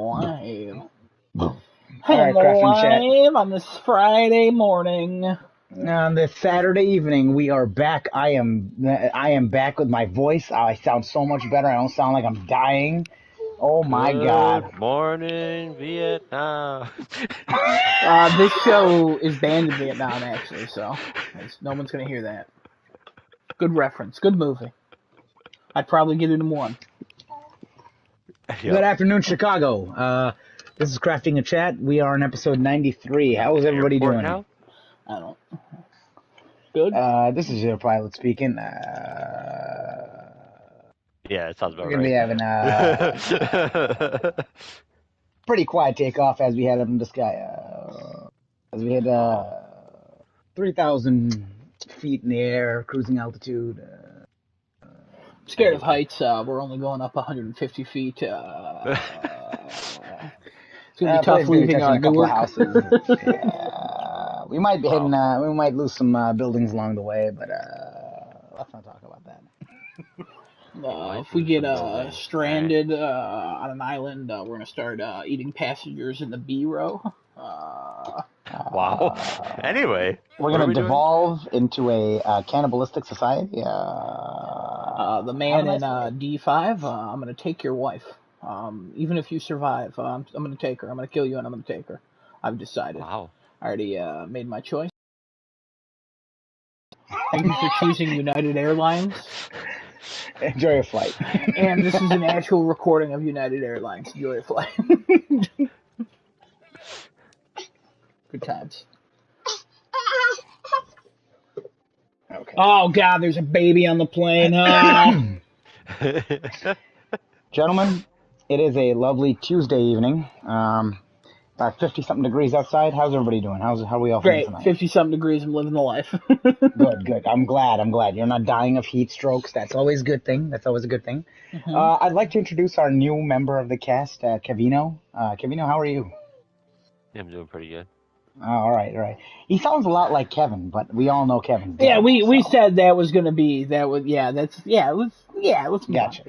live. All I'm right, Crafting Chat. live on this Friday morning. On this Saturday evening, we are back. I am back with my voice. I sound so much better. I don't sound like I'm dying. Oh my God. Good morning, Vietnam. This show is banned in Vietnam, actually, so no one's going to hear that. Good reference. Good movie. I'd probably give it a 1. Good afternoon, Chicago. This is Crafting a Chat. We are on episode 93. How is everybody Airport doing? now? I don't. Good. This is your pilot speaking. Yeah, it sounds about We're going to be having pretty quiet takeoff as we head up in the sky. As we hit 3,000 feet in the air, cruising altitude. Scared of heights. We're only going up 150 feet. It's going to be tough leaving a couple Newark. of houses. We might be hitting. We might lose some buildings along the way, but let's not talk about that. If we get stranded on an island, we're going to start eating passengers in the B row. Wow. Anyway, we're going to devolve into a cannibalistic society. The man in D5, I'm going to take your wife. Even if you survive, I'm going to take her. I'm going to kill you and I'm going to take her. I've decided. Wow. I already made my choice. Thank you for choosing United Airlines. Enjoy your flight. And this is an actual recording of United Airlines. Enjoy your flight. Good times. Okay. Oh, God, there's a baby on the plane. Gentlemen, it is a lovely Tuesday evening. About 50-something degrees outside. How's everybody doing? How are we all feeling tonight? Great. 50-something degrees. I'm living the life. Good. I'm glad. You're not dying of heat strokes. That's always a good thing. Mm-hmm. I'd like to introduce our new member of the cast, Kevino. Kevino, how are you? Yeah, I'm doing pretty good. All right. He sounds a lot like Kevin, but we all know Kevin's dead. Yeah, we said that was going to be, let's Gotcha.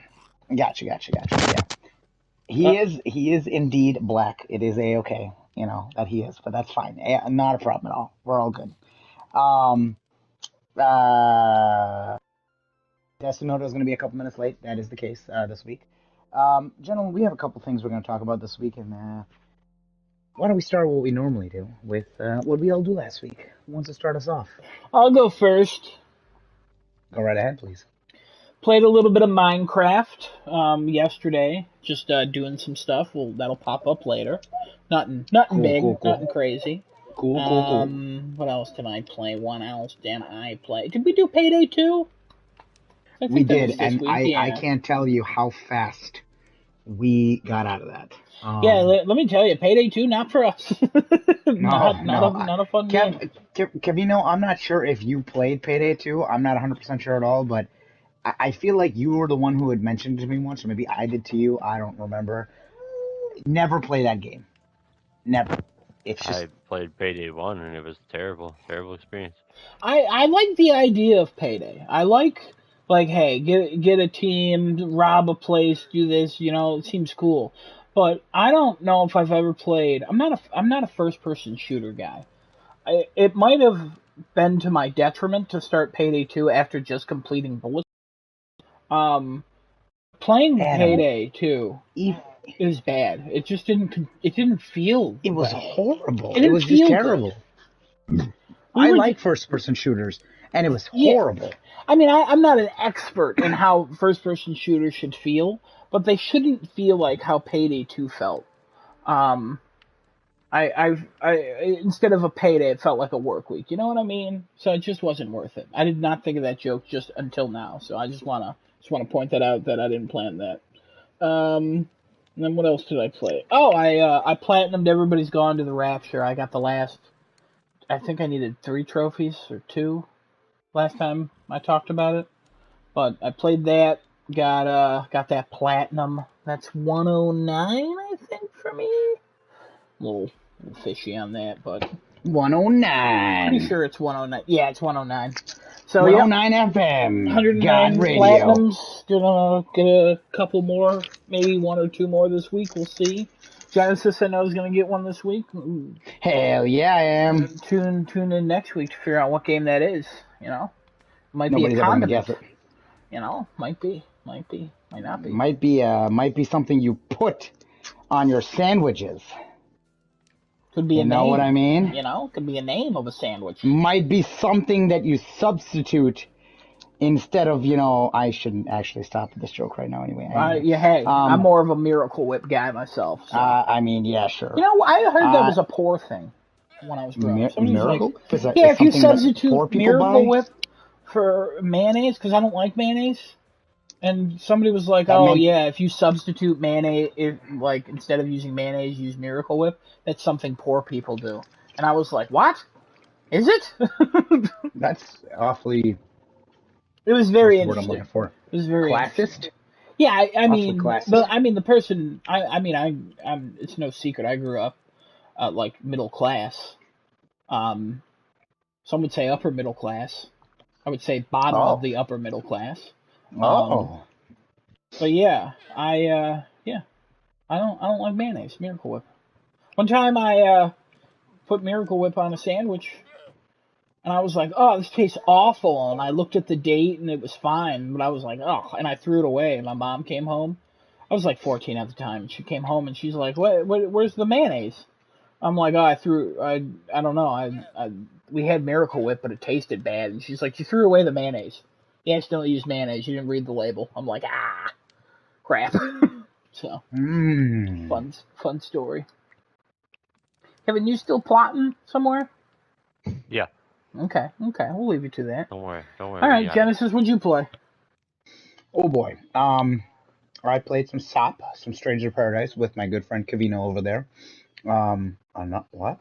Yeah. He is indeed black. It is a-okay, that he is, but that's fine. Not a problem at all. We're all good. Destinoto is going to be a couple minutes late. That is the case this week. Gentlemen, we have a couple things we're going to talk about this week, and why don't we start with what we normally do, with what we all do last week? Who wants to start us off? I'll go first. Go right ahead, please. Played a little bit of Minecraft yesterday, just doing some stuff. Well, that'll pop up later. Nothing big, cool. nothing crazy. Cool. What else did I play? What else did I play? Did we do Payday 2? We did, and I can't tell you how fast we got out of that. Let me tell you, Payday 2, not for us. not a fun game. Kevino, I'm not sure if you played Payday 2. I'm not 100% sure at all, but I feel like you were the one who had mentioned it to me once, or maybe I did to you. I don't remember. Never play that game. Never. It's just... I played Payday 1 and it was terrible experience. I like the idea of Payday. I like, hey, get a team, rob a place, do this. It seems cool. But I don't know if I've ever played. I'm not a first person shooter guy. It might have been to my detriment to start Payday 2 after just completing bullets. Playing Payday 2 is bad. It just didn't feel. It was horrible. It was just terrible. I like first person shooters, and it was horrible. I mean, I'm not an expert in how first person shooters should feel, but they shouldn't feel like how Payday 2 felt. Instead of a payday, it felt like a work week. You know what I mean? So it just wasn't worth it. I did not think of that joke just until now. So I just wanna point that out, that I didn't plan that. And then what else did I play? Oh, I platinumed Everybody's Gone to the Rapture. I got the last. I think I needed 3 trophies or 2 last time I talked about it. But I played that. Got that platinum. That's 109, I think, for me. A little fishy on that, but 109. Pretty sure it's 109. Yeah, it's 109. So 109 FM. 109 God Radio. platinums. Gonna get a couple more, maybe 1 or 2 more this week. We'll see. Genesis, I know, is going to get one this week. Hell yeah, I am. Tune in next week to figure out what game that is. You know, might Nobody's be a ever gonna condiment. guess it. You know, might not be. Might be something you put on your sandwiches. Could be You a know name. what I mean? You know, could be a name of a sandwich. Might be something that you substitute instead of, I shouldn't actually stop this joke right now anyway. Hey, I'm more of a Miracle Whip guy myself. So. I mean, yeah, sure. You know, I heard that was a poor thing when I was growing up. Miracle? Like, if you substitute Miracle Whip for mayonnaise, because I don't like mayonnaise, and somebody was like, if you substitute mayonnaise, instead of using mayonnaise, use Miracle Whip, that's something poor people do. And I was like, what? Is it? That's awfully... It was very interesting. What I'm looking for. It was very classist. Yeah, I mean, the person. It's no secret. I grew up, like middle class. Some would say upper middle class. I would say bottom of the upper middle class. But yeah, I don't like mayonnaise. Miracle Whip. One time I put Miracle Whip on a sandwich. And I was like, oh, this tastes awful. And I looked at the date and it was fine. But I was like, oh, and I threw it away. And my mom came home. I was like 14 at the time. And she came home and she's like, where's the mayonnaise? I'm like, oh, I don't know. We had Miracle Whip, but it tasted bad. And she's like, you threw away the mayonnaise. You accidentally used mayonnaise. You didn't read the label. I'm like, crap. So, fun story. Kevin, you still plotting somewhere? Yeah. Okay, we'll leave you to that. Don't worry. All right, Genesis, what'd you play? Oh boy, I played some SOP, some Stranger Paradise with my good friend Cavino over there. What?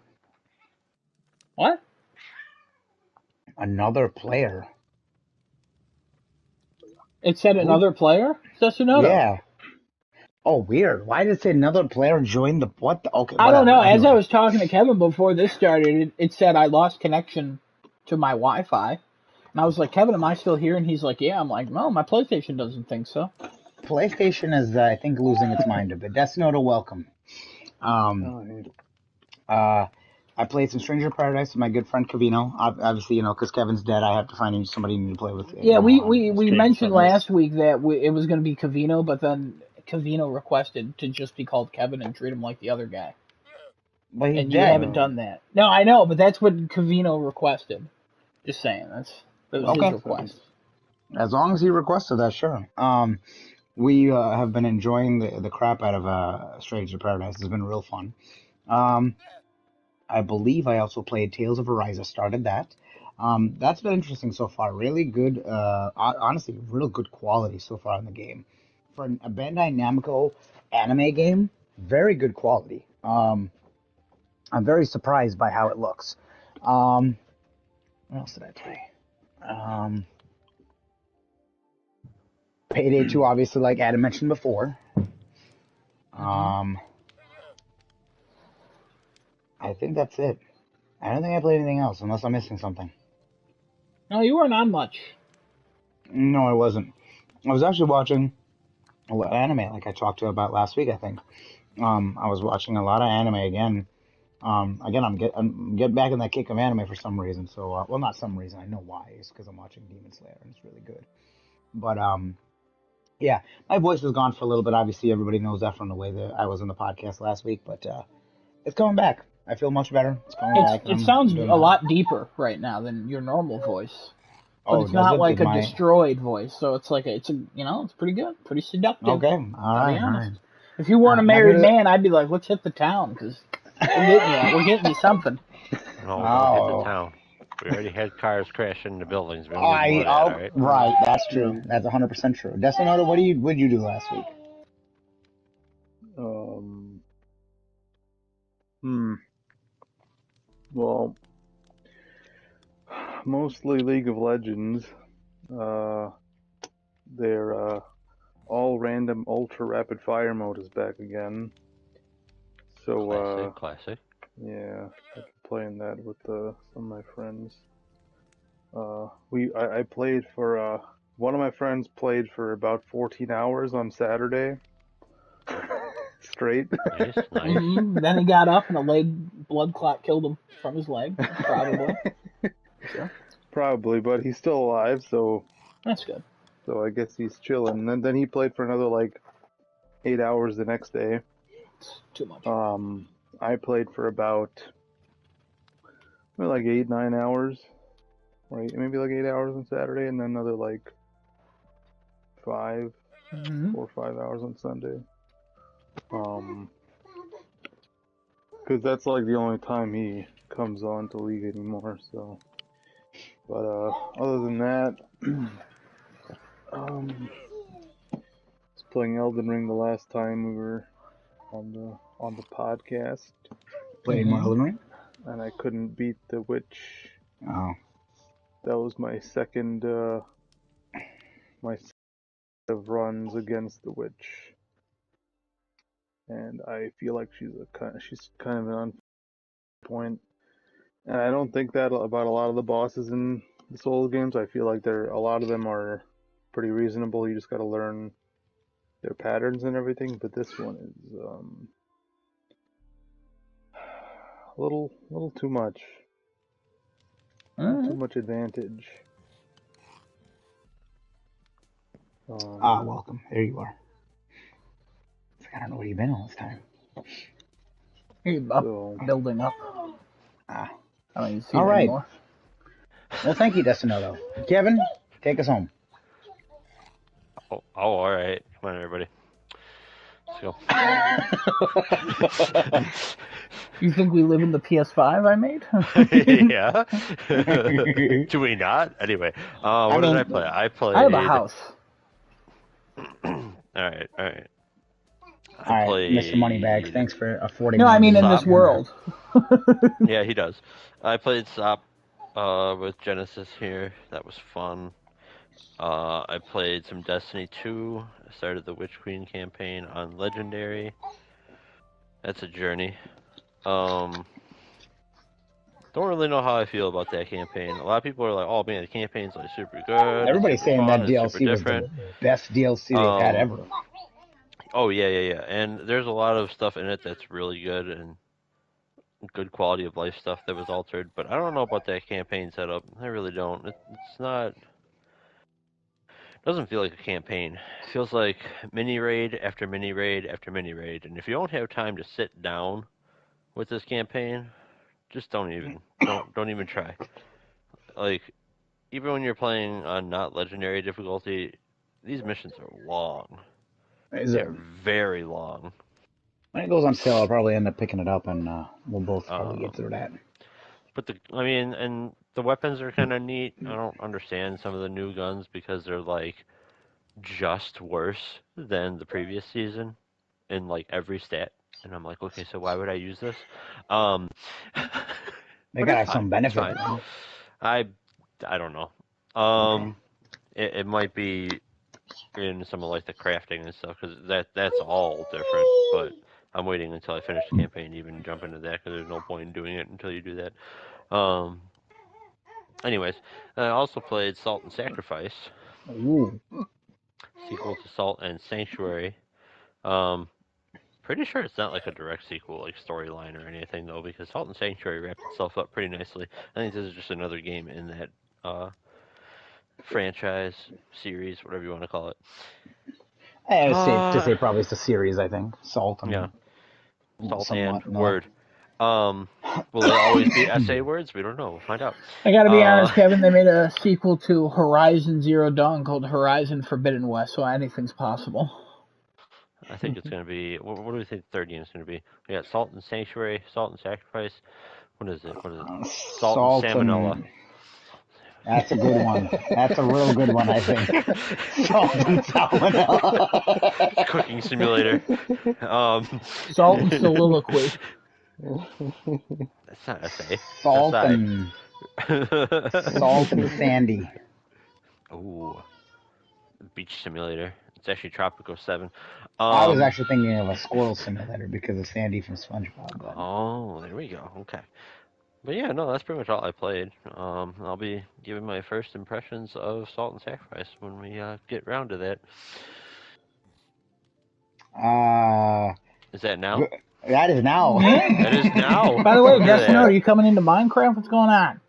What? Another player. It said another player? Sessunoto. Yeah. Oh, weird. Why did it say another player joined the... What? Okay, I don't know. Anyway. As I was talking to Kevin before this started, it said I lost connection to my Wi-Fi. And I was like, Kevin, am I still here? And he's like, yeah. I'm like, no, my PlayStation doesn't think so. PlayStation is, I think, losing its mind a bit. Sessunoto, welcome. I played some Stranger Paradise with my good friend Cavino. Obviously, because Kevin's dead, I have to find somebody new to play with. Yeah, we mentioned last week that it was going to be Cavino, but then Cavino requested to just be called Kevin and treat him like the other guy. But and you haven't done that. No, I know, but that's what Cavino requested. Just saying, that was his request. As long as he requested that, sure. We have been enjoying the crap out of Stranger Paradise. It's been real fun. I believe I also played Tales of Arise. Started that. That's been interesting so far. Really good, honestly, real good quality so far in the game. For a Bandai Namco anime game, very good quality. I'm very surprised by how it looks. What else did I play? Payday 2, obviously, like Adam mentioned before. I think that's it. I don't think I played anything else, unless I'm missing something. No, you weren't on much. No, I wasn't. I was actually watching a lot of anime, like I talked about last week, I think. I was watching a lot of anime again. Again, I'm getting back in that kick of anime for some reason. So, well, not some reason. I know why. It's because I'm watching Demon Slayer, and it's really good. But, yeah, my voice was gone for a little bit. Obviously, everybody knows that from the way that I was in the podcast last week. But it's coming back. I feel much better. It's coming back. It sounds a lot deeper right now than your normal voice. But it's not like a destroyed voice, so it's like it's pretty good, pretty seductive. Okay, all right. If you weren't a married man, I'd be like, let's hit the town because we're getting you something. No, don't hit the town. We already had cars crash into buildings. Right, that's true. That's 100% true. Sessunoto, what did you do last week? Well, mostly League of Legends. Their all random ultra rapid fire mode is back again. So classic. Yeah, I've been playing that with some of my friends. I played for one of my friends played for about 14 hours on Saturday. straight. Nice, nice. Then he got up and a leg blood clot killed him from his leg, probably. Sure. Probably, but he's still alive, so That's good. I guess he's chilling. And then he played for another like 8 hours the next day. It's too much. I played for about like 8-9 hours, right? Maybe like 8 hours on Saturday, and then another like 4 or 5 hours on Sunday. Because that's like the only time he comes on to League anymore. So, but other than that, was playing Elden Ring the last time we were on the podcast. Played more Elden Ring? And I couldn't beat the Witch. Oh. That was my second of runs against the Witch. And I feel like she's kind of an on point. And I don't think that about a lot of the bosses in the Souls games. I feel like a lot of them are pretty reasonable. You just got to learn their patterns and everything. But this one is a little too much. Too much advantage. Welcome. There you are. I don't know where you've been all this time. He's building up. I don't even see all it right. anymore. Well, thank you, Destinoto. Kevin, take us home. Oh, all right. Come on, everybody. Let's go. You think we live in the PS5 I made? Yeah. Do we not? Anyway, what did I play? I played. I have a house. All right. All right, Mr. Moneybags, thanks for affording. No, I mean in Stop. this world. Yeah, he does. I played Stop with Genesis here. That was fun. I played some Destiny 2. I started the Witch Queen campaign on Legendary. That's a journey. Don't really know how I feel about that campaign. A lot of people are like, "Oh man, the campaign's like super good." Everybody's saying that DLC was the best DLC they've had ever. Oh yeah. And there's a lot of stuff in it that's really good and good quality of life stuff that was altered. But I don't know about that campaign setup. I really don't. It's not. Doesn't feel like a campaign. It feels like mini raid after mini raid after mini raid. And if you don't have time to sit down with this campaign, just don't even try. Like, even when you're playing on not legendary difficulty, these missions are long. They're very long. When it goes on sale, I'll probably end up picking it up, and we'll both probably get through that. But and the weapons are kind of neat. I don't understand some of the new guns because they're like just worse than the previous season in like every stat. And I'm like, okay, so why would I use this? They gotta have some benefit. I don't know. It might be in some of like the crafting and stuff because that's all different. But I'm waiting until I finish the campaign to even jump into that because there's no point in doing it until you do that. Anyways, I also played Salt and Sacrifice. Ooh. Sequel to Salt and Sanctuary. Pretty sure it's not like a direct sequel, like storyline or anything though, because Salt and Sanctuary wrapped itself up pretty nicely. I think this is just another game in that franchise, series, whatever you want to call it. It's safe to say probably it's a series, I think. Salt and Salt and Word. Will there always be SA words? We don't know. We'll find out. I gotta be honest, Kevin, they made a sequel to Horizon Zero Dawn called Horizon Forbidden West, so anything's possible. I think it's going to be... What do we think the third game is going to be? We got Salt and Sanctuary, Salt and Sacrifice. What is it? Salt and Salmonella. That's a good one. That's a real good one, I think. Salt and Salmonella. Cooking simulator. Salt and Soliloquy. That's not SA. Salt and Sandy. Ooh. Beach simulator. It's actually Tropico 7. I was actually thinking of a squirrel simulator because of Sandy from SpongeBob. But... Oh, there we go. Okay. But yeah, no, that's pretty much all I played. I'll be giving my first impressions of Salt and Sacrifice when we get around to that. Is that now? That is now. That is now. By the way, Look at Destino, are that. you coming into Minecraft? What's going on?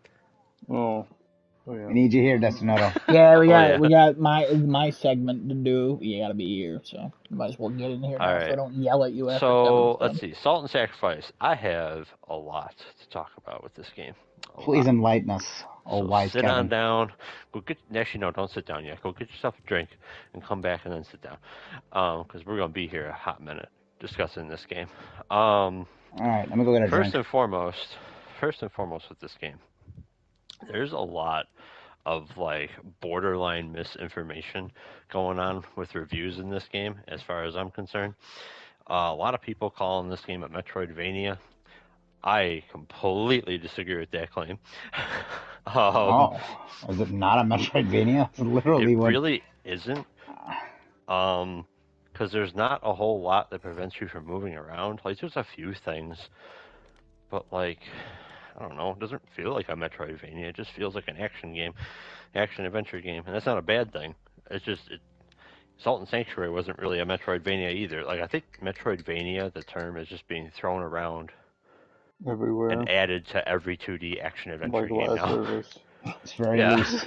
Oh yeah. We need you here, Destinato. Yeah, we Oh, got yeah. we got my segment to do. You got to be here, so you might as well get in here All now, so I right. don't yell at you after So Kevin's let's done. see. Salt and Sacrifice. I have a lot to talk about with this game. A Please lot. enlighten us, oh So wise sit on Kevin. down. Go get. Actually, no, don't sit down yet. Go get yourself a drink and come back and then sit down. Because we're gonna be here a hot minute discussing this game. All right, let me go get a First drink. and foremost with this game, there's a lot of like borderline misinformation going on with reviews in this game, as far as I'm concerned. A lot of people calling this game a Metroidvania. I completely disagree with that claim. Oh, is it not a Metroidvania? It's literally It what. really isn't. Because there's not a whole lot that prevents you from moving around. Like, there's a few things, but like, I don't know, it doesn't feel like a Metroidvania. It just feels like an action game, action adventure game, and that's not a bad thing. It's just Salt and Sanctuary wasn't really a Metroidvania either. Like, I think Metroidvania, the term, is just being thrown around Everywhere. and added to every 2D action adventure Like game last now. service. It's very Yeah. loose.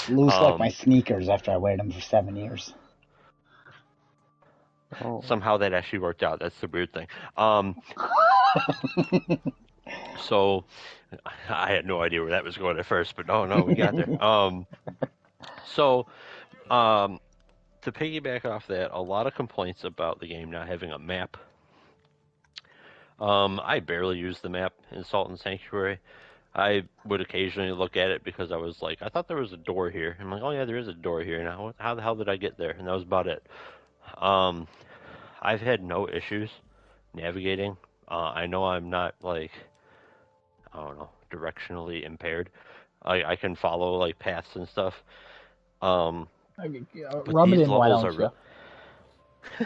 Loose like my sneakers after I wear them for 7 years. Oh. Somehow that actually worked out. That's the weird thing. So I had no idea where that was going at first, but no, we got there. So to piggyback off that, a lot of complaints about the game not having a map. I barely use the map in Salt and Sanctuary. I would occasionally look at it because I was like, I thought there was a door here. I'm like, oh yeah, there is a door here. Now, how the hell did I get there? And that was about it. I've had no issues navigating. I know I'm not like, I don't know, directionally impaired. I can follow like paths and stuff. But Rub it these in, why levels don't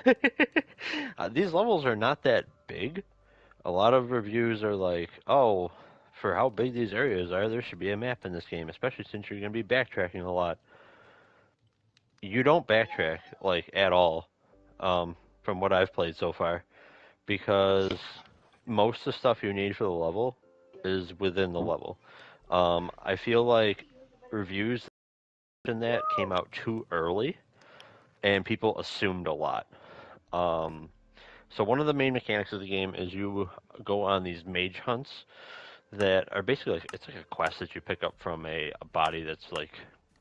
are you? these levels are not that big. A lot of reviews are like, oh, for how big these areas are, there should be a map in this game, especially since you're going to be backtracking a lot. You don't backtrack like at all, from what I've played so far, because most of the stuff you need for the level is within the level. I feel like reviews in that came out too early, and people assumed a lot. So one of the main mechanics of the game is you go on these mage hunts that are basically like, it's like a quest that you pick up from a body that's like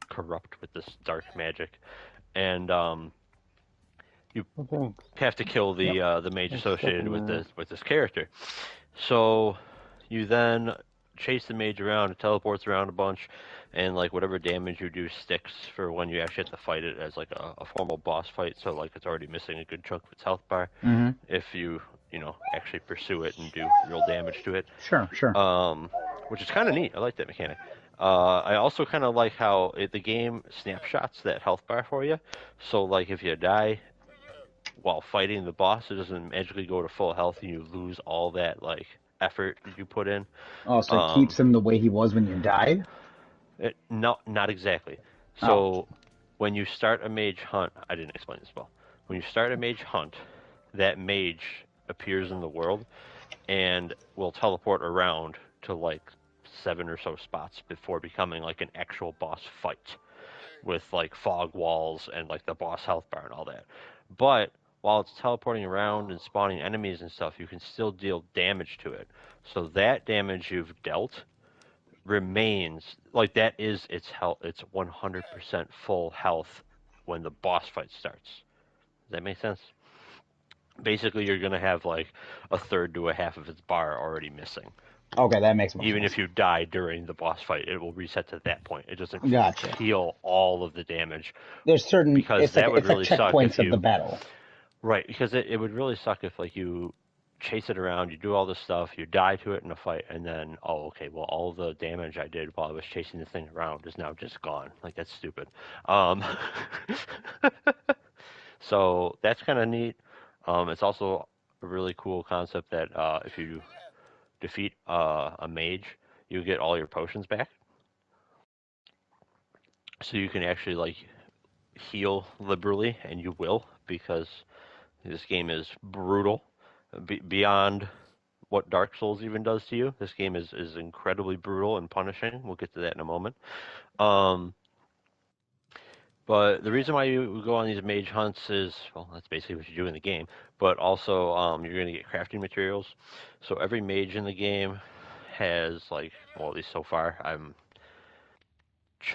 corrupt with this dark magic, and you Thanks. have to kill the mage That's associated fucking with this character. So you then chase the mage around, it teleports around a bunch, and like whatever damage you do sticks for when you actually have to fight it as like a formal boss fight. So like it's already missing a good chunk of its health bar if you actually pursue it and do real damage to it. Sure. Which is kind of neat. I like that mechanic. I also kind of like how the game snapshots that health bar for you. So like if you die while fighting the boss, it doesn't magically go to full health and you lose all that like effort that you put in. Oh, so it keeps him the way he was when you died? No, not exactly. So when you start a mage hunt, I didn't explain this well. When you start a mage hunt, that mage appears in the world and will teleport around to like 7 or so spots before becoming like an actual boss fight with like fog walls and like the boss health bar and all that. But while it's teleporting around and spawning enemies and stuff, you can still deal damage to it. So that damage you've dealt remains like that is its health. It's 100% full health when the boss fight starts. Does that make sense? Basically, you're gonna have like a third to a half of its bar already missing. Okay, that makes more Even sense. if you die during the boss fight, it will reset to that point. It doesn't Gotcha. heal all of the damage. There's certain Because it's that like, would it's really like suck checkpoints if of you the battle. right, because it would really suck if like you chase it around, you do all this stuff, you die to it in a fight, and then okay, well all the damage I did while I was chasing the thing around is now just gone. Like that's stupid. So that's kind of neat. It's also a really cool concept that if you defeat a mage, you get all your potions back. So you can actually like heal liberally, and you will, because This game is brutal, beyond what Dark Souls even does to you. This game is incredibly brutal and punishing. We'll get to that in a moment. But the reason why you go on these mage hunts is, well, that's basically what you do in the game. But also, you're going to get crafting materials. So every mage in the game has, like, well, at least so far, I'm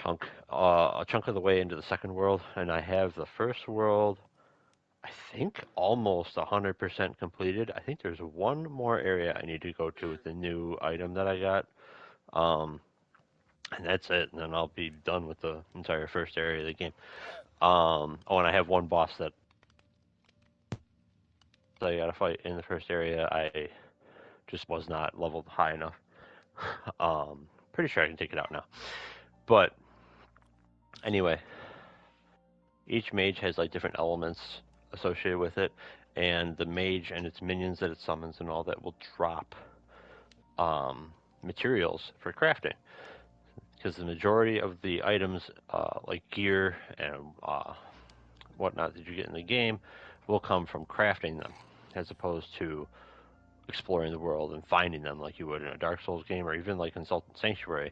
a chunk of the way into the second world, and I have the first world, I think, almost 100% completed. I think there's one more area I need to go to with the new item that I got. And that's it, and then I'll be done with the entire first area of the game. And I have one boss that I got to fight in the first area. I just was not leveled high enough. Pretty sure I can take it out now. But anyway, each mage has like different elements associated with it, and the mage and its minions that it summons and all that will drop materials for crafting. Because the majority of the items, like gear and whatnot that you get in the game, will come from crafting them, as opposed to exploring the world and finding them like you would in a Dark Souls game, or even like in Sanctuary.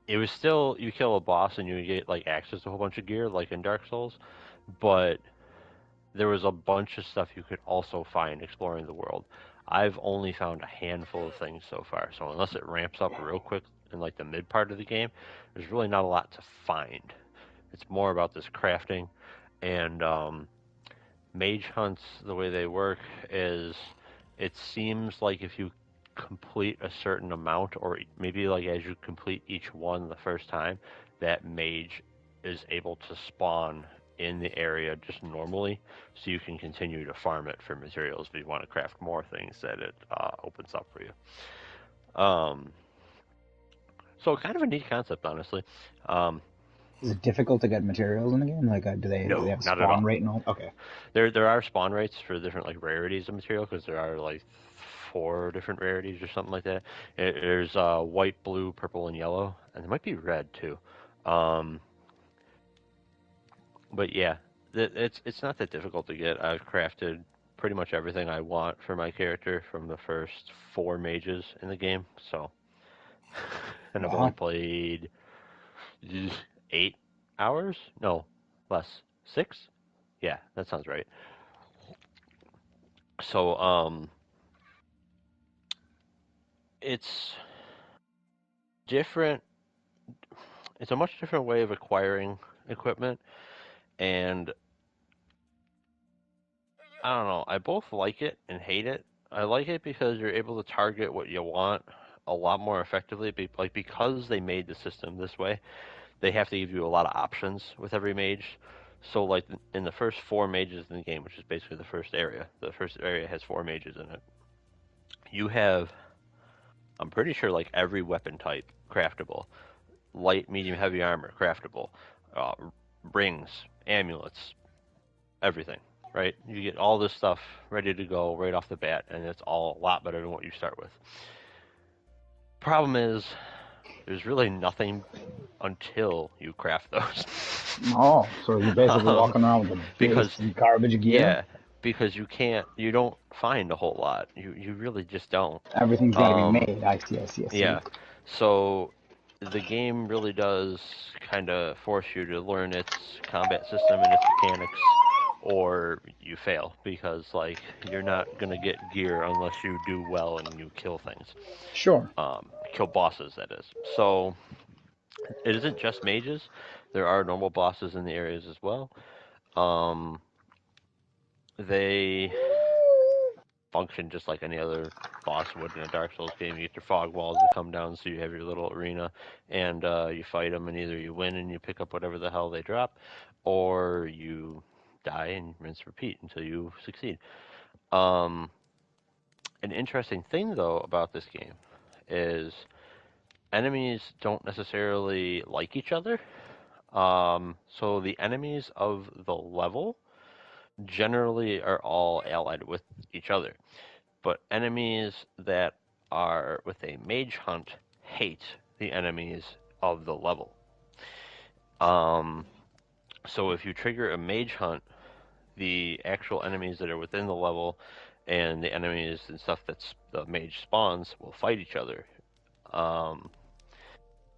It was still, you kill a boss and you get like access to a whole bunch of gear like in Dark Souls, but there was a bunch of stuff you could also find exploring the world. I've only found a handful of things so far, so unless it ramps up real quick in like the mid part of the game, there's really not a lot to find. It's more about this crafting, and mage hunts, the way they work is, it seems like if you complete a certain amount, or maybe like as you complete each one the first time, that mage is able to spawn in the area just normally, so you can continue to farm it for materials if you want to craft more things that it opens up for you. So kind of a neat concept, honestly. Is it difficult to get materials in the game? Like, do they No, have not at all. spawn rate and all? Okay. There are spawn rates for different like rarities of material, because there are like 4 different rarities or something like that. There's white, blue, purple, and yellow, and there might be red too. But yeah, it's not that difficult to get. I've crafted pretty much everything I want for my character from the first 4 mages in the game. So, and I've only played 8 hours? No, less. 6? Yeah, that sounds right. So, it's different. It's a much different way of acquiring equipment, and I don't know. I both like it and hate it. I like it because you're able to target what you want a lot more effectively. Like, because they made the system this way, they have to give you a lot of options with every mage. So like in the first 4 mages in the game, which is basically the first area has 4 mages in it. You have, I'm pretty sure, like every weapon type craftable. Light, medium, heavy armor craftable. Rings, amulets, everything. Right? You get all this stuff ready to go right off the bat, and it's all a lot better than what you start with. Problem is, there's really nothing until you craft those. Oh, so you're basically walking around with a big garbage gear? Yeah, because you don't find a whole lot. You really just don't. Everything's got to be made. I see. Yeah, so the game really does kind of force you to learn its combat system and its mechanics, or you fail, because like you're not gonna get gear unless you do well and you kill things. Sure. Kill bosses, that is. So it isn't just mages. There are normal bosses in the areas as well. They function just like any other boss would in a Dark Souls game. You get your fog walls that come down, so you have your little arena, and you fight them, and either you win and you pick up whatever the hell they drop, or you die and rinse repeat until you succeed. An interesting thing, though, about this game is enemies don't necessarily like each other. So the enemies of the level generally are all allied with each other. But enemies that are with a mage hunt hate the enemies of the level. So if you trigger a mage hunt, the actual enemies that are within the level and the enemies and stuff that's the mage spawns will fight each other.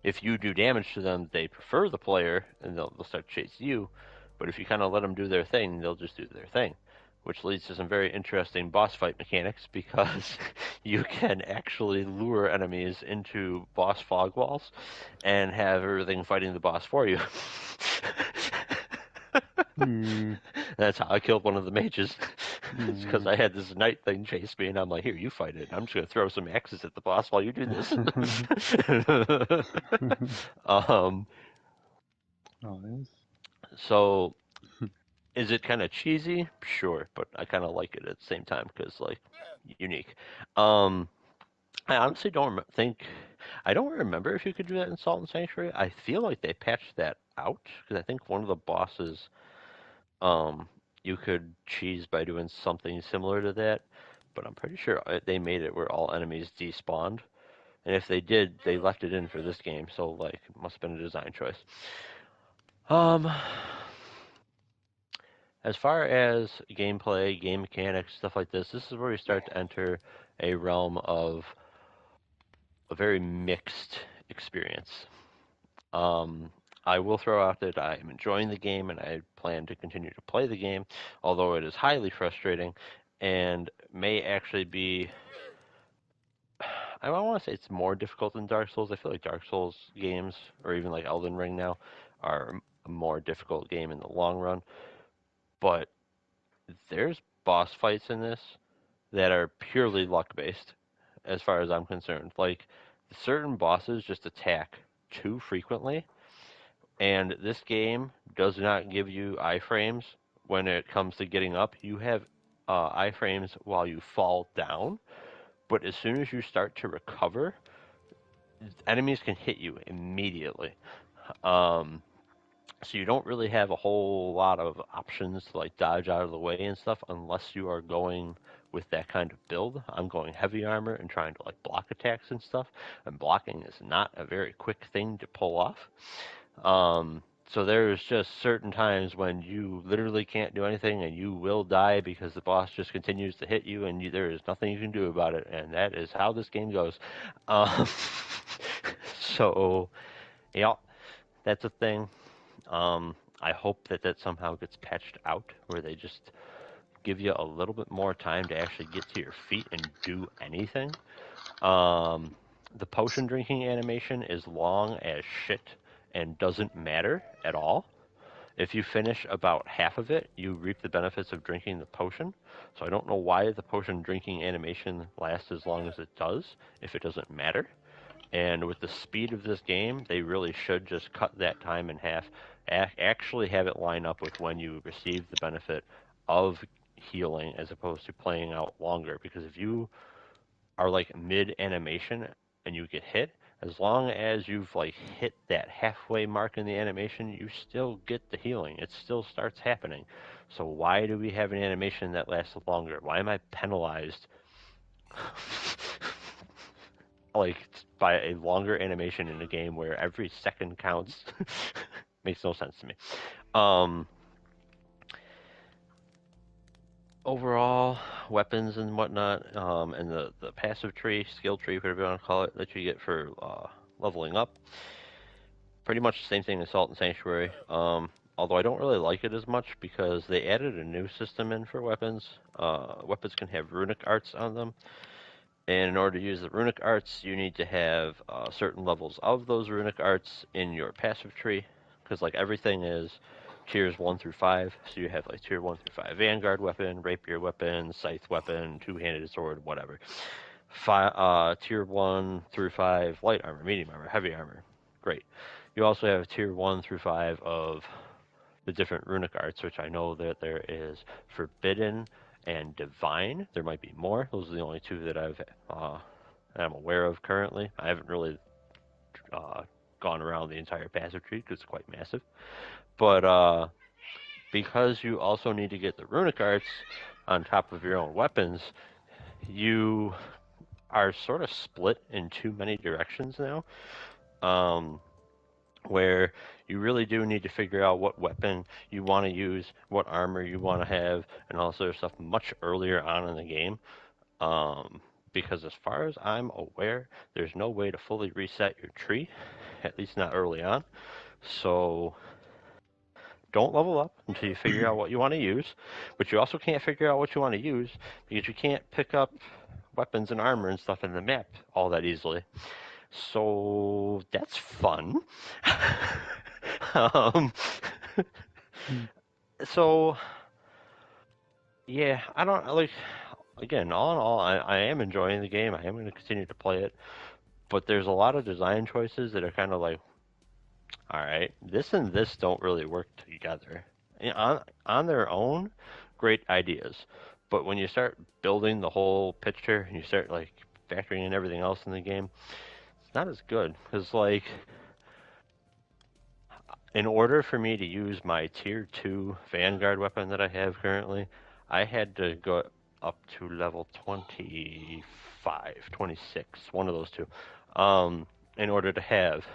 If you do damage to them, they prefer the player and they'll start chasing you. But if you kind of let them do their thing, they'll just do their thing, which leads to some very interesting boss fight mechanics because you can actually lure enemies into boss fog walls and have everything fighting the boss for you. That's how I killed one of the mages. It's because I had this knight thing chase me, and I'm like, here, you fight it. I'm just going to throw some axes at the boss while you do this. So, is it kind of cheesy? Sure, but I kind of like it at the same time because, like, unique. I honestly don't think... I don't remember if you could do that in Salt and Sanctuary. I feel like they patched that out because I think one of the bosses... you could cheese by doing something similar to that, but I'm pretty sure they made it where all enemies despawned. And if they did, they left it in for this game, so like it must have been a design choice. As far as gameplay, game mechanics, stuff like this is where we start to enter a realm of a very mixed experience. I will throw out that I am enjoying the game and I plan to continue to play the game, although it is highly frustrating and may actually be... I don't want to say it's more difficult than Dark Souls. I feel like Dark Souls games, or even like Elden Ring now, are a more difficult game in the long run. But there's boss fights in this that are purely luck-based, as far as I'm concerned. Like, certain bosses just attack too frequently, and this game does not give you iframes when it comes to getting up. You have iframes while you fall down, but as soon as you start to recover, enemies can hit you immediately. So you don't really have a whole lot of options to like dodge out of the way and stuff unless you are going with that kind of build. I'm going heavy armor and trying to like block attacks and stuff, and blocking is not a very quick thing to pull off. So there's just certain times when you literally can't do anything and you will die because the boss just continues to hit you and there is nothing you can do about it, and that is how this game goes. So, yeah, that's a thing. I hope that somehow gets patched out where they just give you a little bit more time to actually get to your feet and do anything. The potion drinking animation is long as shit and doesn't matter at all. If you finish about half of it, you reap the benefits of drinking the potion. So I don't know why the potion drinking animation lasts as long as it does, if it doesn't matter. And with the speed of this game, they really should just cut that time in half. Actually have it line up with when you receive the benefit of healing as opposed to playing out longer. Because if you are like mid animation and you get hit, as long as you've like hit that halfway mark in the animation, you still get the healing. It still starts happening. So why do we have an animation that lasts longer? Why am I penalized like by a longer animation in a game where every second counts? Makes no sense to me. Overall, weapons and whatnot, and the passive tree, skill tree, whatever you want to call it, that you get for leveling up. Pretty much the same thing as Salt and Sanctuary. Although I don't really like it as much because they added a new system in for weapons. Weapons can have runic arts on them. And in order to use the runic arts, you need to have certain levels of those runic arts in your passive tree. Because like everything is tiers 1 through 5. So you have like tier 1 through 5 vanguard weapon, rapier weapon, scythe weapon, two-handed sword, whatever. Tier 1 through 5 light armor, medium armor, heavy armor. Great. You also have tier 1 through 5 of the different runic arts, which I know that there is forbidden and divine. There might be more. Those are the only two that I'm aware of currently. I haven't really gone around the entire passive tree because it's quite massive. But because you also need to get the runic arts on top of your own weapons, you are sort of split in too many directions now. Where You really do need to figure out what weapon you want to use, what armor you want to have, and all sort of stuff much earlier on in the game. Because as far as I'm aware, there's no way to fully reset your tree, at least not early on. So don't level up until you figure out what you want to use, but you also can't figure out what you want to use because you can't pick up weapons and armor and stuff in the map all that easily. So that's fun. um, so yeah, I don't like. Again, all in all, I am enjoying the game. I am going to continue to play it, but there's a lot of design choices that are kind of like, all right, this and this don't really work together. On their own, great ideas, but when you start building the whole picture and you start like factoring in everything else in the game, it's not as good. Because like, in order for me to use my tier 2 Vanguard weapon that I have currently, I had to go up to level 25, 26, one of those two, in order to have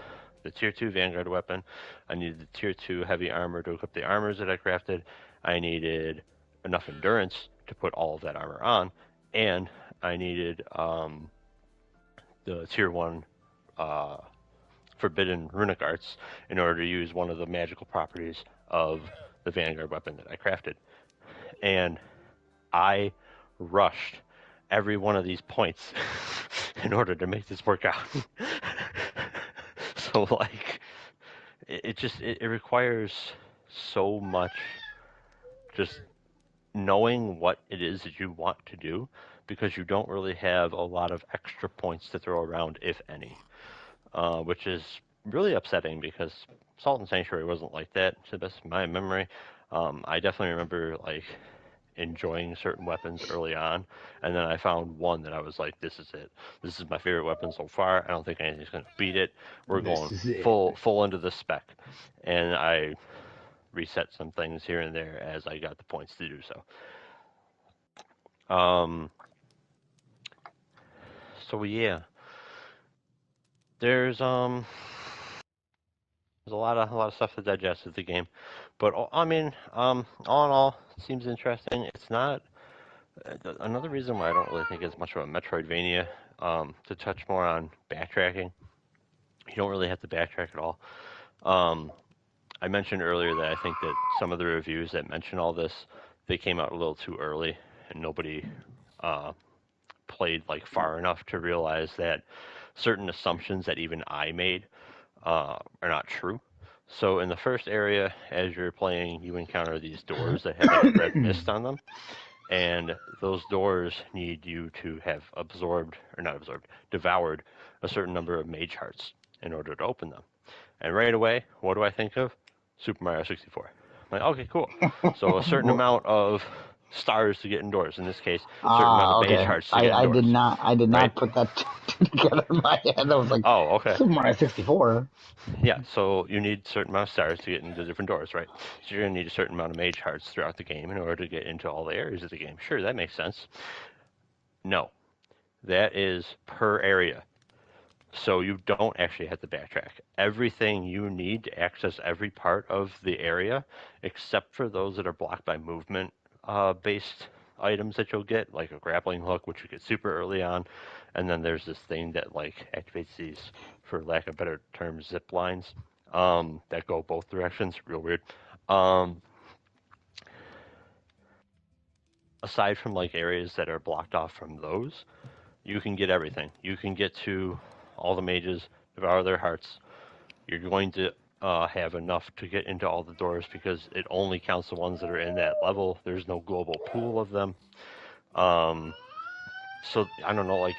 the tier 2 Vanguard weapon. I needed the tier 2 heavy armor to equip the armors that I crafted. I needed enough endurance to put all of that armor on, and I needed the tier 1 forbidden runic arts in order to use one of the magical properties of the Vanguard weapon that I crafted. And I rushed every one of these points in order to make this work out. So like it requires so much just knowing what it is that you want to do, because you don't really have a lot of extra points to throw around, if any. Which is really upsetting because Salt and Sanctuary wasn't like that, to the best of my memory. I definitely remember like enjoying certain weapons early on, and then I found one that I was like, this is it. This is my favorite weapon so far. I don't think anything's going to beat it. We're going full into the spec. And I reset some things here and there as I got the points to do so. So yeah. There's a lot of stuff to digest with the game, but I mean, all in all, it seems interesting. It's not another reason why I don't really think it's much of a Metroidvania. To touch more on backtracking, you don't really have to backtrack at all. I mentioned earlier that I think that some of the reviews that mention all this, they came out a little too early, and nobody played like far enough to realize that certain assumptions that even I made are not true. So in the first area, as you're playing, you encounter these doors that have like a red mist on them, and those doors need you to have devoured a certain number of mage hearts in order to open them. And right away, what do I think of? Super Mario 64. I'm like, okay, cool. So a certain amount of stars to get indoors. In this case, a certain amount of mage hearts to get indoors. I did not put that together in my head. I was like, oh, okay. Super Mario 64. Yeah, so you need a certain amount of stars to get into different doors, right? So you're going to need a certain amount of mage hearts throughout the game in order to get into all the areas of the game. Sure, that makes sense. No, that is per area. So you don't actually have to backtrack. Everything you need to access every part of the area, except for those that are blocked by movement based items that you'll get, like a grappling hook, which you get super early on, and then there's this thing that like activates these, for lack of better term, zip lines that go both directions. Real weird. Aside from like areas that are blocked off from those, you can get everything. You can get to all the mages, devour their hearts. You're going to have enough to get into all the doors because it only counts the ones that are in that level. There's no global pool of them. So I don't know, like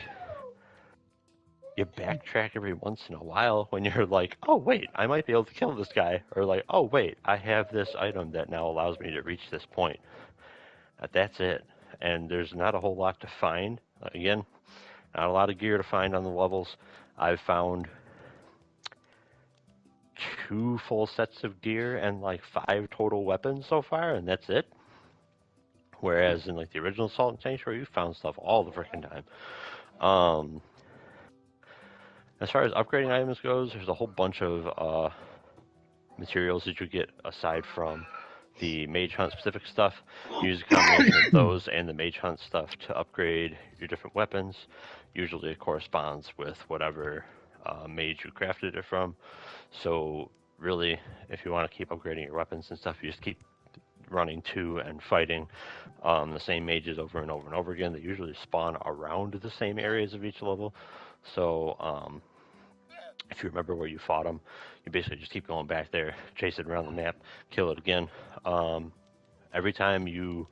you backtrack every once in a while when you're like, oh wait, I might be able to kill this guy, or like, oh wait, I have this item that now allows me to reach this point. That's it. And there's not a whole lot to find. Again, not a lot of gear to find on the levels. I've found 2 full sets of gear and like 5 total weapons so far, and that's it. Whereas in like the original Salt and Sanctuary, you found stuff all the freaking time. As far as upgrading items goes, there's a whole bunch of materials that you get aside from the Mage Hunt specific stuff. Use a combination of those and the Mage Hunt stuff to upgrade your different weapons. Usually it corresponds with whatever mage you crafted it from. So really, if you want to keep upgrading your weapons and stuff, you just keep running to and fighting the same mages over and over and over again. They usually spawn around the same areas of each level. So if you remember where you fought them, you basically just keep going back there, chase it around the map, kill it again. Every time you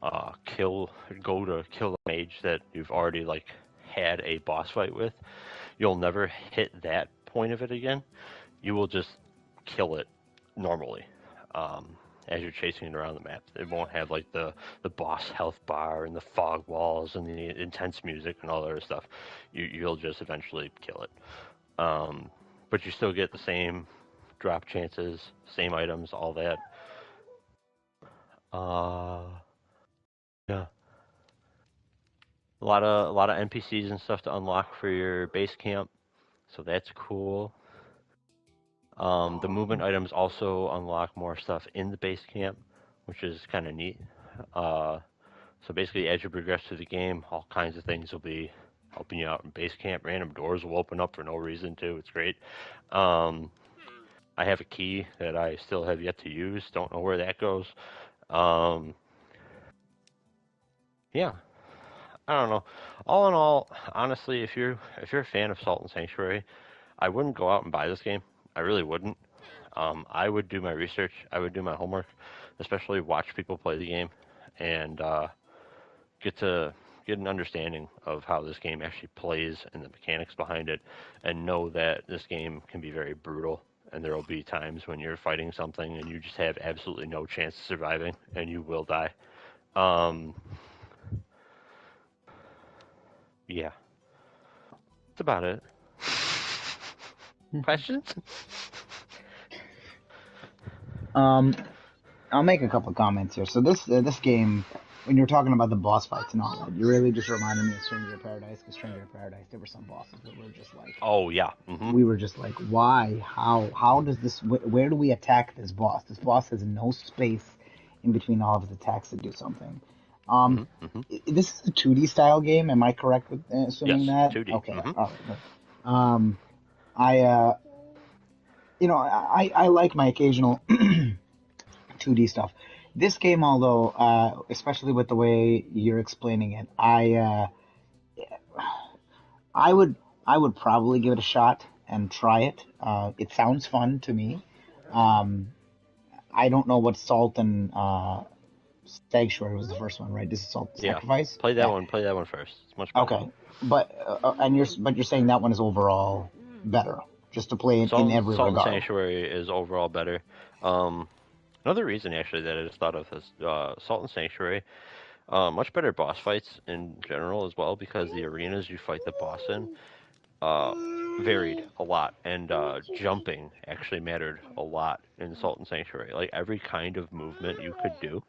go to kill a mage that you've already like had a boss fight with, you'll never hit that point of it again. You will just kill it normally as you're chasing it around the map. It won't have like the boss health bar and the fog walls and the intense music and all that other stuff. You'll just eventually kill it. But you still get the same drop chances, same items, all that. Yeah. A lot of NPCs and stuff to unlock for your base camp, so that's cool. The movement items also unlock more stuff in the base camp, which is kind of neat. So basically, as you progress through the game, all kinds of things will be helping you out in base camp. Random doors will open up for no reason too. It's great. I have a key that I still have yet to use. Don't know where that goes. Yeah, I don't know. All in all, honestly, if you're a fan of Salt and Sanctuary, I wouldn't go out and buy this game. I really wouldn't. I would do my research. I would do my homework, especially watch people play the game, and get an understanding of how this game actually plays and the mechanics behind it, and know that this game can be very brutal. And there will be times when you're fighting something and you just have absolutely no chance of surviving, and you will die. Yeah, that's about it. Questions? I'll make a couple of comments here. So this game, when you're talking about the boss fights and all that, you really just reminded me of Stranger of Paradise. Because Stranger of Paradise, there were some bosses that were just like, oh yeah, mm-hmm. We were just like, why, how does this? Where do we attack this boss? This boss has no space in between all of his attacks to do something. This is a 2D style game. Am I correct with assuming yes, that? 2D. Okay, Mm-hmm. all right. I like my occasional 2D stuff. This game, although, especially with the way you're explaining it, I would probably give it a shot and try it. It sounds fun to me. I don't know what Salt and Sanctuary was the first one, right? This is Salt and Sacrifice. Play that one. Play that one first. It's much better. Okay, but you're saying that one is overall better, just to play it in every Salt regard. and Sanctuary is overall better. Another reason actually that I just thought of is Salt and Sanctuary. Much better boss fights in general as well, because the arenas you fight the boss in varied a lot, and jumping actually mattered a lot in Salt and Sanctuary. Like every kind of movement you could do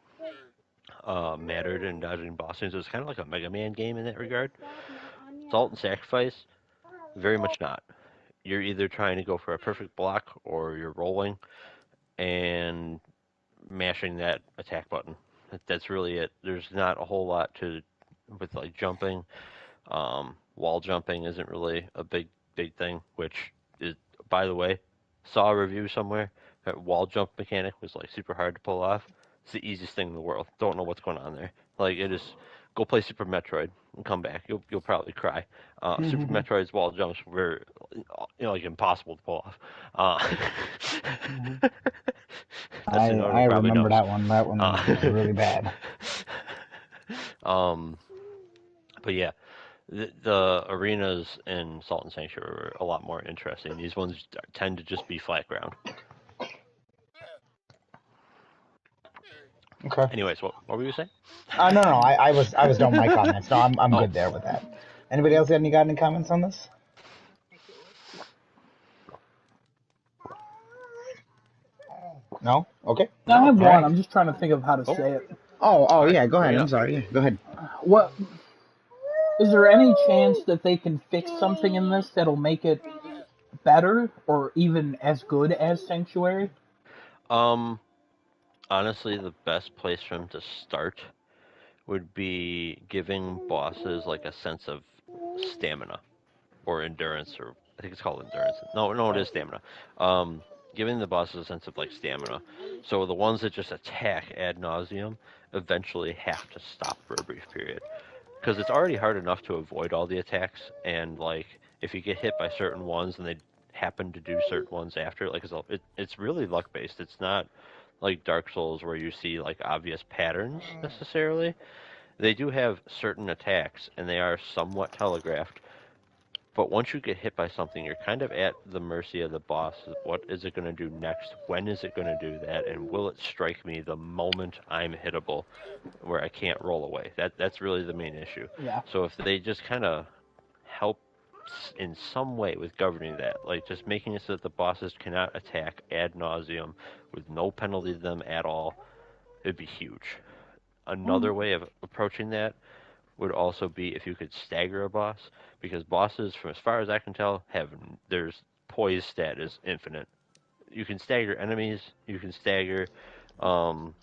mattered in dodging bosses. It was kind of like a Mega Man game in that regard. Salt and Sacrifice, very much not. You're either trying to go for a perfect block, or you're rolling and mashing that attack button. That's really it. There's not a whole lot with like jumping. Wall jumping isn't really a big thing, which is, by the way, saw a review somewhere that wall jump mechanic was like super hard to pull off. It's the easiest thing in the world. Don't know what's going on there. Like, it is, go play Super Metroid and come back. You'll probably cry. Super Metroid's wall jumps were like impossible to pull off. I remember that one. That one was really bad. But yeah, the arenas in Salt and Sanctuary are a lot more interesting. These ones tend to just be flat ground. Okay. Anyways, what were you saying? No. I was done with my comments. No, I'm good there with that. Anybody else got any comments on this? No? Okay. I have one. I'm just trying to think of how to say it. Oh, yeah. Go ahead. I'm sorry. Yeah, go ahead. What? Is there any chance that they can fix something in this that'll make it better or even as good as Sanctuary? Honestly, the best place for him to start would be giving bosses like a sense of stamina or endurance, or I think it's called endurance. No, it is stamina. Um, Giving the bosses a sense of like stamina. So the ones that just attack ad nauseum eventually have to stop for a brief period, because it's already hard enough to avoid all the attacks, and like if you get hit by certain ones and they happen to do certain ones after, like it's really luck based. It's not like Dark Souls where you see like obvious patterns necessarily. They do have certain attacks and they are somewhat telegraphed, but once you get hit by something, you're kind of at the mercy of the boss. What is it going to do next? When is it going to do that? And will it strike me the moment I'm hittable, where I can't roll away? That's really the main issue. Yeah. So if they just kind of help in some way with governing that, like just making it so that the bosses cannot attack ad nauseum with no penalty to them at all, it'd be huge. Another way of approaching that would also be if you could stagger a boss, because bosses, from as far as I can tell, have there's poise stat is infinite. You can stagger enemies. You can stagger, um,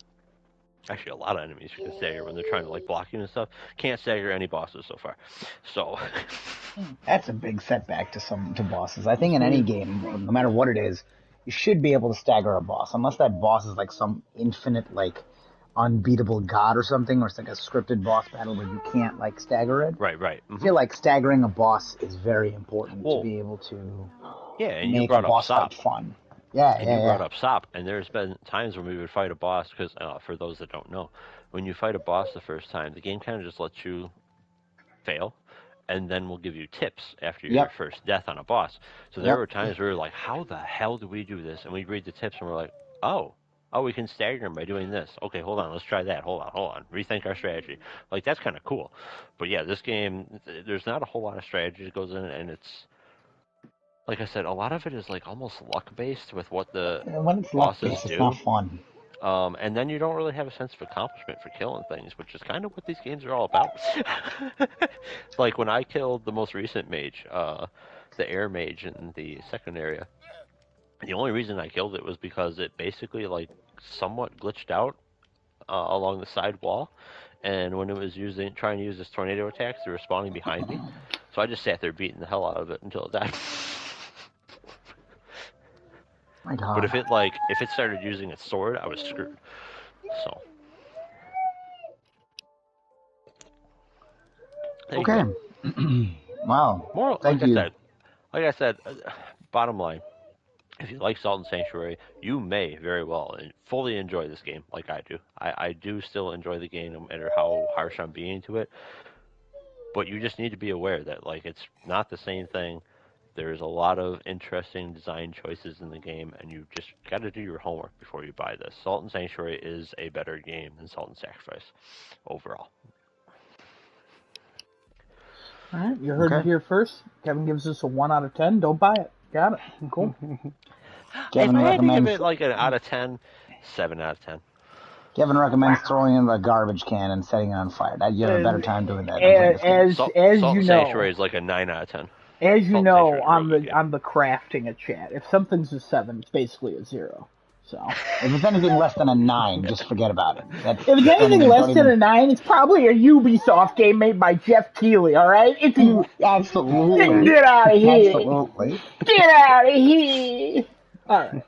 actually a lot of enemies you can stagger when they're trying to like block you and stuff. Can't stagger any bosses so far. So That's a big setback to bosses. I think in any game, no matter what it is, you should be able to stagger a boss, unless that boss is like some infinite, like unbeatable god or something, or it's like a scripted boss battle where you can't like stagger it. right. I feel like staggering a boss is very important to Well, be able to yeah, and you make a brought up boss Sop. fight fun. Yeah, And yeah, you brought yeah. up Sop, and there's been times when we would fight a boss, because for those that don't know, when you fight a boss the first time, the game kind of just lets you fail, and then we'll give you tips after your Yep, first death on a boss. So there yep. were times where we were like, how the hell do we do this? And we'd read the tips, and we're like, oh, we can stagger him by doing this. Okay, hold on, let's try that. Hold on. Rethink our strategy. Like, that's kind of cool. But yeah, this game, there's not a whole lot of strategy that goes in it, and it's, like I said, a lot of it is like almost luck based with what the And when it's luck bosses based, it's not do. fun. And then you don't really have a sense of accomplishment for killing things, which is kind of what these games are all about. Like when I killed the most recent mage, the air mage in the second area, the only reason I killed it was because it basically like somewhat glitched out along the side wall, and when it was trying to use this tornado attacks, they were spawning behind me. So I just sat there beating the hell out of it until it died. My But God. if it started using its sword, I was screwed. So there you Okay. go. Wow. More Thank you. like I said, bottom line, if you like Salt and Sanctuary, you may very well and fully enjoy this game like I do. I do still enjoy the game no matter how harsh I'm being to it. But you just need to be aware that like it's not the same thing. There's a lot of interesting design choices in the game, and you just got to do your homework before you buy this. Salt and Sanctuary is a better game than Salt and Sacrifice overall. All right, you heard it Okay. here first. Kevin gives us a 1 out of 10. Don't buy it. Got it. Cool. Kevin If I had to give recommends it like an out of 10, 7 out of 10. Kevin recommends throwing it in the garbage can and setting it on fire. You have a better time doing that than playing this game. Salt you and know, Sanctuary is like a 9 out of 10. as you Salt and know, Sanctuary is a real good game. on the crafting a chat, if something's a 7, it's basically a 0. So If it's anything less than a 9, just forget about it. if it's anything less than a 9, it's probably a Ubisoft game made by Jeff Keighley. All right, Absolutely. Get out of here. Absolutely. Get out of here. All right,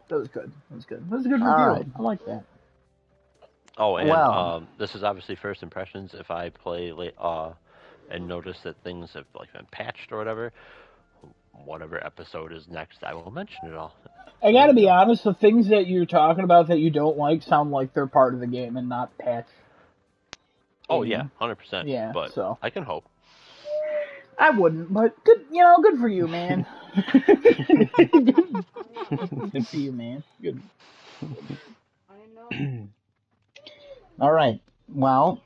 that was good. That was good. That was a good review. right. I like that. Oh, and Well. this is obviously first impressions. If I play and notice that things have like been patched or whatever episode is next, I will mention it all. I gotta be honest, the things that you're talking about that you don't like sound like they're part of the game and not patched. Oh yeah, 100%. Yeah, but so. I can hope. I wouldn't, but good, good for you, man. Good for you, man. Good. All right. Well,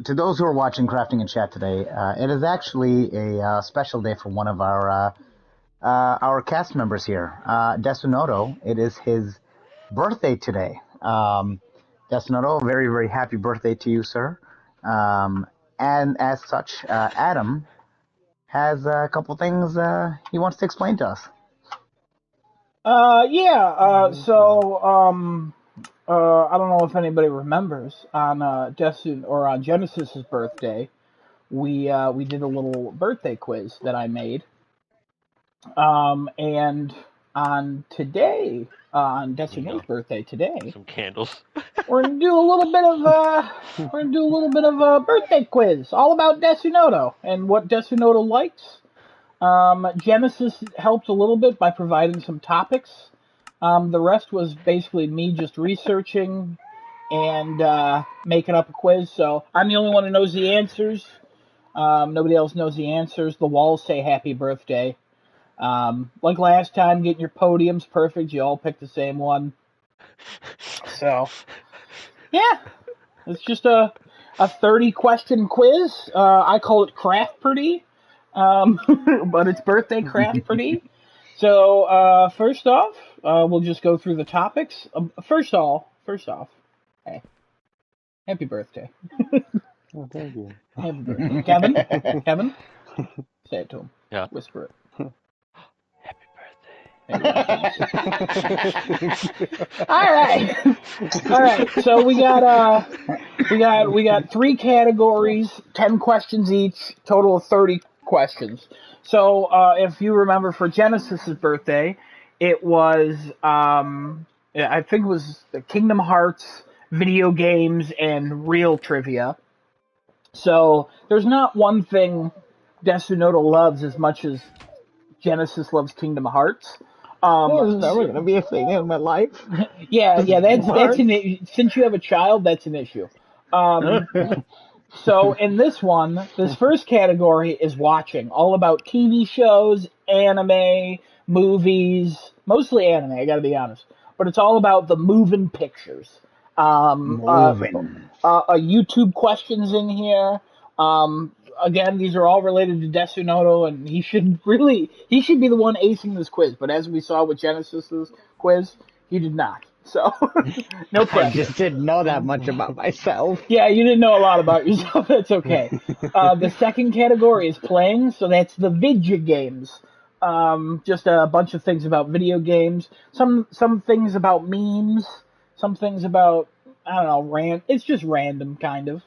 to those who are watching Crafting and Chat today, it is actually a special day for one of our cast members here, Desunoto. It is his birthday today. Desunoto, very, very happy birthday to you, sir. And as such, Adam has a couple things he wants to explain to us. I don't know if anybody remembers on on Genesis's birthday, we did a little birthday quiz that I made. And on today, on Desunoto's birthday today, Some candles. we're gonna do a little bit of a birthday quiz, all about Desunoto and what Desunoto likes. Genesis helped a little bit by providing some topics. The rest was basically me just researching and making up a quiz. So I'm the only one who knows the answers. Nobody else knows the answers. The walls say happy birthday. Like last time, getting your podiums perfect. You all picked the same one. So, yeah. It's just a 30-question quiz. I call it Craft-Purdy. But it's birthday Craft-Purdy. So, first off, we'll just go through the topics. First off, hey, happy birthday. Oh, thank you. Happy birthday. Kevin, say it to him. Yeah. Whisper it. All right. So we got 3 categories, 10 questions each, total of 30 questions. So if you remember, for Genesis's birthday, it was I think it was the Kingdom Hearts, video games, and real trivia. So there's not one thing Desunoto loves as much as Genesis loves Kingdom Hearts. There's never going to be a thing in my life. Yeah, that's since you have a child, that's an issue. So in this first category is watching, all about TV shows, anime, movies, mostly anime, I gotta be honest. But it's all about the moving pictures. YouTube questions in here. Again, these are all related to Desunoto, and he should be the one acing this quiz. But as we saw with Genesis's quiz, he did not. So, no pressure. I just didn't know that much about myself. Yeah, you didn't know a lot about yourself. That's okay. The second category is playing, so that's the video games. Just a bunch of things about video games. Some things about memes. Some things about, I don't know, it's just random, kind of.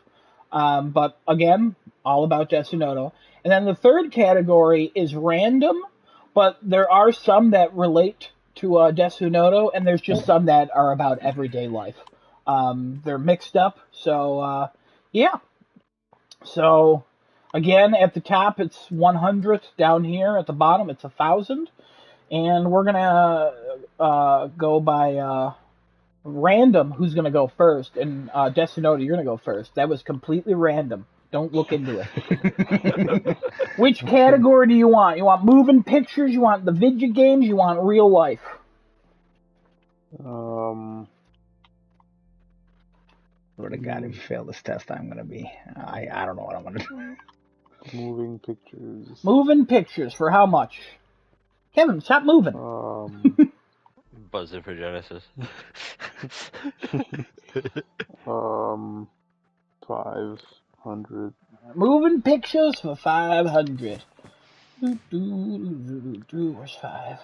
But again, all about Desunoto. And then the third category is random, but there are some that relate to Desunoto, and there's just some that are about everyday life. They're mixed up, so yeah. So again, at the top it's 100. Down here at the bottom it's 1,000, and we're gonna go by random. Who's gonna go first? And Desunoto, you're gonna go first. That was completely random. Don't look into it. Which category do you want? You want moving pictures? You want the video games? You want real life? Lord of God, if you fail this test, I'm going to be... I don't know what I'm going to do. Moving pictures. Moving pictures for how much? Kevin, stop moving. Buzzing for Genesis. 500. Moving pictures for 500. Where's 5?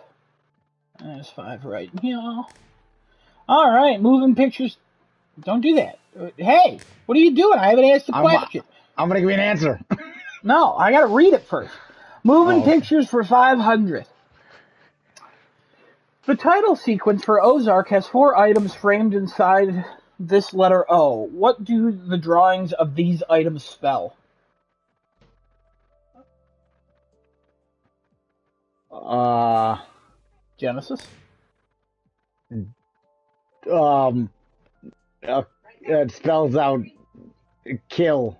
There's 5 right here. All right, moving pictures. Don't do that. Hey, what are you doing? I haven't asked the question. I'm going to give you an answer. No, I got to read it first. Moving pictures for 500. The title sequence for Ozark has 4 items framed inside this letter O. What do the drawings of these items spell? Genesis? It spells out kill.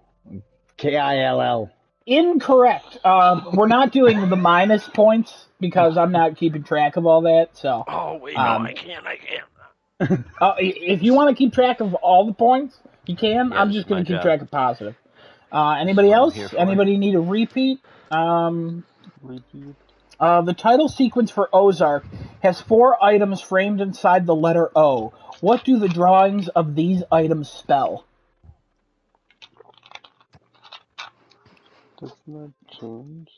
Kill. Incorrect. We're not doing the minus points because I'm not keeping track of all that. So. Oh wait, no, I can't. If you want to keep track of all the points, you can. Yes, I'm just going to keep job. track of positive. Anybody else? Anybody need a repeat? Repeat. The title sequence for Ozark has 4 items framed inside the letter O. What do the drawings of these items spell? Doesn't that change?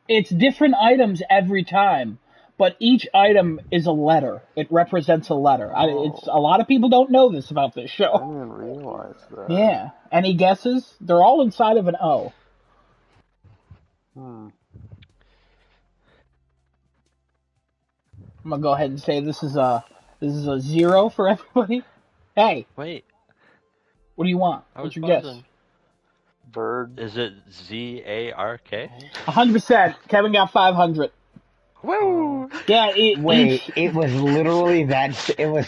It's different items every time, but each item is a letter. It represents a letter. It's a lot of people don't know this about this I show. didn't even realize that. Yeah. Any guesses? They're all inside of an O. Hmm. I'm gonna go ahead and say this is a 0 for everybody. Hey, Wait, what do you want? I What's was your buzzing. guess? Bird. Is it ZARK? 100%. Kevin got 500. Woo! Yeah, Wait, it was literally that. It was.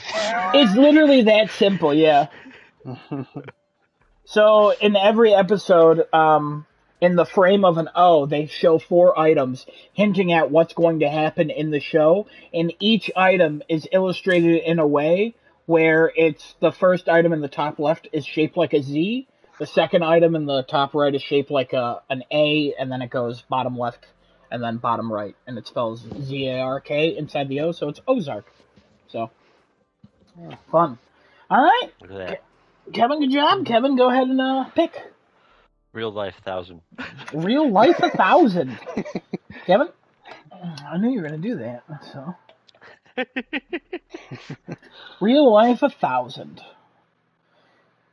it's literally that simple. Yeah. So in every episode, in the frame of an O, they show 4 items, hinting at what's going to happen in the show, and each item is illustrated in a way where it's the first item in the top left is shaped like a Z, the second item in the top right is shaped like an A, and then it goes bottom left and then bottom right, and it spells ZARK inside the O, so it's Ozark. So, fun. All right, Look at that. Kevin, good job. Kevin, go ahead and pick. Real life 1,000. Real life 1,000. Kevin, I knew you were gonna do that. So, real life 1,000.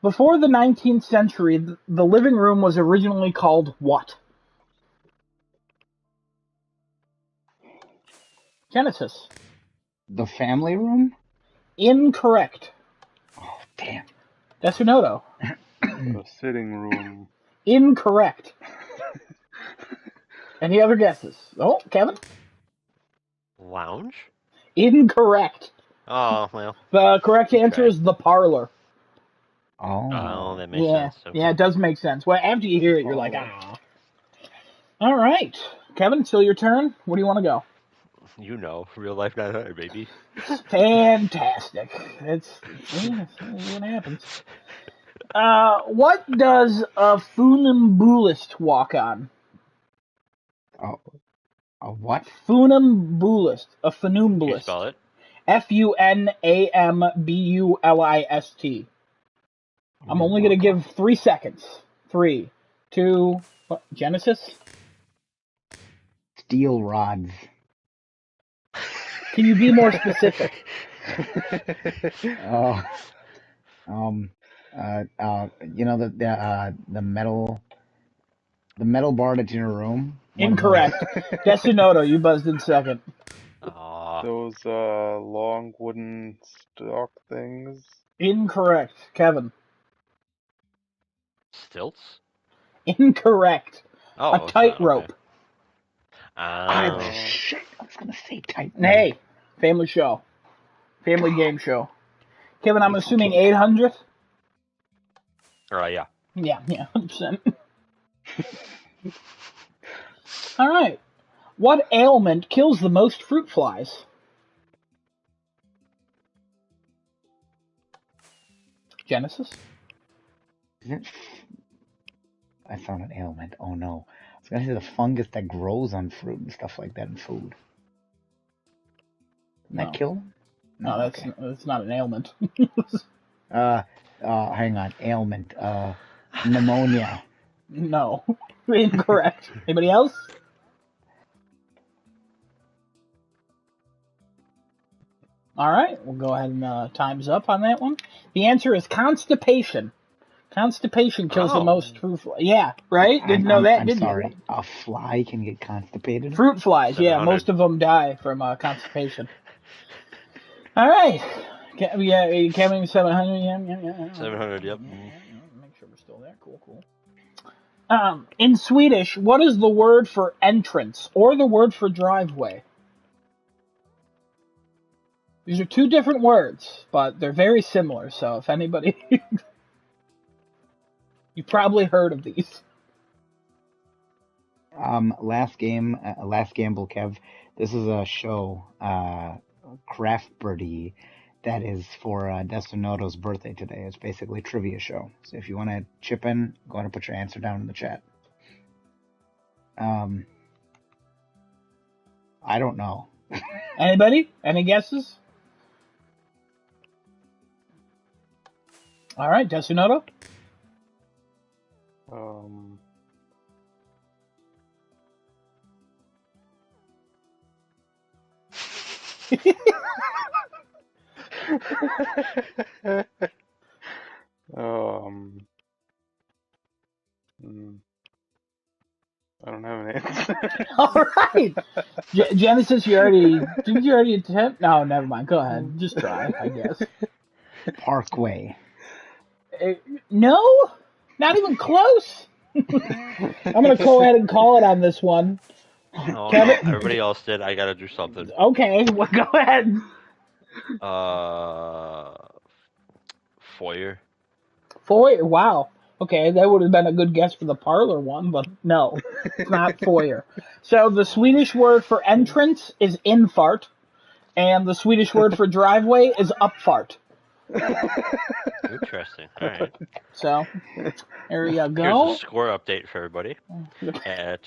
Before the 19th century, the living room was originally called what? Genesis. The family room? Incorrect. Oh, damn. Desunoto. The sitting room. Incorrect. Any other guesses? Oh, Kevin? Lounge? Incorrect. Oh, well. The correct answer Okay. is the parlor. Oh, that makes Yeah, sense. Okay. yeah, it does make sense. Well, after you hear it, you're like, ah. All right, Kevin, still your turn. Where do you want to go? You know, real life 900, baby. Fantastic. It's what happens. What does a funambulist walk on? Oh, a what? Funambulist. A Can you funambulist. spell it? Funambulist. I'm only going to give 3 seconds. 3, 2, what? Genesis? Steel rods. Can you be more specific? Oh, you know the metal bar that's in your room. What Incorrect. Desunoto, you buzzed in second. Aw. Those long wooden stalk things. Incorrect. Kevin. Stilts? Incorrect. Oh, A it's not, tightrope. okay. Shit! I was gonna say tight. Hey, family show. Family game show. Kevin, I'm assuming 800? Yeah. Yeah, 100%. All right. What ailment kills the most fruit flies? Genesis? I found an ailment. Oh no! I was gonna say the fungus that grows on fruit and stuff like that in food. Doesn't that kill them? No, that's not an ailment. Hang on. Ailment. Pneumonia. No. Incorrect. Anybody else? All right, we'll go ahead and time's up on that one. The answer is constipation. Constipation kills the most fruit flies. Yeah, right? Didn't know that, did you? I'm sorry. A fly can get constipated? Fruit flies, yeah. 700. Most of them die from constipation. All right. Yeah, Kevin 700. Yeah. 700, yep. Make sure we're still there. Cool. In Swedish, what is the word for entrance or the word for driveway? These are 2 different words, but they're very similar. So if anybody, you probably heard of these. Last gamble, Kev. This is a show, Craft Birdie, that is for Desunoto's birthday today. It's basically a trivia show. So if you want to chip in, go ahead and put your answer down in the chat. I don't know. Anybody? Any guesses? All right, Desunoto. Um, I don't have an answer. All right. Genesis, didn't you already attempt? No, never mind. Go ahead. Just try, I guess. Parkway. No, not even close. I'm going to go ahead and call it on this one. Oh, Kevin? no, everybody else did. I gotta do something. Okay, well, go ahead. Foyer. Foyer, wow. Okay, that would have been a good guess for the parlor one, but no, it's not foyer. So the Swedish word for entrance is infart, and the Swedish word for driveway is upfart. Interesting. All right. So there you Here's go. a score update for everybody. At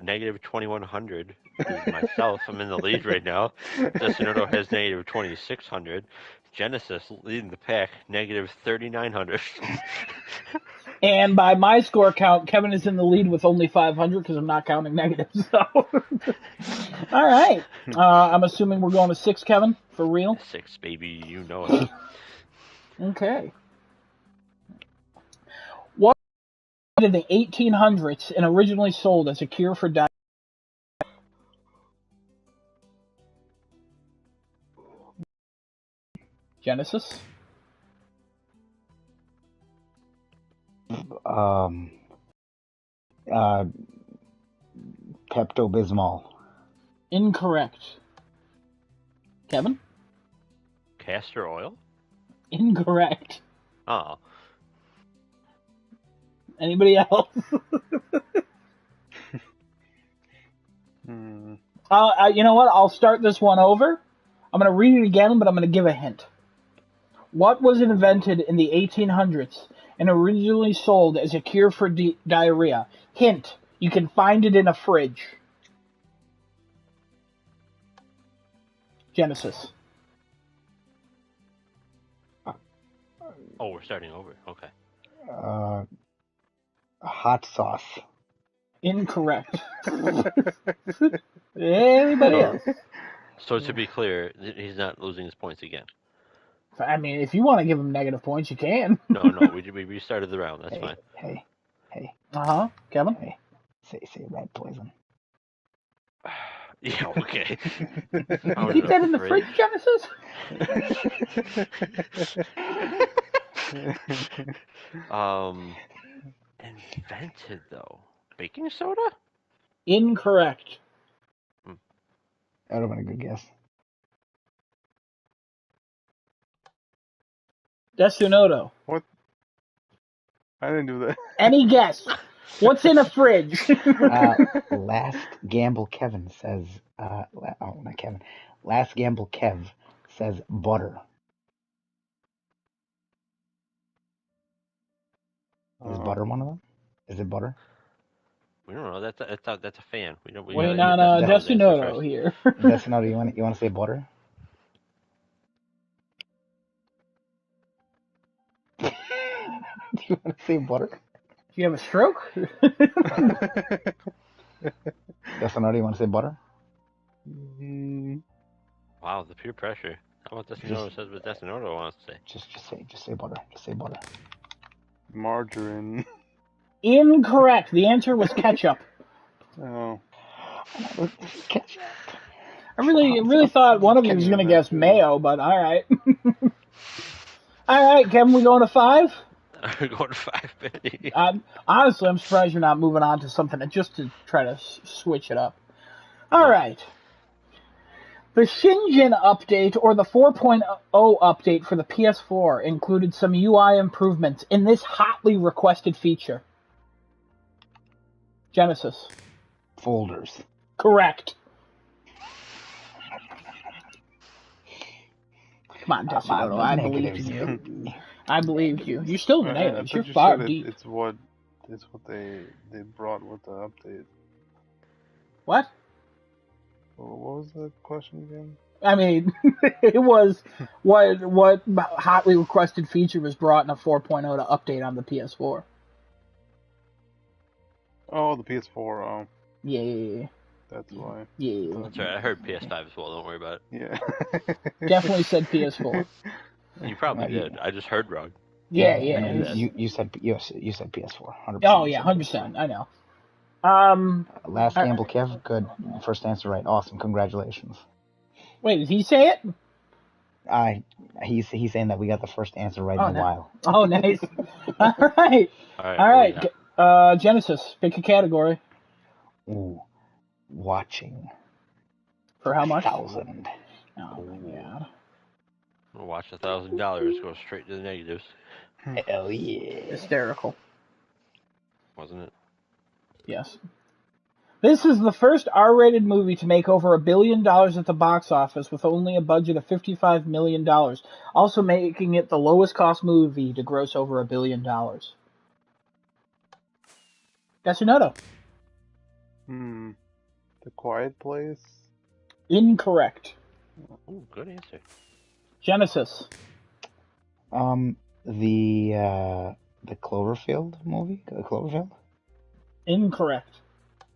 negative 2100 is myself. I'm in the lead right now. Destinoto has negative 2600. Genesis leading the pack, negative 3900. And by my score count, Kevin is in the lead with only 500 because I'm not counting negatives. So, all right. I'm assuming we're going to 6, Kevin, for real. 6, baby, you know it. Okay. What in the 1800s and originally sold as a cure for diabetes? Genesis? Pepto-Bismol. Incorrect. Kevin? Castor oil? Incorrect. Oh. Anybody else? You know what? I'll start this one over. I'm going to read it again, but I'm going to give a hint. What was invented in the 1800s and originally sold as a cure for diarrhea? Hint, you can find it in a fridge. Genesis. Oh, we're starting over. Okay. Hot sauce. Incorrect. Anybody else? So to be clear, he's not losing his points again. I mean, if you want to give him negative points, you can. No, we restarted the round. That's fine. Hey. Uh-huh. Kevin? Hey. Say red poison. Yeah, okay. Keep that in the fridge, Genesis? Invented, though. Baking soda? Incorrect. That would have been a good guess. Destinoto. What? I didn't do that. Any guess? What's in a fridge? Last Gamble Kevin says, not Kevin. Last Gamble Kev says butter. Is butter one of them? Is it butter? We don't know. That's a fan. We don't. Wait on Destinoto here. Destinoto, you want to say butter? Do you want to say butter? Do you have a stroke? Destinoto, you want to say butter? Wow, the peer pressure. How about Destinoto says what Destinoto wants to say? Just say butter. Just say butter. Margarine. Incorrect. The answer was ketchup. Oh. Ketchup. I really thought one of you was going to guess mayo, but all right. All right, Kevin, we going to 5? We're going to 5, baby. Honestly, I'm surprised you're not moving on to something just to try to switch it up. All right. The Shingen update, or the 4.0 update for the PS4, included some UI improvements in this hotly requested feature. Genesis. Folders. Correct. Come on, Destinoto, I believed in you. I believed you. You're still in the negatives. You're far deep. It's what they brought with the update. What? What was the question again? I mean, it was what hotly requested feature was brought in a 4.0 to update on the PS4. Oh, the PS4. Yeah. That's why. Yeah, That's right. I heard PS5 as well. Don't worry about it. Yeah. definitely said PS4. You probably No, you- did. I just heard wrong. Yeah, No, yeah. it's- you said PS4. 100%. Oh you yeah, said 100%. PS4. I know. Last I- gamble, Kev. Good. First answer right. Awesome. Congratulations. Wait, did he say it? He's saying that we got the first answer right Oh, in a no. while. Oh, nice. All right. All right. All what we right. got? Genesis, pick a category. Ooh, watching For how much? 1,000. Oh my Ooh. god. We'll watch $1,000 go straight to the negatives, Hell yeah. Hysterical. wasn't it? Yes. This is the first R-rated movie to make over $1 billion at the box office with only a budget of $55 million, also making it the lowest cost movie to gross over $1 billion. Yasunoto. The Quiet Place. Incorrect. Ooh, good answer. Genesis. The Cloverfield movie? The Cloverfield? Incorrect.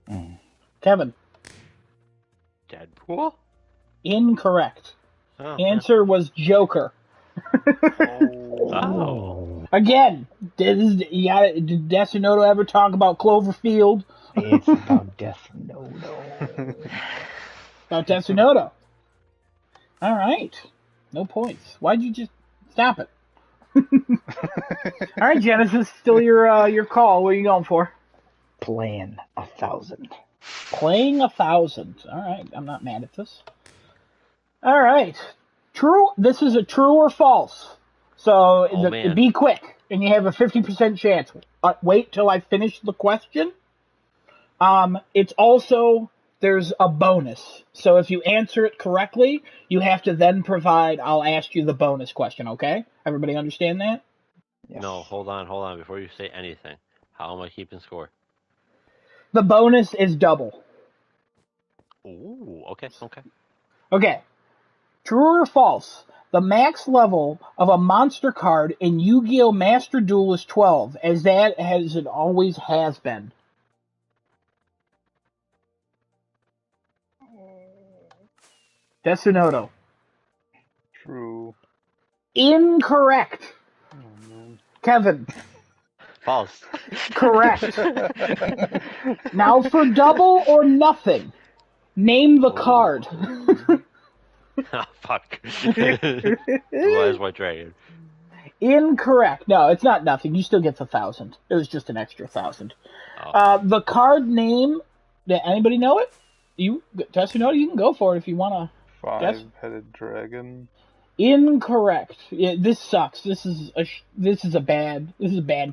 Mm. Kevin. Deadpool? Incorrect. Oh, Answer was Joker. Oh. Again, did Yasunoto ever talk about Cloverfield? It's about Death Note. About Yasunoto. All right. No points. Why'd you just stop it? All right, Genesis, still your call. What are you going for? Playing 1,000. Playing 1,000. All right, I'm not mad at this. All right. True. This is a true or false. So man. be quick, and you have a 50% chance. Wait till I finish the question. It's also, there's a bonus. So if you answer it correctly, you have to then provide, I'll ask you the bonus question, okay? Everybody understand that? Yes. No, hold on. Before you say anything, how am I keeping score? The bonus is double. Ooh, okay. Okay. True or false? The max level of a monster card in Yu-Gi-Oh! Master Duel is 12, as it always has been. Desunoto. True. Incorrect. Oh man. Kevin. False. Correct. Now for double or nothing, name the card. Oh, fuck. Blue Eyes White Dragon. Incorrect. No, it's not nothing. You still get the 1,000. It was just an extra 1,000. Oh. The card name. Did anybody know it? Desunoto, you can go for it if you want to. Five-headed dragon. Incorrect. This sucks. This is a bad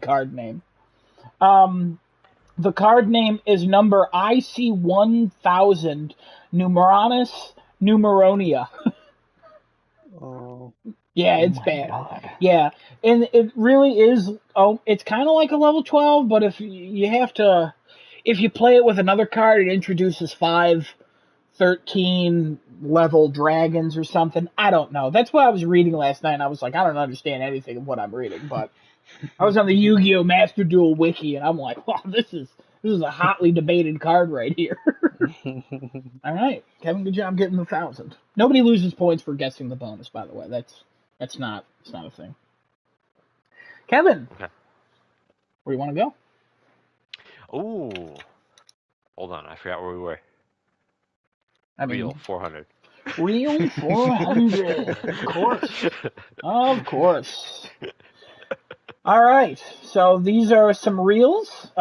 card name. The card name is number IC 1000 Numeranus Numeronia. Oh. Yeah, it's my bad. God. Yeah, and it really is. Oh, it's kind of like a level 12, but if you play it with another card, it introduces 13 level dragons or something. I don't know. That's what I was reading last night, and I was like, I don't understand anything of what I'm reading, but I was on the Yu-Gi-Oh! Master Duel wiki, and I'm like, wow, this is a hotly debated card right here. All right, Kevin, good job getting the 1,000. Nobody loses points for guessing the bonus, by the way. It's not a thing. Kevin, Okay. where do you want to go? Ooh. Hold on, I forgot where we were. I mean, Real 400. Real 400. Of course. All right, so these are some reels.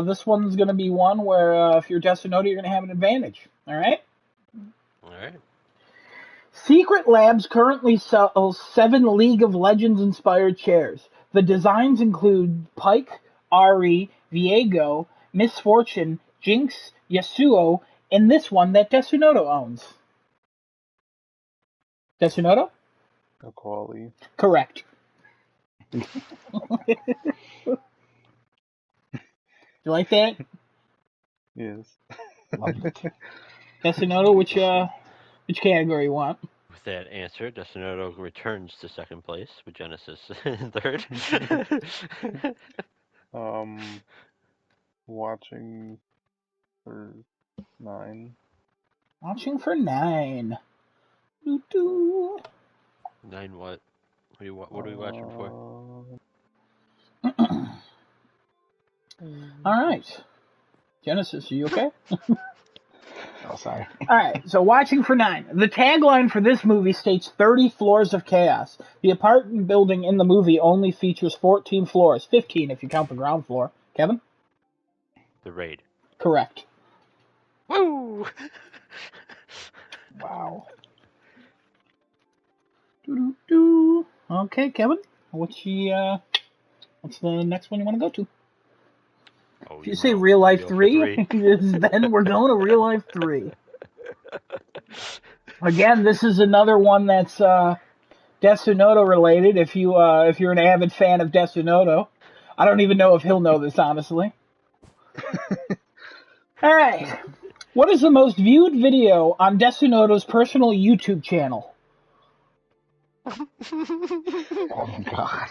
This one's going to be one where if you're Desunoto, you're going to have an advantage. All right? All right. Secret Labs currently sells 7 League of Legends inspired chairs. The designs include Pike, Ari, Viego, Miss Fortune, Jinx, Yasuo, and this one that Desunoto owns. Desunoto? Aquali. Correct. You like that? Yes. Loved it. Desunoto, which category you want? With that answer, Desunoto returns to second place with Genesis in third. Watching for 9. Watching for 9. Doo-doo. 9 what? What are we watching for? All right. Genesis, are you okay? Oh, sorry. All right, so watching for 9. The tagline for this movie states 30 floors of chaos. The apartment building in the movie only features 14 floors, 15 if you count the ground floor. Kevin? The Raid. Correct. Woo! Wow. Doo-doo-doo. Okay, Kevin, what's the next one you want to go to? Oh, If you say Real Life 3, 3. then we're going to Real Life 3. Again, this is another one that's Desunoto related. If you're an avid fan of Desunoto, I don't even know if he'll know this, honestly. All right, what is the most viewed video on Desunoto's personal YouTube channel? Oh my god.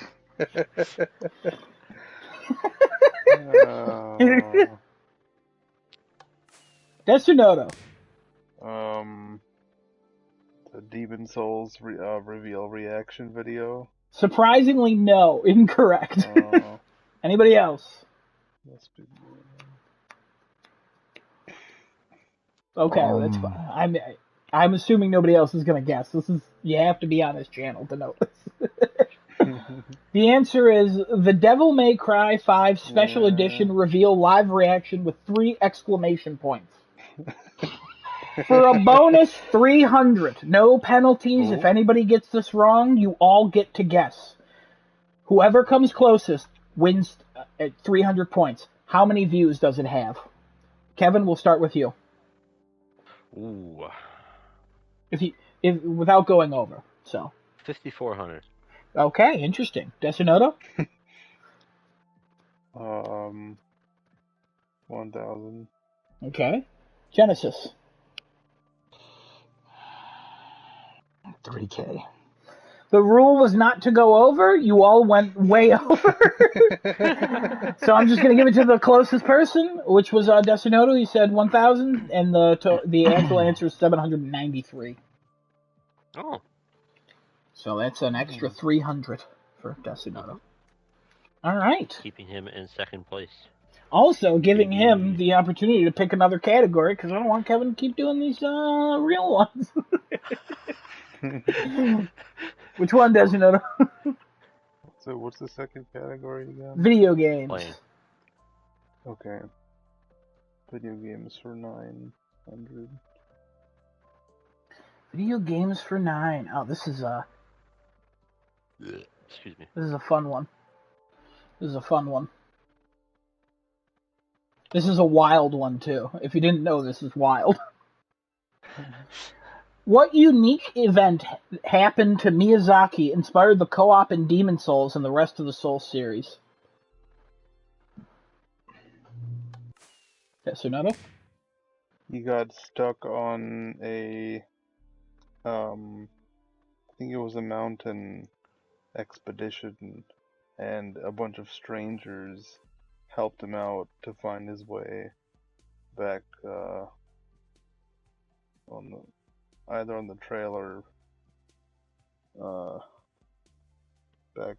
Desunoto. The Demon Souls reveal reaction video. Surprisingly, no. Incorrect. Anybody else? Must be. Okay, that's fine. I'm assuming nobody else is gonna guess. You have to be on his channel to know this. The answer is the Devil May Cry 5 Special Edition reveal live reaction with 3 exclamation points. For a bonus 300, no penalties. If anybody gets this wrong, you all get to guess. Whoever comes closest wins at 300 points. How many views does it have? Kevin, we'll start with you. Ooh. If without going over, so 5,400. Okay, interesting. Desunoto? 1,000. Okay. Genesis? 3K. The rule was not to go over. You all went way over. So I'm just going to give it to the closest person, which was Desunoto. He said 1,000, and the actual answer is 793. Oh. So that's an extra 300 for Desunoto. All right. Keeping him in second place. Also giving him the opportunity to pick another category, because I don't want Kevin to keep doing these real ones. Which one, Desunoto? So what's the second category again? Video games. Playing. Okay. Video games for 900. Video games for 9. Oh, this is Excuse me. This is a fun one. This is a fun one. This is a wild one, too. If you didn't know, this is wild. What unique event happened to Miyazaki inspired the co-op in Demon Souls and the rest of the Souls series? Desunoto? He got stuck on I think it was a mountain expedition, and a bunch of strangers helped him out to find his way back either on the trail or back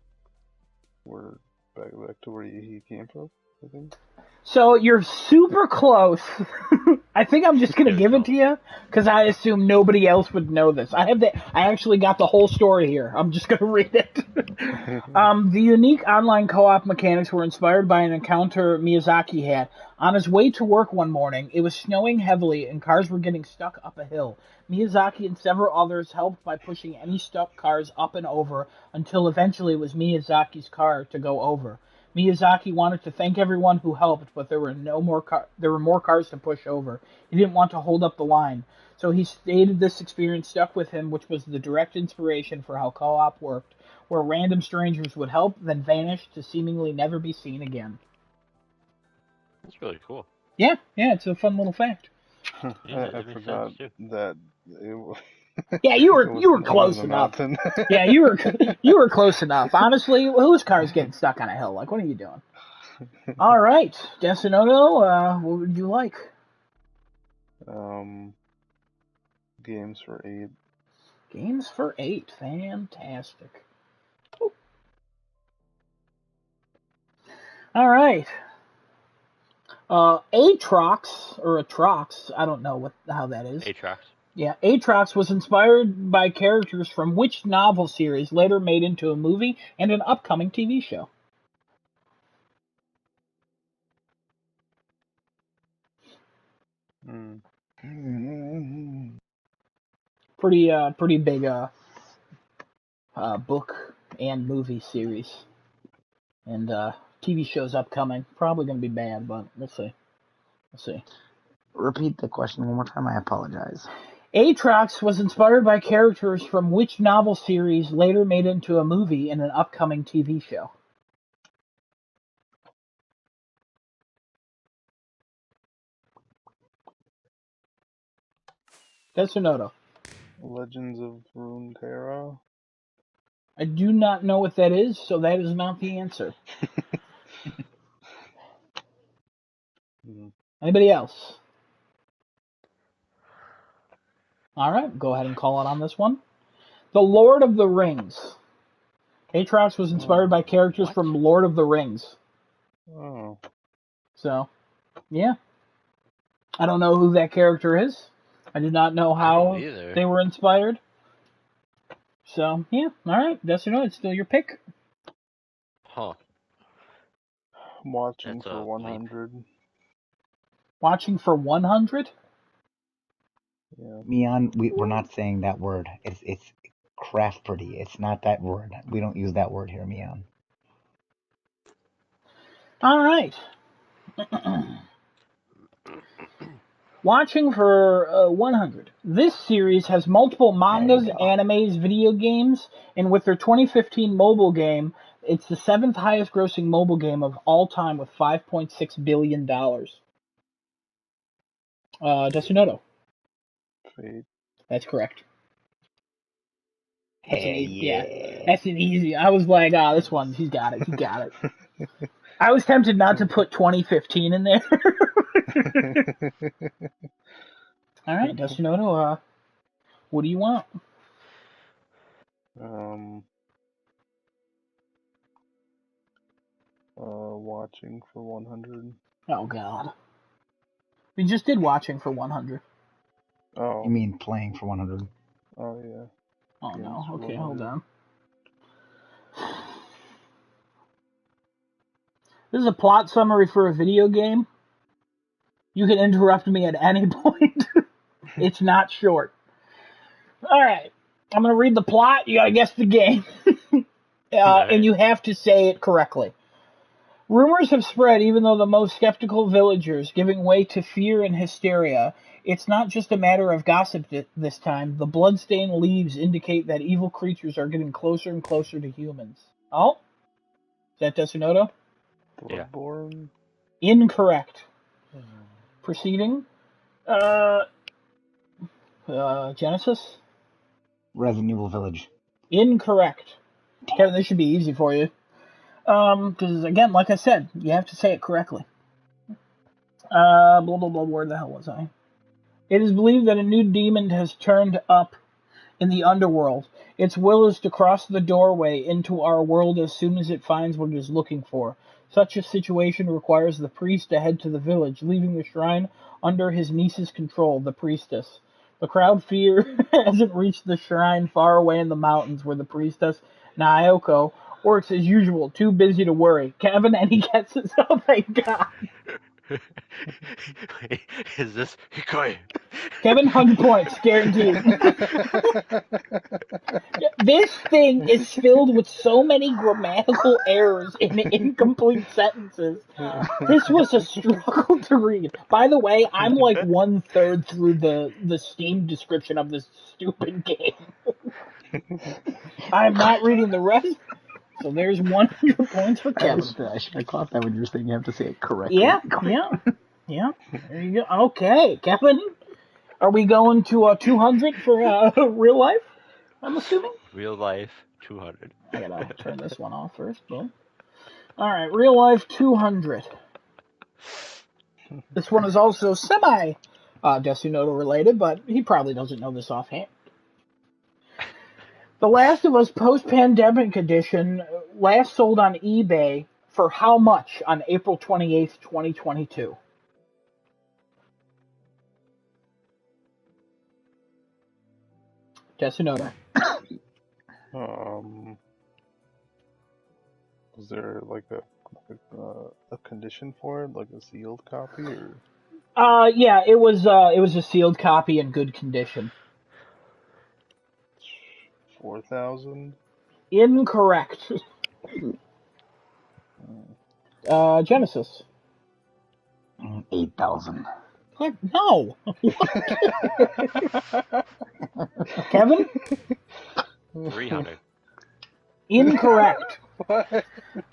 to where he came from, I think. So you're super close. I think I'm just gonna give it to you because I assume nobody else would know this. I actually got the whole story here. I'm just gonna read it. The unique online co-op mechanics were inspired by an encounter Miyazaki had. On his way to work one morning, it was snowing heavily and cars were getting stuck up a hill. Miyazaki and several others helped by pushing any stuck cars up and over until eventually it was Miyazaki's car to go over. Miyazaki wanted to thank everyone who helped, but there were more cars to push over. He didn't want to hold up the line. So he stated this experience stuck with him, which was the direct inspiration for how co-op worked, where random strangers would help, then vanish to seemingly never be seen again. That's really cool. Yeah, it's a fun little fact. I forgot that it Yeah, you were close enough. Yeah, you were close enough. Honestly, whose car's getting stuck on a hill? Like, what are you doing? All right, Desunoto, what would you like? Games for 8. Games for 8. Fantastic. All right. Aatrox, or Atrox, I don't know how that is. Aatrox. Yeah, Aatrox was inspired by characters from which novel series later made into a movie and an upcoming TV show? Pretty big book and movie series, and TV show's upcoming. Probably gonna be bad, but we'll see. We'll see. Repeat the question one more time. I apologize. Aatrox was inspired by characters from which novel series later made into a movie and an upcoming TV show? Yes or no? Legends of Runeterra. I do not know what that is, so that is not the answer. Anybody else? All right, go ahead and call it on this one. The Lord of the Rings. Aatrox was inspired by characters from Lord of the Rings. Oh. So, yeah. I don't know who that character is. I do not know how they were inspired. So, yeah. All right. Yes or no? It's still your pick. Huh. Watching for 100. Watching for 100? Yeah. Mian, we're not saying that word. It's craft pretty. It's not that word. We don't use that word here, Mian. All right. Watching for 100. This series has multiple mangas, animes, video games, and with their 2015 mobile game, it's the 7th highest grossing mobile game of all time with $5.6 billion. Desunoto. Fate. That's correct. That's Hey, yeah. That's an easy. I was like, this one, he's got it. He got it. I was tempted not to put 2015 in there. All right, Desunoto, what do you want? Watching for 100. Oh, God. We just did watching for 100. Oh. You mean playing for 100? Oh, yeah. Oh, Games no. for Okay, 100. hold on. This is a plot summary for a video game. You can interrupt me at any point. It's not short. All right. I'm going to read the plot. You got to guess the game. And you have to say it correctly. Rumors have spread even though the most skeptical villagers giving way to fear and hysteria. It's not just a matter of gossip this time. The bloodstained leaves indicate that evil creatures are getting closer and closer to humans. Oh? Is that Desunoto? Bloodborne? Yeah. Incorrect. Proceeding. Genesis? Resident Evil Village. Incorrect. Kevin, this should be easy for you. Because, again, like I said, you have to say it correctly. Blah, blah, blah, where the hell was I? It is believed that a new demon has turned up in the underworld. Its will is to cross the doorway into our world as soon as it finds what it is looking for. Such a situation requires the priest to head to the village, leaving the shrine under his niece's control, the priestess. The crowd fear hasn't reached the shrine far away in the mountains where the priestess, Naoko, works as usual, too busy to worry. Kevin, and he gets it, oh my god. Wait, is this Hikoi? Kevin, 100 points, guaranteed. This thing is filled with so many grammatical errors and incomplete sentences. This was a struggle to read. By the way, I'm like 1/3 through the Steam description of this stupid game. I'm not reading the rest. So there's 100 points for Kevin. I should have caught that when you were saying you have to say it correctly. Yeah. There you go. Okay, Kevin. Are we going to 200 for real life? I'm assuming. Real life 200. I gotta turn this one off first. Boom. All right, real life 200. This one is also semi Desunoto related, but he probably doesn't know this offhand. The Last of Us Post-Pandemic Edition last sold on eBay for how much on April 28th, 2022? Desunoto. Was there like a condition for it, like a sealed copy, or? Yeah, it was a sealed copy in good condition. 4,000. Incorrect. Genesis. 8,000. What? No. Kevin? 300. Incorrect. What?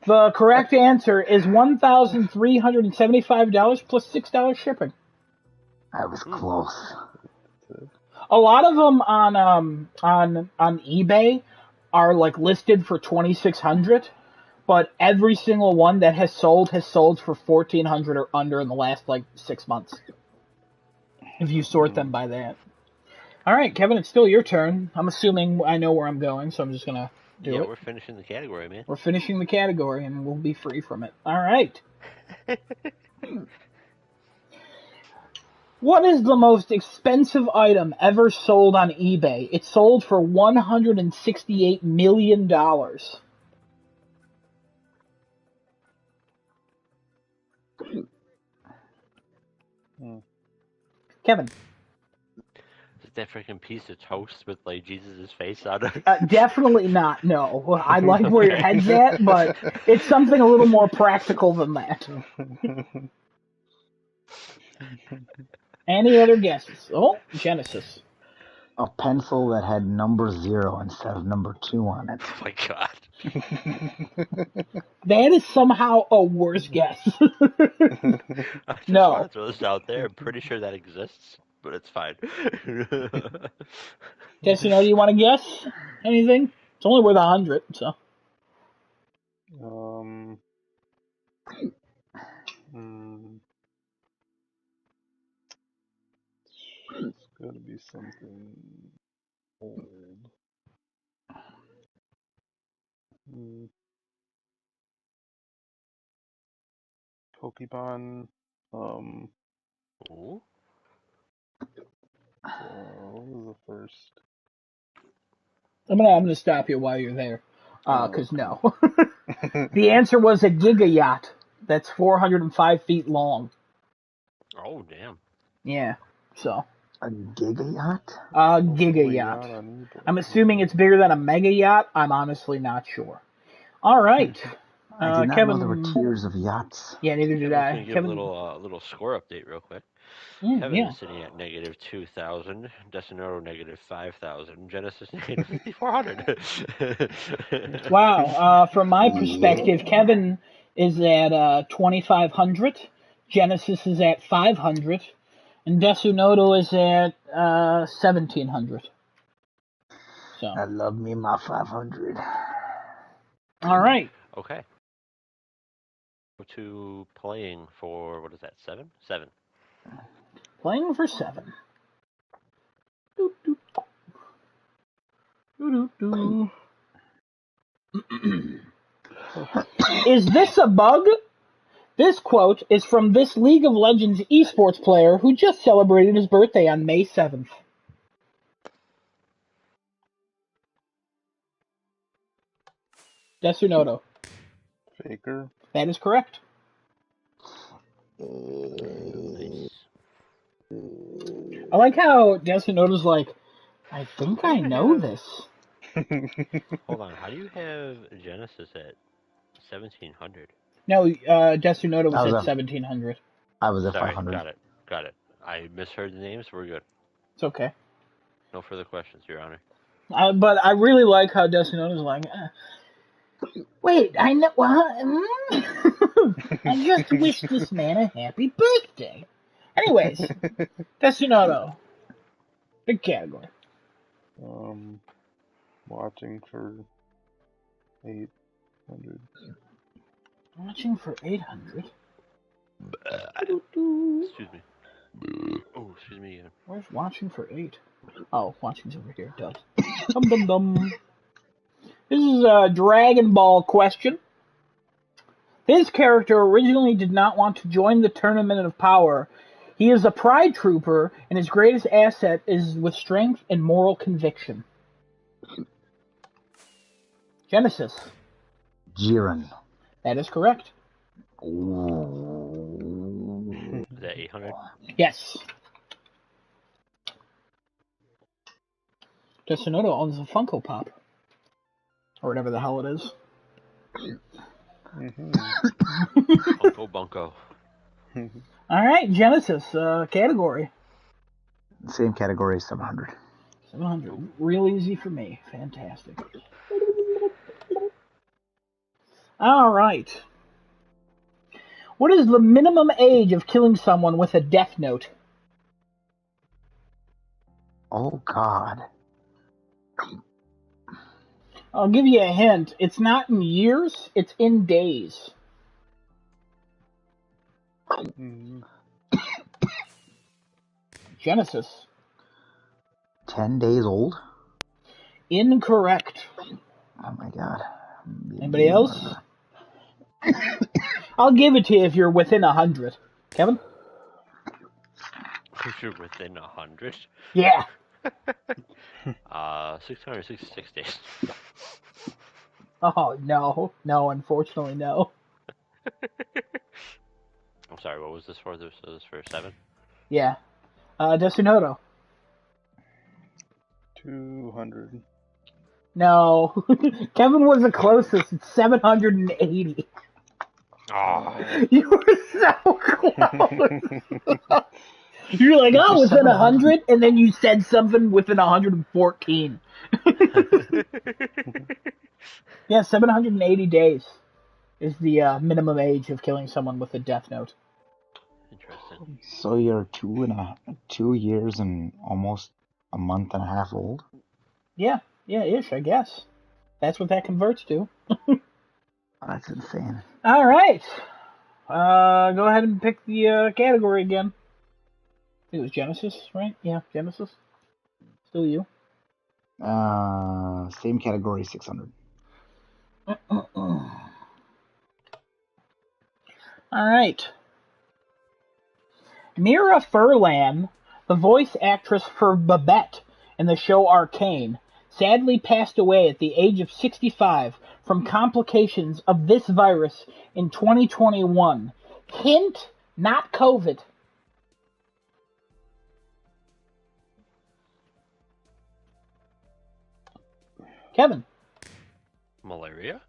The correct answer is $1,375 plus $6 shipping. I was close. A lot of them on eBay are like listed for $2,600, but every single one that has sold for $1,400 or under in the last like 6 months. If you sort them by that. All right, Kevin, it's still your turn. I'm assuming I know where I'm going, so I'm just gonna do it. We're finishing the category, man. We're finishing the category, and we'll be free from it. All right. What is the most expensive item ever sold on eBay? It sold for $168 million. Kevin. Is that freaking piece of toast with like Jesus' face on it? Definitely not, no. I like where your head's at, but it's something a little more practical than that. Any other guesses? Oh, Genesis. A pencil that had number 0 instead of number 2 on it. Oh my god. That is somehow a worse guess. I just No. want to throw this out there. I'm pretty sure that exists, but it's fine. Desunoto, do you want to guess anything? It's only worth 100, so. It's gotta be something old. Pokemon. Ooh. What was the first? I'm gonna stop you while you're there, because no. The answer was a Giga Yacht. That's 405 feet long. Oh, damn. Yeah, so. A Giga Yacht? Giga Yacht. I'm assuming it's bigger than a Mega Yacht. I'm honestly not sure. All right. I did not Kevin, know there were tiers of yachts. Yeah, neither did Kevin's I. gonna give Kevin, a little score update real quick. Kevin is sitting at negative 2,000. Desunoto negative 5,000. Genesis negative 5,400. Wow. From my perspective, Kevin is at 2,500. Genesis is at 500. And Desunoto is at 1,700. So. I love me my 500. All right. Okay. Go to playing for, what is that, 7? 7. Playing for 7. Doo, doo. Doo, doo, doo. Is this a bug? This quote is from this League of Legends esports player who just celebrated his birthday on May 7th. Desunoto. Faker. That is correct. Nice. I like how Desunoto's like, I think I know this. Hold on, how do you have Genesis at 1,700? No, Desunoto was I was at at- 1,700. I was at Sorry, 500. got it. I misheard the names, we're good. It's okay. No further questions, Your Honor. But I really like how Desunoto's like, wait, I know what? I just wish this man a happy birthday. Anyways, Desunoto. Big category. Watching for 800. Watching for 800. Excuse me. Oh, excuse me again. Where's watching for 8? Oh, watching's over here. Duh. Dum dum dum. This is a Dragon Ball question. His character originally did not want to join the Tournament of Power. He is a Pride Trooper, and his greatest asset is with strength and moral conviction. Genesis. Jiren. That is correct. Ooh. Is that 800? Yes. Destinoto owns a Funko Pop. Or whatever the hell it is. Bunko Bunko. Alright, Genesis, category. Same category, 700. 700. Real easy for me. Fantastic. Alright. What is the minimum age of killing someone with a death note? Oh, God. I'll give you a hint. It's not in years, it's in days. Genesis. 10 days old? Incorrect. Oh, my God. Anybody else? I'll give it to you if you're within 100. Kevin? If you're within 100. Yeah. 666 days. Oh, no. No, unfortunately, no. I'm sorry, what was this for? This was for 7? Yeah. Destinoto. 200. No. Kevin was the closest. It's 780. Oh, You were so close. You're like, oh, within 100, and then you said something within 114. Yeah, 780 days is the minimum age of killing someone with a death note. interesting. So you're 2 years and almost a month and a half old? Yeah, ish, I guess. That's what that converts to. That's insane. All right. Go ahead and pick the category again. I think it was Genesis, right? Yeah, Genesis. Still you. Same category, 600. All right. Mira Furlan, the voice actress for Babette in the show Arcane, sadly passed away at the age of 65 from complications of this virus in 2021. Hint, not COVID. Kevin. Malaria?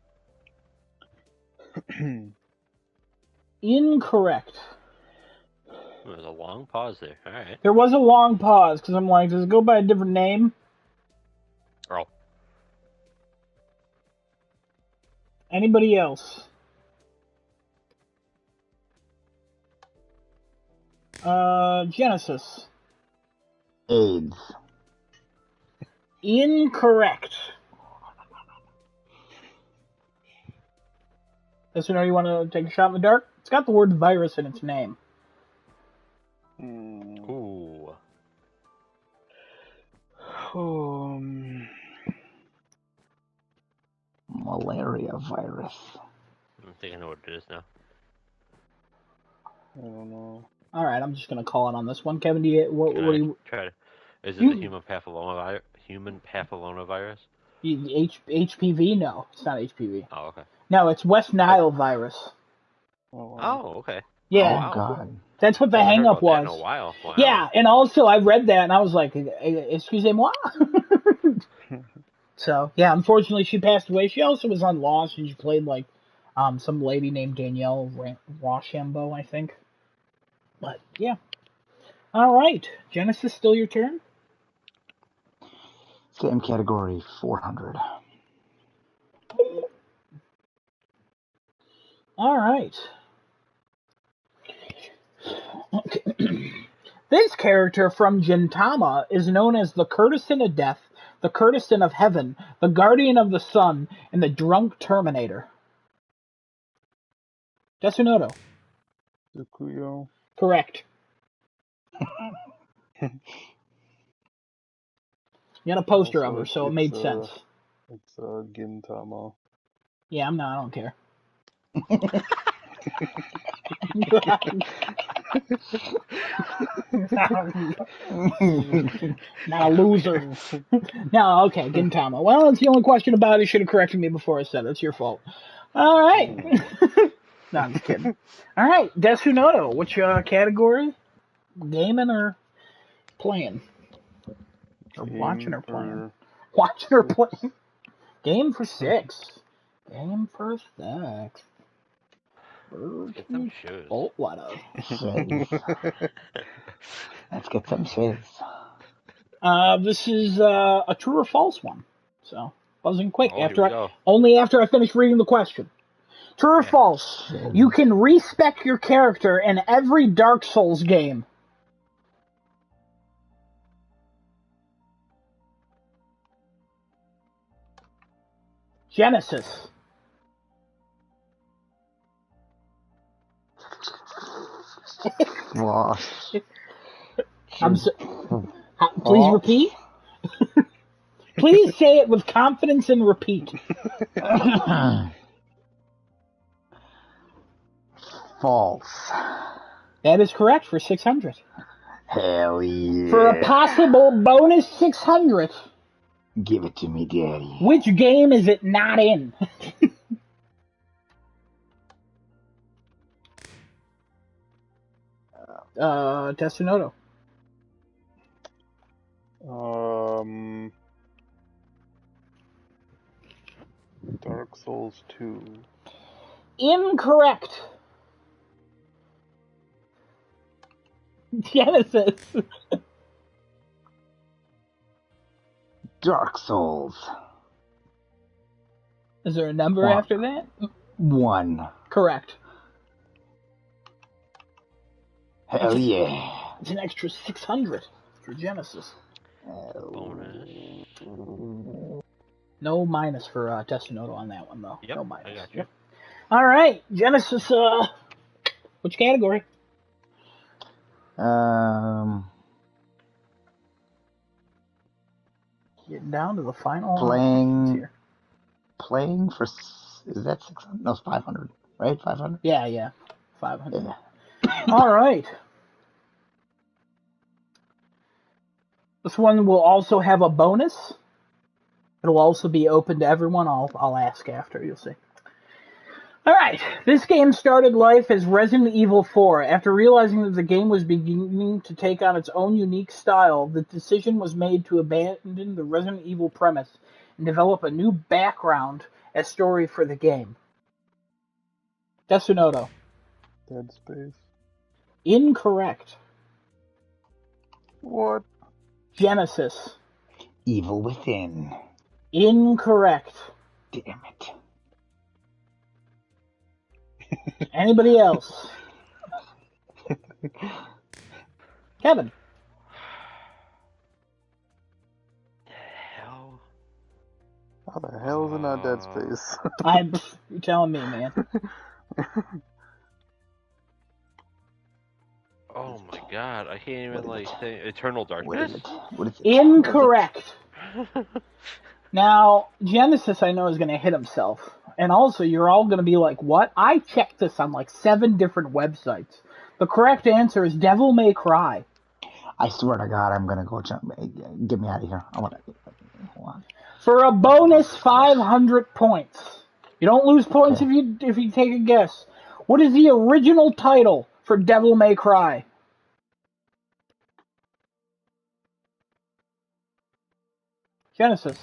Incorrect. There was a long pause there. Alright. There was a long pause because I'm like, does it go by a different name? Oh. Anybody else? Genesis. AIDS. Incorrect. Listener, you want to take a shot in the dark? It's got the word virus in its name. Ooh. Malaria virus. I think I know what it is now. I don't know. All right, I'm just gonna call it on this one. Kevin, do you what Can do I you? try to... Is it the human papillomavirus? Human papillomavirus? HPV? No, it's not HPV. Oh, okay. No, it's West Nile virus. Oh, okay. Yeah, Oh, wow. God. that's what the I haven't hang heard up about that in was. a while. Wow. Yeah, and also I read that and I was like, excusez-moi. So yeah, unfortunately she passed away. She also was on Lost and she played like some lady named Danielle Rochambeau, I think. But yeah. All right, Genesis, still your turn. Same category, 400. All right. Okay. This character from Gintama is known as the Courtesan of Death, the Courtesan of Heaven, the Guardian of the Sun, and the Drunk Terminator. Desunoto. Tsukuyo. Correct. You had a poster Also, of her, so it made sense. It's Gintama. Yeah, I'm not. I don't care. Not a loser. No, okay, Gintama. Well, it's the only question about it. You should have corrected me before I said it. It's your fault. All right. No, I'm just kidding. All right, Desunoto. Which category? Gaming or playing? Or watching or playing? Watching or playing? Game for 6. Game for 6. Get some shoes. Oh, what up? Let's get some shiz. This is a true or false one. So, buzzing quick. Oh, here we go. Only after I finish reading the question. True or false? You can respec your character in every Dark Souls game. Genesis. Lost. Please repeat. Please say it with confidence and repeat. False. That is correct for 600. Hell yeah. For a possible bonus 600, Give it to me, Daddy. which game is it not in? Desunoto. Dark Souls 2. Incorrect. Genesis. Dark Souls. Is there a number One. after that? 1. Correct. Hell yeah. It's an extra 600 for Genesis. Bonus. No minus for Desunoto on that one, though. Yep, No minus. I got you. All right, Genesis. Which category? Getting down to the final. Playing for, is that 600? No, it's 500, right? 500? Yeah, 500. Yeah. All right. This one will also have a bonus. It'll also be open to everyone. I'll ask after. You'll see. All right. This game started life as Resident Evil 4. After realizing that the game was beginning to take on its own unique style, the decision was made to abandon the Resident Evil premise and develop a new background as story for the game. Desunoto. Dead Space. Incorrect. What? Genesis. Evil Within. Incorrect. Damn it. Anybody else? Kevin. Hell. How the hell is it not Dead Space? You're telling me, man. Oh my god, I can't even say Eternal What Darkness. is it? What is it? Incorrect. Now, Genesis, I know, is going to hit himself. And also, you're all going to be like, what? I checked this on 7 different websites. The correct answer is Devil May Cry. I swear to God, I'm gonna go jump. Get me out of here. I want to. Hold on. For a bonus 500 points. You don't lose points if you take a guess. What is the original title for Devil May Cry? Genesis.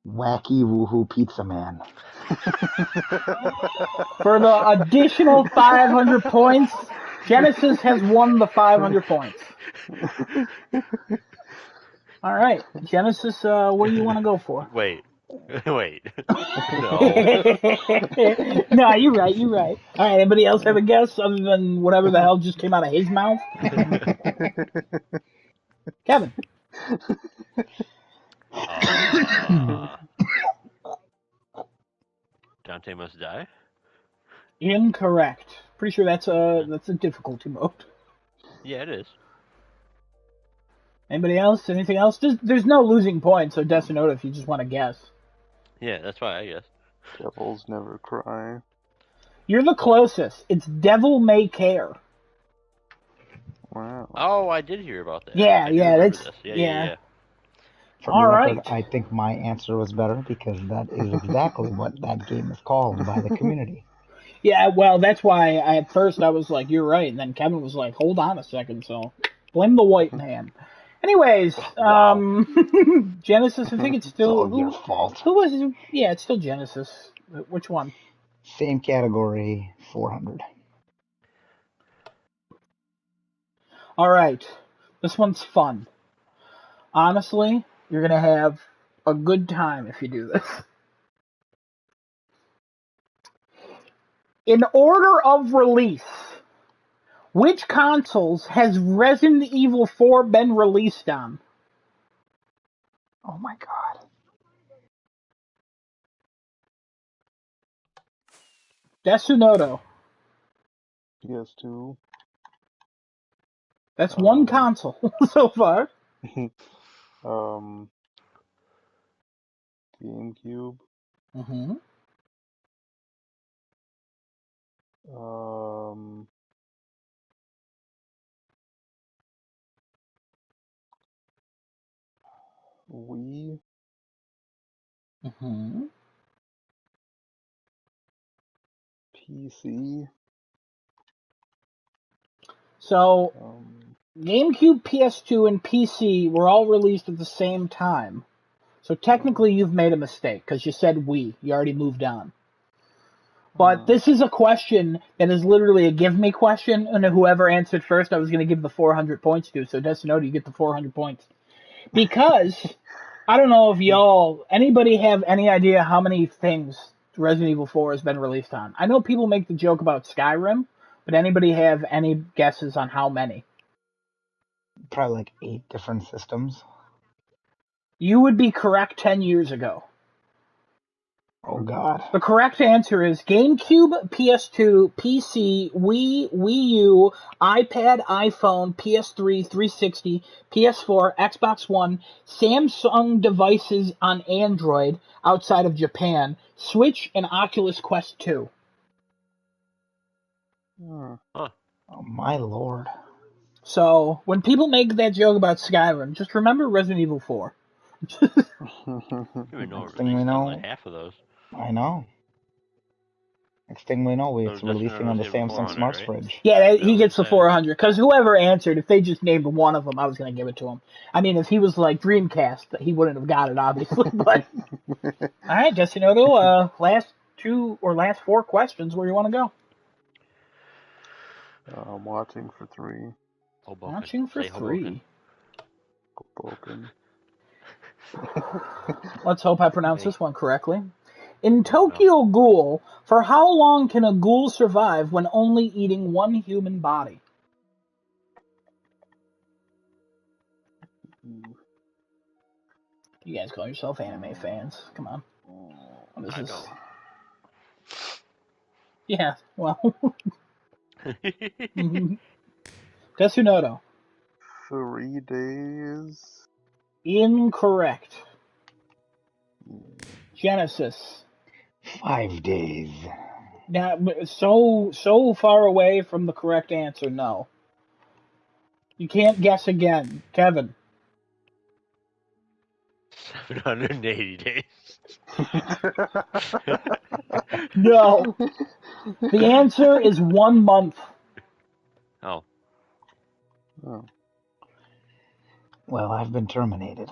Wacky Woohoo Pizza Man. For the additional 500 points, Genesis has won the 500 points. All right, Genesis, what do you want to go for? Wait. No. No, you're right. All right, anybody else have a guess other than whatever the hell just came out of his mouth? Kevin. Dante Must Die? Incorrect. Pretty sure that's a difficulty mode. Yeah, it is. Anybody else? Anything else? There's no losing point, so Desinota if you just want to guess. Yeah, that's why I guess. Devils never cry. You're the closest. It's Devil May Care. Wow. Oh, I did hear about that. Yeah, I do yeah, remember that's this. yeah. Yeah. For All the record, right. I think my answer was better because that is exactly what that game is called by the community. Yeah, well, that's why at first I was like, you're right. And then Kevin was like, hold on a second. So blame the white man. Anyways, Wow. Genesis, I think it's It's still. all your fault. Who was it? Yeah, it's still Genesis. Which one? Same category, 400. All right. This one's fun. Honestly, you're going to have a good time if you do this. In order of release, which consoles has Resident Evil 4 been released on? Oh my god. Desunoto. PS2. That's one Um, console so far. GameCube. Mm-hmm. Um, Wii. Mm-hmm. PC. So, Um, GameCube, PS2, and PC were all released at the same time. So technically you've made a mistake because you said Wii. You already moved on. But this is a question that is literally a give me question, and whoever answered first I was going to give the 400 points to. So Desinota, you get the 400 points. Because, I don't know if anybody have any idea how many things Resident Evil 4 has been released on? I know people make the joke about Skyrim, but anybody have any guesses on how many? Probably like 8 different systems. You would be correct 10 years ago. Oh god. The correct answer is GameCube, PS2, PC, Wii, Wii U, iPad, iPhone, PS3, 360, PS4, Xbox One, Samsung devices on Android outside of Japan, Switch, and Oculus Quest 2. Huh. Oh my lord. So, when people make that joke about Skyrim, just remember Resident Evil 4. I didn't even know Next it thing we released on know, like half of those. I know. Next thing we know, So it's releasing on Destinado's the getting Samsung 400, Smart right? Fridge. Yeah, Is that he what gets you're the saying? 400 because whoever answered, if they just named one of them, I was going to give it to him. I mean, if he was like Dreamcast, he wouldn't have got it, obviously. But all right, Destinoto, last 4 questions. Where you want to go? I'm watching for 3. Hoboken. Watching for Say Hoboken. 3. Hoboken. Let's hope I pronounce Hey. this one correctly. In No. Tokyo Ghoul, for how long can a ghoul survive when only eating one human body? You guys call yourself anime fans. Come on. What is I this? know. Yeah, well. Desunoto. 3 days. Incorrect. Genesis. 5 days. Now, so far away from the correct answer, no. You can't guess again. Kevin. 780 days. No. The answer is 1 month. Oh. Oh. Well, I've been terminated.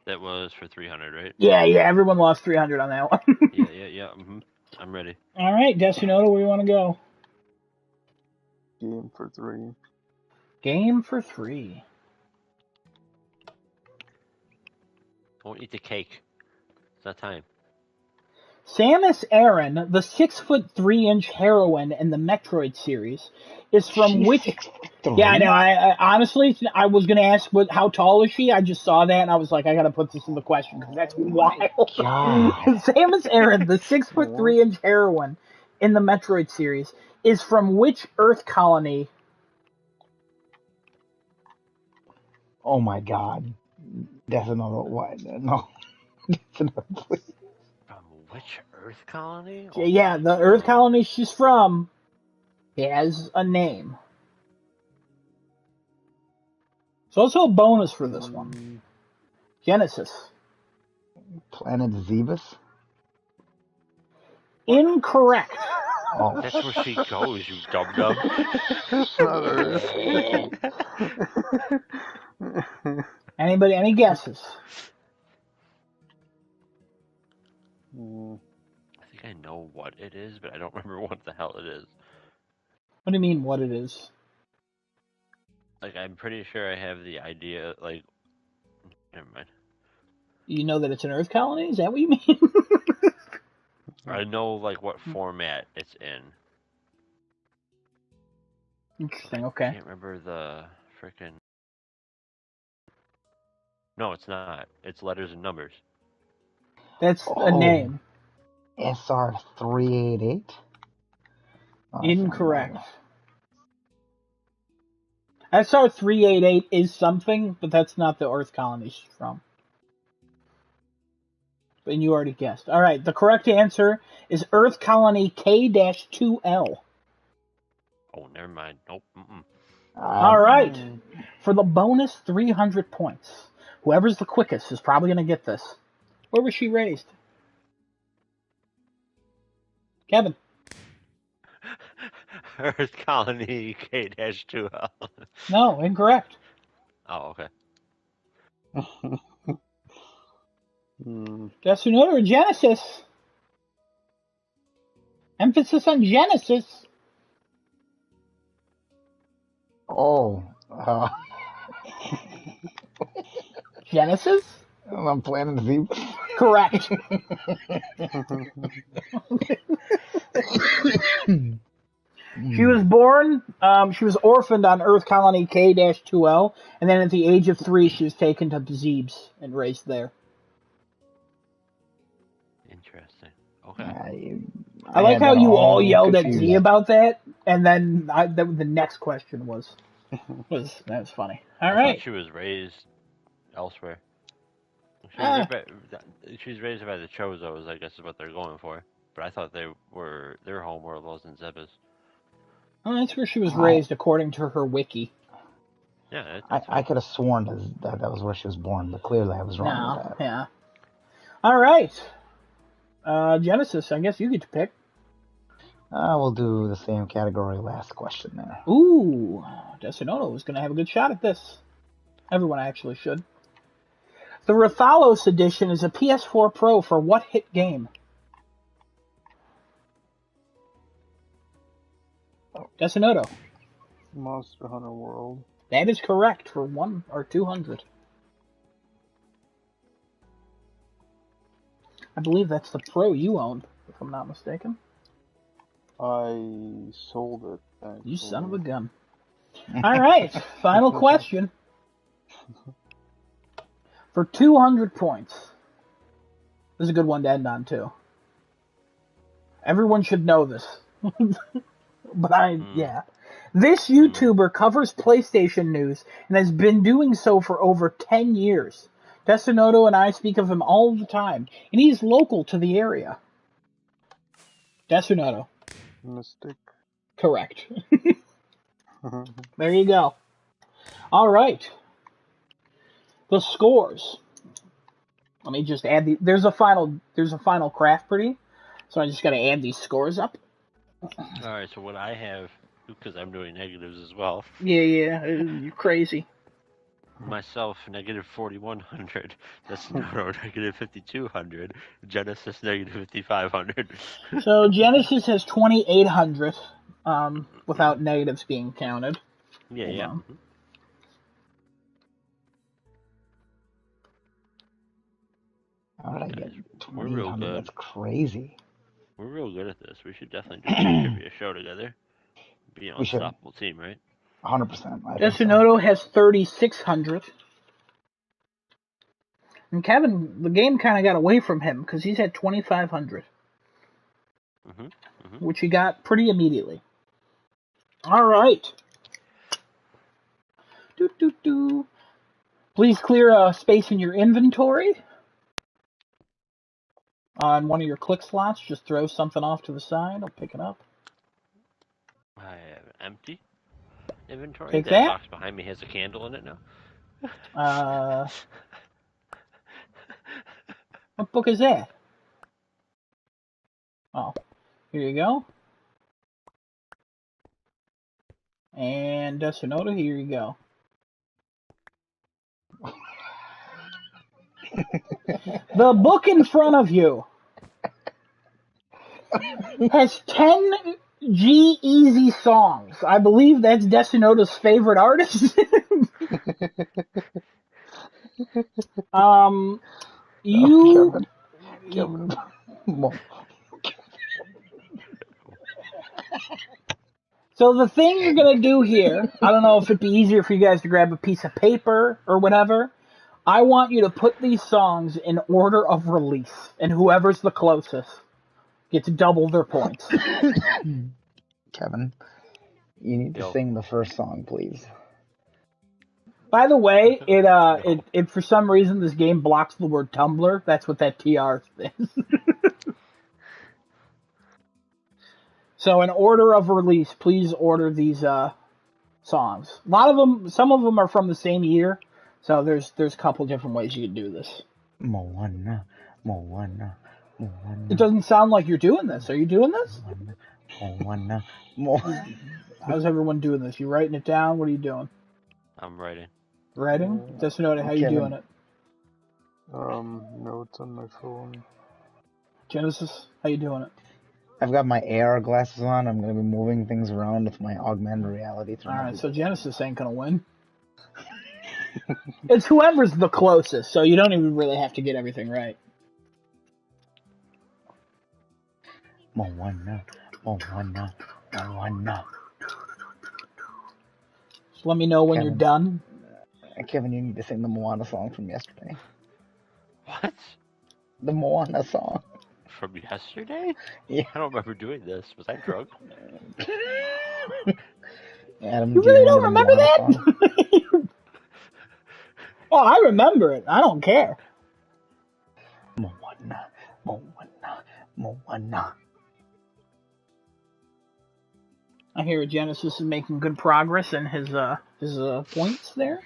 That was for 300, right? Yeah, everyone lost 300 on that one. Yeah. Mm-hmm. I'm ready. All right, Desunoto, where you want to go? Game for 3. Game for 3. Don't eat the cake. It's not time. Samus Aran, the 6'3" heroine in the Metroid series, is from She's which? 6'3"? Yeah, I know. I honestly, I was gonna ask how tall is she. I just saw that and I was like, I gotta put this in the question because that's wild. God. Samus Aran, the 6'3" heroine in the Metroid series, is from which Earth colony? Oh my God. That's another what? No. That's another please. From which Earth colony? Yeah, the Earth colony she's from has a name. It's also a bonus for this one. Genesis. Planet Zebus? Incorrect. Oh, That's where she goes, you dum-dum. Not Earth. Anybody? Any guesses? I think I know what it is, but I don't remember what the hell it is. What do you mean? What it is? Like, I'm pretty sure I have the idea, like... Never mind. You know that it's an Earth colony? Is that what you mean? I know, like, what format it's in. Interesting. I Okay. can't remember the frickin'... No, it's not. It's letters and numbers. That's a name. SR388? Oh, Incorrect. SR388 is something, but that's not the Earth colony she's from. And you already guessed. All right, the correct answer is Earth colony K-2L. Oh, never mind. Nope. All right. For the bonus 300 points, whoever's the quickest is probably going to get this. Where was she raised? Kevin. Earth colony K-2L. No, incorrect. Oh, okay. Desunota or Genesis? Emphasis on Genesis. Oh. Genesis? I'm Planet Zebus? Correct. She was born, she was orphaned on Earth colony K-2L, and then at the age of 3, she was taken to Zebes and raised there. Interesting. Okay. I like how you all yelled at Z confused. about that, and then the next question was that was funny. All I right. thought she was raised elsewhere. She was raised by the Chozos, I guess is what they're going for. But I thought their homeworld was in Zebes. Oh, that's where she was raised, according to her wiki. Yeah, I could have sworn that was where she was born, but clearly I was wrong with that. Yeah. All right. Genesis, I guess you get to pick. We'll do the same category last question there. Ooh, Desunota is going to have a good shot at this. Everyone actually should. The Rathalos edition is a PS4 Pro for what hit game? Desunota. Monster Hunter World. That is correct for 1 or 200. I believe that's the Pro you own, if I'm not mistaken. I sold it. Actually. You son of a gun. All right, final question. For 200 points. This is a good one to end on, too. Everyone should know this. But yeah. This YouTuber covers PlayStation news and has been doing so for over 10 years. Desunoto and I speak of him all the time, and he's local to the area. Desunoto. Mystic. Correct. There you go. All right. The scores. Let me just add there's a final craft pretty, so I just got to add these scores up. All right, so what I have, because I'm doing negatives as well. Yeah, you're crazy. Myself, negative 4,100. That's negative 5,200. Genesis, negative 5,500. So Genesis has 2,800, without negatives being counted. Yeah. How did I get We're real 2,800? good. That's crazy. We're real good at this. We should definitely do a trivia show together. Be an unstoppable team, right? 100%. Desunoto has 3,600. And Kevin, the game kind of got away from him because he's at 2,500. Which he got pretty immediately. All right. Please clear a space in your inventory. On one of your click slots, just throw something off to the side. I'll pick it up. I have empty inventory. Take That that. box behind me has a candle in it now. What book is that? Oh, here you go. And Sonoda, here you go. The book in front of you has 10 G-Eazy songs. I believe that's Desinoda's favorite artist. Kevin. So the thing you're going to do here, I don't know if it'd be easier for you guys to grab a piece of paper or whatever. I want you to put these songs in order of release, and whoever's the closest gets double their points. Kevin, you need to sing the first song, please. By the way, it for some reason this game blocks the word Tumblr. That's what that TR is. So in order of release, please order these songs. A lot of them, some of them are from the same year. So there's a couple different ways you can do this. Moana. It doesn't sound like you're doing this. Are you doing this? Moana. How's everyone doing this? You writing it down? What are you doing? I'm writing. Writing? Just note how you doing it. Notes on my phone. Genesis, how you doing it? I've got my AR glasses on. I'm going to be moving things around with my augmented reality. Alright, so Genesis ain't going to win. It's whoever's the closest, so you don't even really have to get everything right. Moana. Just let me know when you're done. Kevin, you need to sing the Moana song from yesterday. What? The Moana song. From yesterday? Yeah. I don't remember doing this. Was I drunk? Adam, you really don't remember that? Oh, I remember it. I don't care. Moana. I hear Genesis is making good progress in his points there.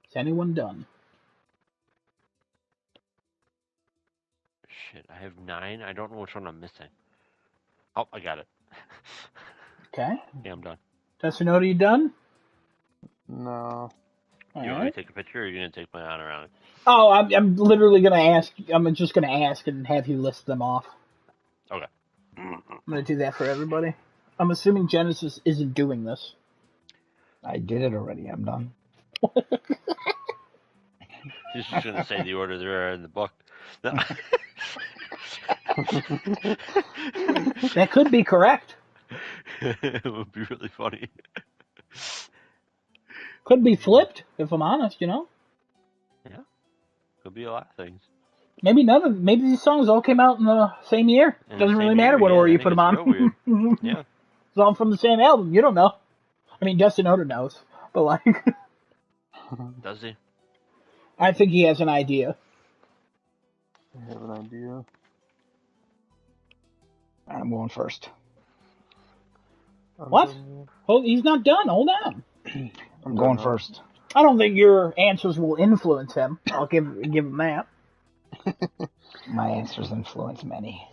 Is anyone done? Shit, I have 9. I don't know which one I'm missing. Oh, I got it. Okay. Yeah, I'm done. Desinoda, you done? No. You want me to take a picture, or are you going to take my honor on it? Oh, I'm literally going to ask. I'm just going to ask and have you list them off. Okay. I'm going to do that for everybody. I'm assuming Genesis isn't doing this. I did it already. I'm done. He's just going to say the order there in the book. No. That could be correct. It would be really funny. Could be flipped, if I'm honest, you know? Yeah. Could be a lot of things. Maybe these songs all came out in the same year. Doesn't really matter what order you put them on. Yeah. It's all from the same album. You don't know. I mean, Desinoda knows, but like... Does he? I think he has an idea. I have an idea. I'm going first. What? Hold, he's not done. Hold on. I'm going first. I don't think your answers will influence him. I'll give him that. My answers influence many.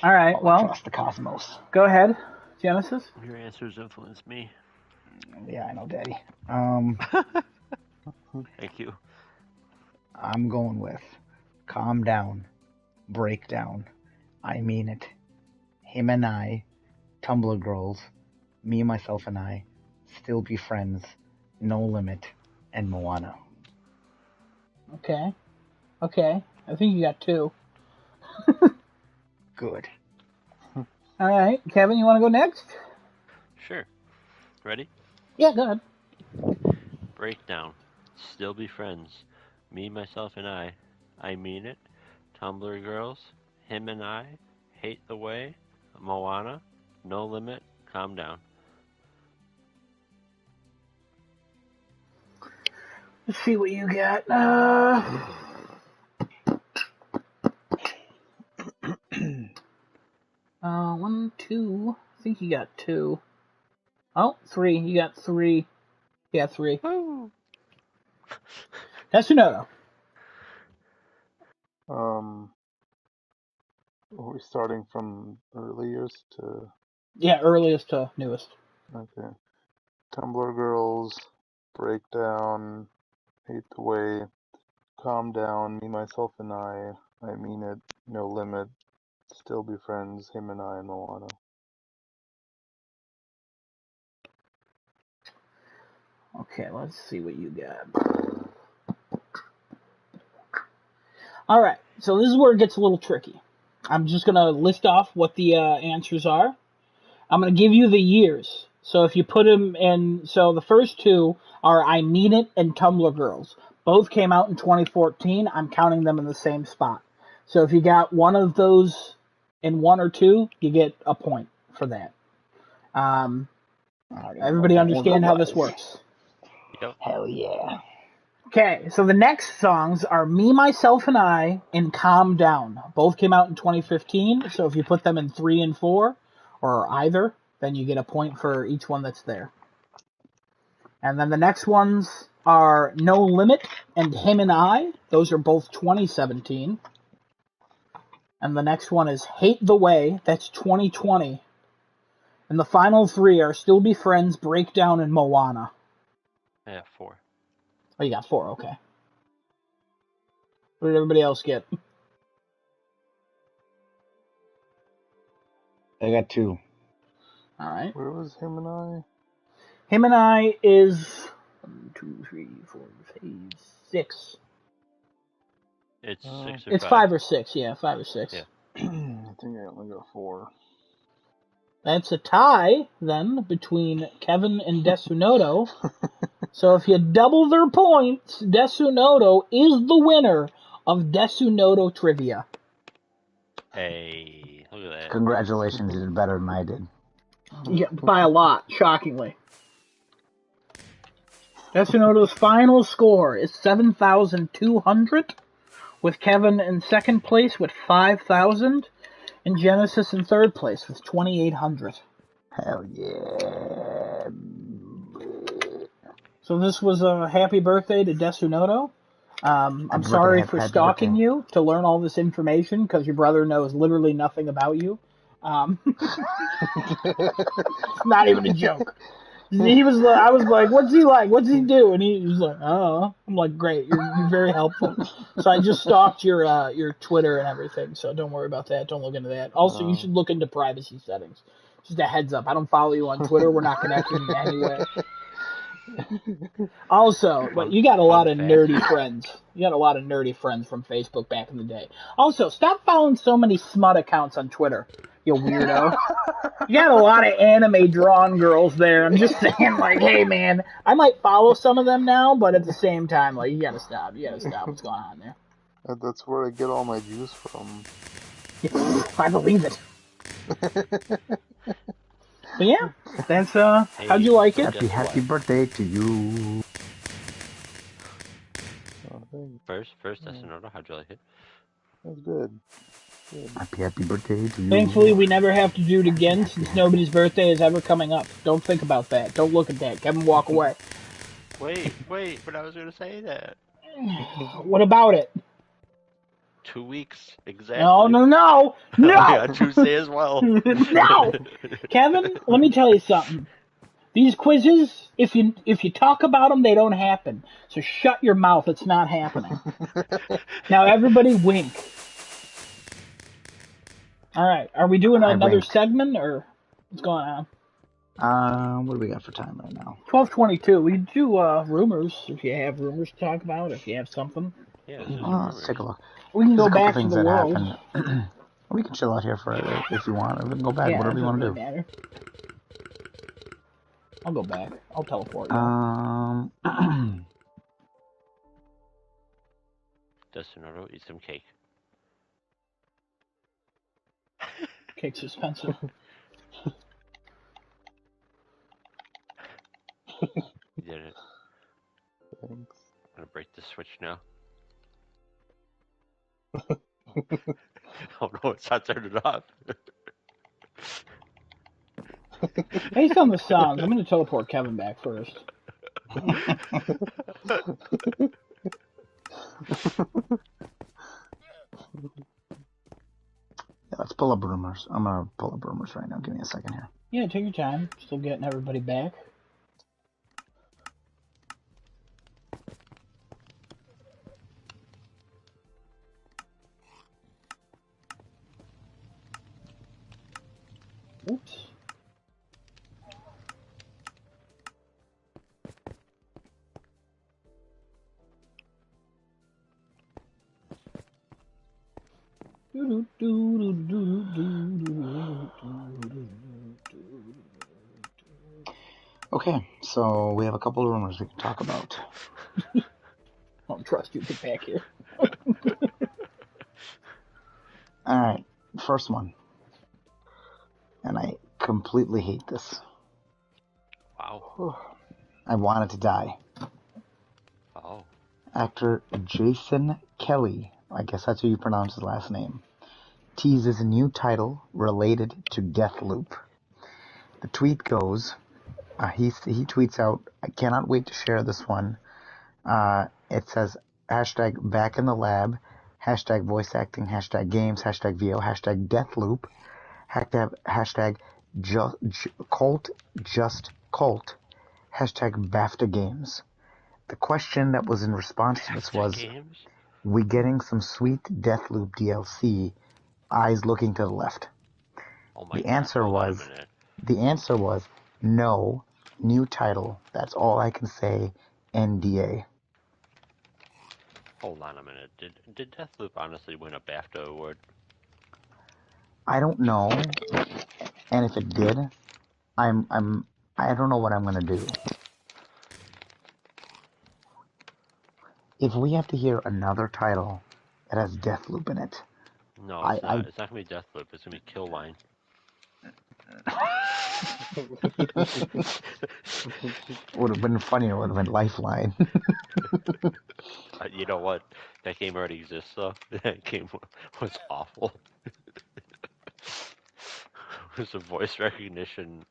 All right, well, across the cosmos. Go ahead, Genesis. Your answers influence me. Yeah, I know, Daddy. Thank you. I'm going with Calm Down, Breakdown, I Mean It, Him and I, Tumblr Girls, Me, Myself and I, Still Be Friends, No Limit, and Moana. Okay. I think you got 2. Good. All right, Kevin, you want to go next? Sure. Ready? Yeah, go ahead. Breakdown. still be friends. Me, myself, and I mean it. Tumblr girls, him and I, hate the way. Moana, no limit, calm down. Let's see what you got. 1, 2. I think you got 2. Oh, 3. You got 3. Yeah, 3. Woo! Tetsunoto. Are we starting from earliest to... Yeah, earliest to newest. Okay. Tumblr Girls, Breakdown, Hate the Way, Calm Down, Me, Myself, and I Mean It, No Limit, Still Be Friends, Him and I, and Moana. Okay, let's see what you got. All right, so this is where it gets a little tricky. I'm just going to list off what the answers are. I'm going to give you the years. So if you put them in, so the first 2 are I Mean It and Tumblr Girls. Both came out in 2014. I'm counting them in the same spot. So if you got one of those in 1 or 2, you get a point for that. Everybody understand how this works? Yep. Hell yeah. Okay, so the next songs are Me, Myself, and I and Calm Down. Both came out in 2015, so if you put them in 3 and 4, or either, then you get a point for each one that's there. And then the next ones are No Limit and Him and I. Those are both 2017. And the next one is Hate the Way. That's 2020. And the final 3 are Still Be Friends, Breakdown, and Moana. Yeah, 4. Oh, you got 4, okay. What did everybody else get? I got 2. All right. Where was Him and I? Him and I is 1, 2, 3, 4, 5, 6. It's 6 or It's 5. 5 or 6, yeah, 5 or 6. Yeah. I think I only got 4. That's a tie, then, between Kevin and Desunoto. So if you double their points, Desunoto is the winner of Desunoto Trivia. Hey, look at that. Congratulations, you did better than I did. Yeah, by a lot, shockingly. Desunoto's final score is 7,200, with Kevin in second place with 5,000, and Genesis in third place with 2,800. Hell yeah. So this was a happy birthday to Desunoto. I'm Happy sorry birthday, for happy stalking birthday. you to learn all this information because your brother knows literally nothing about you. It's not even a joke. He was. I was like, "What's he like? What's he do?" And he was like, "Oh." I'm like, "Great, you're very helpful." So I just stalked your Twitter and everything. So don't worry about that. Don't look into that. Also, you should look into privacy settings. Just a heads up. I don't follow you on Twitter. We're not connected in any way. Also, but you got a lot of fact. nerdy friends. You got a lot of nerdy friends from Facebook back in the day. Also, stop following so many smut accounts on Twitter, you weirdo. You got a lot of anime drawn girls there. I'm just saying, like, hey, man, I might follow some of them now, but at the same time, like, you gotta stop. You gotta stop what's going on there. That's where I get all my juice from. I believe it. But yeah, that's, how'd you like it? Happy birthday to you. Oh, thanks. First, Desunoto, how'd you like it? That's good. Happy birthday to you. Thankfully, we never have to do it again since nobody's birthday is ever coming up. Don't think about that. Don't look at that. Kevin, walk away. Wait, but I was going to say that. What about it? 2 weeks, exactly. No. Yeah, Tuesday as well. No! Kevin, let me tell you something. These quizzes, if you talk about them, they don't happen. So shut your mouth. It's not happening. Now everybody wink. All right. Are we doing another wink. segment or what's going on? What do we got for time right now? 12:22. We do rumors if you have rumors to talk about. If you have something, Yeah, Let's take a look. we can There's go a couple back to things the that world. happened. We can chill out here for it if you want. We can go back. Yeah, Whatever you want to do. matter. I'll go back. I'll teleport. Destinoto, eat some cake. Cake's expensive. You did it. Thanks. I'm gonna break the switch now. Oh no, it's not turned it off. Based on the sounds, I'm going to teleport Kevin back first. Yeah, let's pull up rumors. I'm gonna pull up rumors right now. Give me a second here. Yeah, take your time. Still getting everybody back. Oops. Okay, so we have a couple of rumors we can talk about. I don't trust you. Get back here. All right, first one. And I completely hate this. Wow. I wanted to die. Oh. Actor Jason Kelly, I guess that's how you pronounce his last name, teases a new title related to Deathloop. The tweet goes, he tweets out, I cannot wait to share this one. It says, hashtag back in the lab, hashtag voice acting, hashtag games, hashtag VO, hashtag Deathloop, hashtag cult, just cult, hashtag BAFTA games. The question that was in response to this was, games? we getting some sweet Deathloop DLC, eyes looking to the left. Oh my The God, answer hold on a was, minute. no, new title. That's all I can say, NDA. Hold on a minute. Did Deathloop honestly win a BAFTA award? I don't know, and if it did, I don't know what I'm gonna do. If we have to hear another title that has Deathloop in it, No, it's not. It's not gonna be Deathloop. It's gonna be Killline. would have been funnier. Would have been Lifeline. You know what? That game already exists, though. That game was awful. It was a voice recognition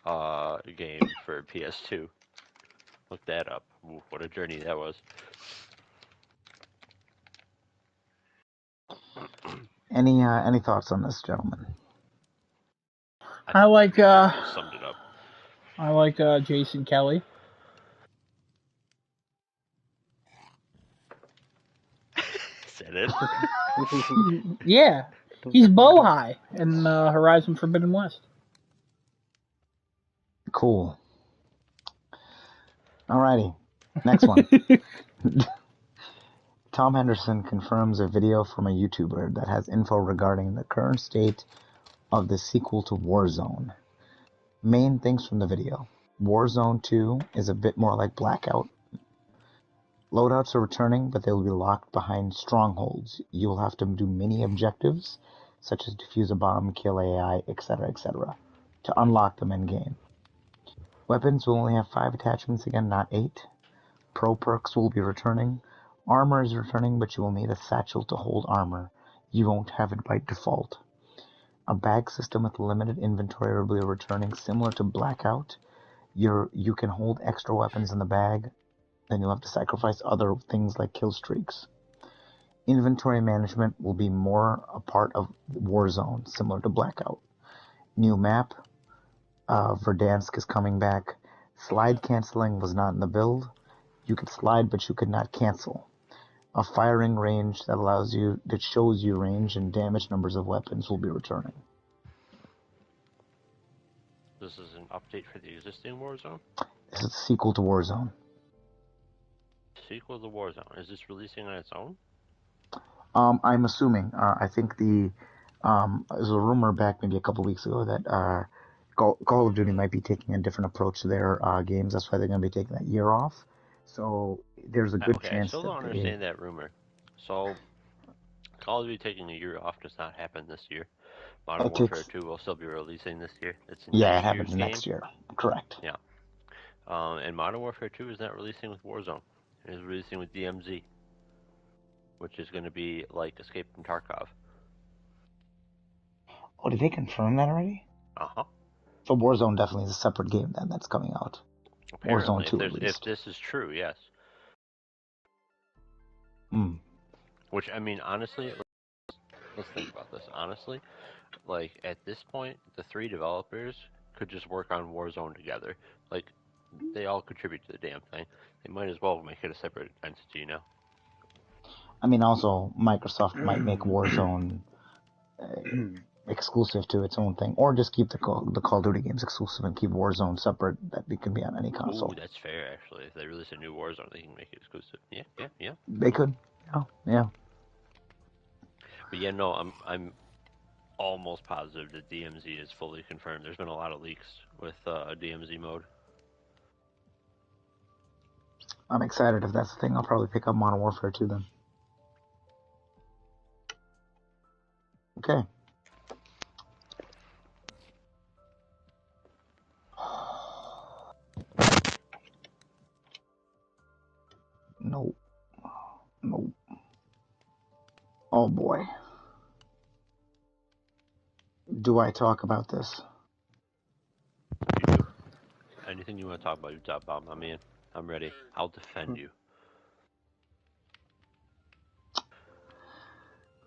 game for PS2. Look that up. Ooh, what a journey that was. Any thoughts on this, gentlemen? I like Summed it up. I like Jason Kelly. Is that it? Yeah, he's Bohai in Horizon Forbidden West. Cool. Alrighty, next one. Tom Henderson confirms a video from a YouTuber that has info regarding the current state of the sequel to Warzone. Main things from the video. Warzone 2 is a bit more like Blackout. Loadouts are returning, but they will be locked behind strongholds. You will have to do mini objectives, such as defuse a bomb, kill AI, etc., to unlock them in-game. Weapons will only have 5 attachments again, not 8. Pro perks will be returning. Armor is returning, but you will need a satchel to hold armor. You won't have it by default. A bag system with limited inventory will be returning, similar to Blackout. You can hold extra weapons in the bag, then you'll have to sacrifice other things like kill streaks. Inventory management will be more a part of Warzone, similar to Blackout. New map, Verdansk is coming back. Slide canceling was not in the build. You could slide, but you could not cancel. A firing range that shows you range and damage numbers of weapons will be returning. This is an update for the existing Warzone? This is a sequel to Warzone. Sequel to Warzone. Is this releasing on its own? I'm assuming. I think there's a rumor back maybe a couple weeks ago that Call of Duty might be taking a different approach to their games. That's why they're going to be taking that year off. So there's a good chance. I still don't understand that rumor. So, Call of Duty taking a year off does not happen this year. Modern It Warfare takes, 2 will still be releasing this year. It's yeah, it next year's happens game. next year. Correct. Yeah. And Modern Warfare 2 is not releasing with Warzone. It is releasing with DMZ, which is going to be like Escape from Tarkov. Oh, did they confirm that already? Uh-huh. So Warzone definitely is a separate game then that's coming out. Warzone Apparently, 2 at if least. this is true, yes. Mm. Which, I mean, honestly, let's think about this. Honestly, like, at this point, the 3 developers could just work on Warzone together. Like, they all contribute to the damn thing. They might as well make it a separate entity, you know? I mean, also, Microsoft might make Warzone exclusive to its own thing, or just keep the Call of Duty games exclusive and keep Warzone separate, that it can be on any console. Ooh, that's fair, actually. If they release a new Warzone, they can make it exclusive. Yeah. They could. Yeah. But yeah, no, I'm almost positive that DMZ is fully confirmed. There's been a lot of leaks with DMZ mode. I'm excited if that's the thing. I'll probably pick up Modern Warfare 2 then. Okay. Nope. Oh boy. Do I talk about this? You do. Anything you want to talk about, you talk about, my man. I'm ready. I'll defend you.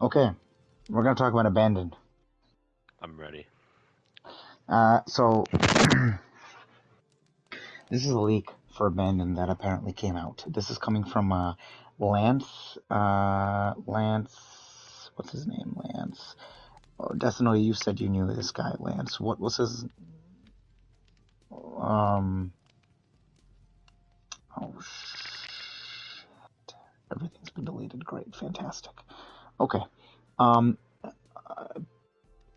Okay. We're going to talk about Abandoned. I'm ready. So, this is a leak for Abandoned that apparently came out. This is coming from Lance, what's his name? Lance. Oh, Destiny, you said you knew this guy, Lance. What was his... oh, shit. Everything's been deleted. Great. Fantastic. Okay.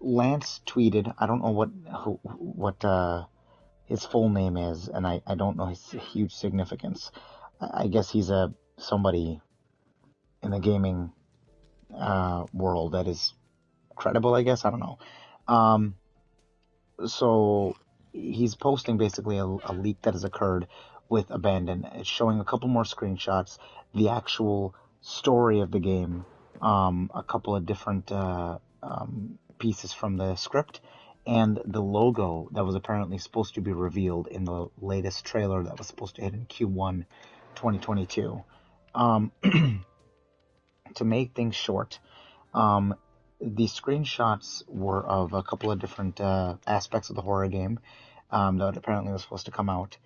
Lance tweeted, I don't know what his full name is, and I don't know his huge significance. I guess he's somebody in the gaming world that is credible, I guess. I don't know. So he's posting basically a leak that has occurred with Abandon. It's showing a couple more screenshots, the actual story of the game, a couple of different pieces from the script, and the logo that was apparently supposed to be revealed in the latest trailer that was supposed to hit in Q1 2022. To make things short, the screenshots were of a couple of different aspects of the horror game that apparently was supposed to come out.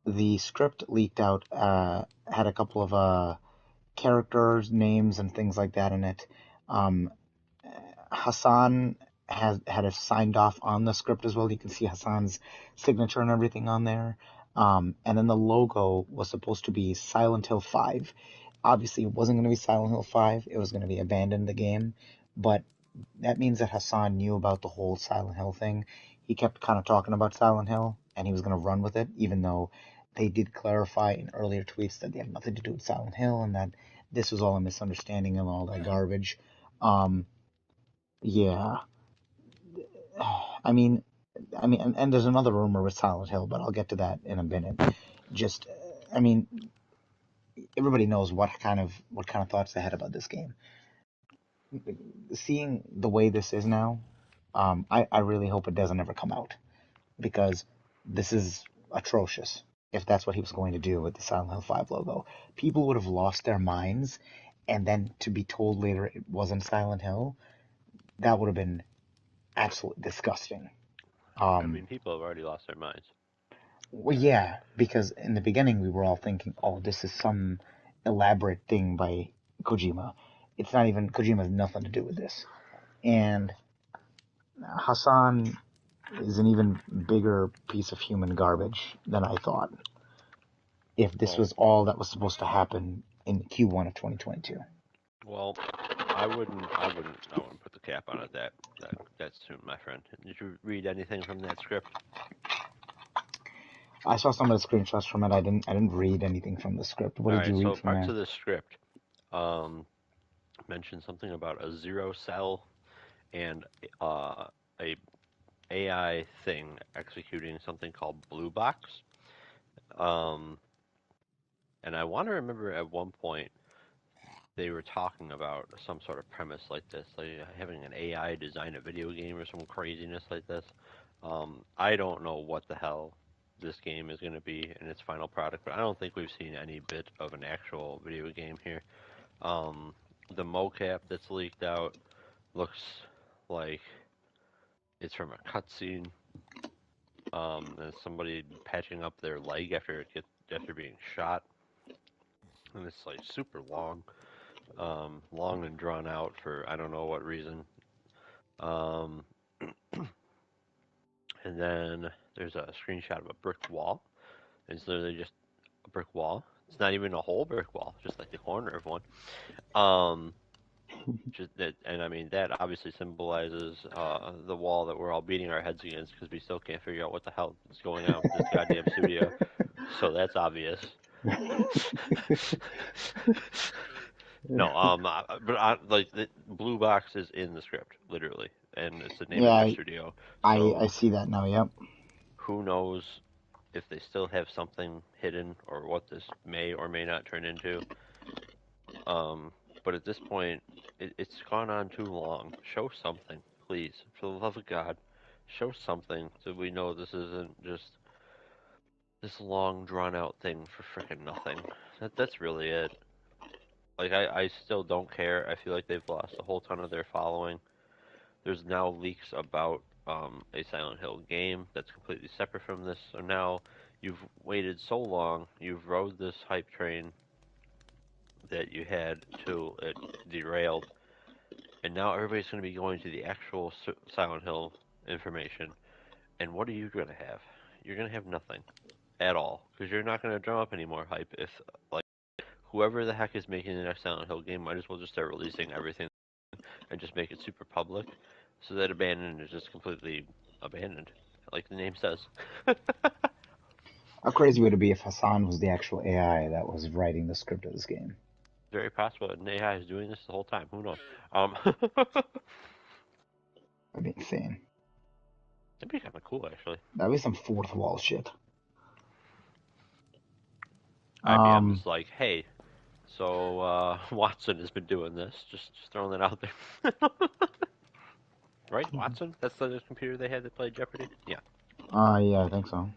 The script leaked out had a couple of characters, names, and things like that in it. Hassan had signed off on the script as well. You can see Hassan's signature and everything on there. And then the logo was supposed to be Silent Hill 5. Obviously, it wasn't going to be Silent Hill 5. It was going to be Abandoned the game. But that means that Hassan knew about the whole Silent Hill thing. He kept kind of talking about Silent Hill, and he was going to run with it, even though they did clarify in earlier tweets that they had nothing to do with Silent Hill and that this was all a misunderstanding and all that garbage. Yeah. And there's another rumor with Silent Hill, but I'll get to that in a minute. Just, everybody knows what kind of thoughts they had about this game. Seeing the way this is now, I really hope it doesn't ever come out, because this is atrocious. If that's what he was going to do with the Silent Hill 5 logo, people would have lost their minds, and then to be told later it wasn't Silent Hill, that would have been absolutely disgusting. I mean, people have already lost their minds. Well, yeah, because in the beginning we were all thinking, oh, this is some elaborate thing by Kojima. It's not even, Kojima has nothing to do with this. And Hassan is an even bigger piece of human garbage than I thought. If this was all that was supposed to happen in Q1 of 2022. Well, I wouldn't put the cap on it that soon, my friend. Did you read anything from that script? I saw some of the screenshots from it. I didn't read anything from the script. What did you read from there? Parts of the script. mentioned something about a zero cell and a AI thing executing something called Blue Box. Um, and I want to remember at one point they were talking about some sort of premise like this, like having an AI design a video game or some craziness like this. I don't know what the hell this game is going to be in its final product, but I don't think we've seen any bit of an actual video game here. Um, the mocap that's leaked out looks like it's from a cutscene. And somebody patching up their leg after being shot, and it's like super long, long and drawn out for I don't know what reason. Um, and then there's a screenshot of a brick wall. It's literally just a brick wall. It's not even a whole brick wall, just like the corner of one. Um, just that, and I mean that obviously symbolizes the wall that we're all beating our heads against because we still can't figure out what the hell is going on with this goddamn studio. So that's obvious. No, like the Blue Box is in the script, literally, and it's the name of their studio. So I see that now. Yep. who knows if they still have something hidden or what this may or may not turn into. But at this point, it's gone on too long. Show something, please, for the love of God. Show something so we know this isn't just this long drawn out thing for frickin' nothing. That's really it. Like I still don't care. I feel like they've lost a whole ton of their following. There's now leaks about a Silent Hill game that's completely separate from this. So now you've waited so long, you've rode this hype train that you had till it derailed, and now everybody's going to be going to the actual Silent Hill information. And what are you going to have? You're going to have nothing at all because you're not going to drum up any more hype if like whoever the heck is making the next Silent Hill game might as well just start releasing everything and just make it super public so that Abandoned is just completely abandoned, like the name says. How crazy would it be if Hassan was the actual AI that was writing the script of this game? Very possible, and AI is doing this the whole time. Who knows? That'd be insane. That'd be kind of cool, actually. That'd be some fourth wall shit. IBM is like, hey, so Watson has been doing this. Just throwing that out there. Right, Watson? That's the computer they had that played Jeopardy? Yeah. Yeah, I think so.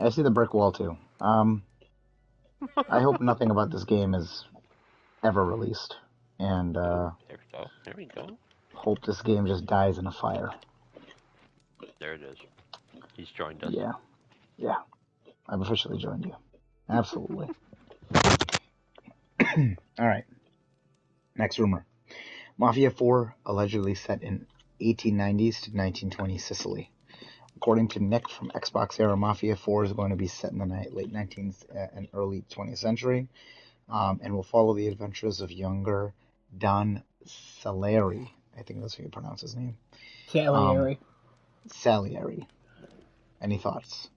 I see the brick wall too. I hope nothing about this game is ever released, and there we go. There we go. Hope this game just dies in a fire. There it is. He's joined us. Yeah. I've officially joined you. Absolutely. All right. Next rumor. Mafia 4 allegedly set in 1890s to 1920s Sicily. According to Nick from Xbox Era, Mafia 4 is going to be set in the late 19th and early 20th century, and will follow the adventures of younger Don Salieri. I think that's how you pronounce his name. Salieri. Salieri. Any thoughts?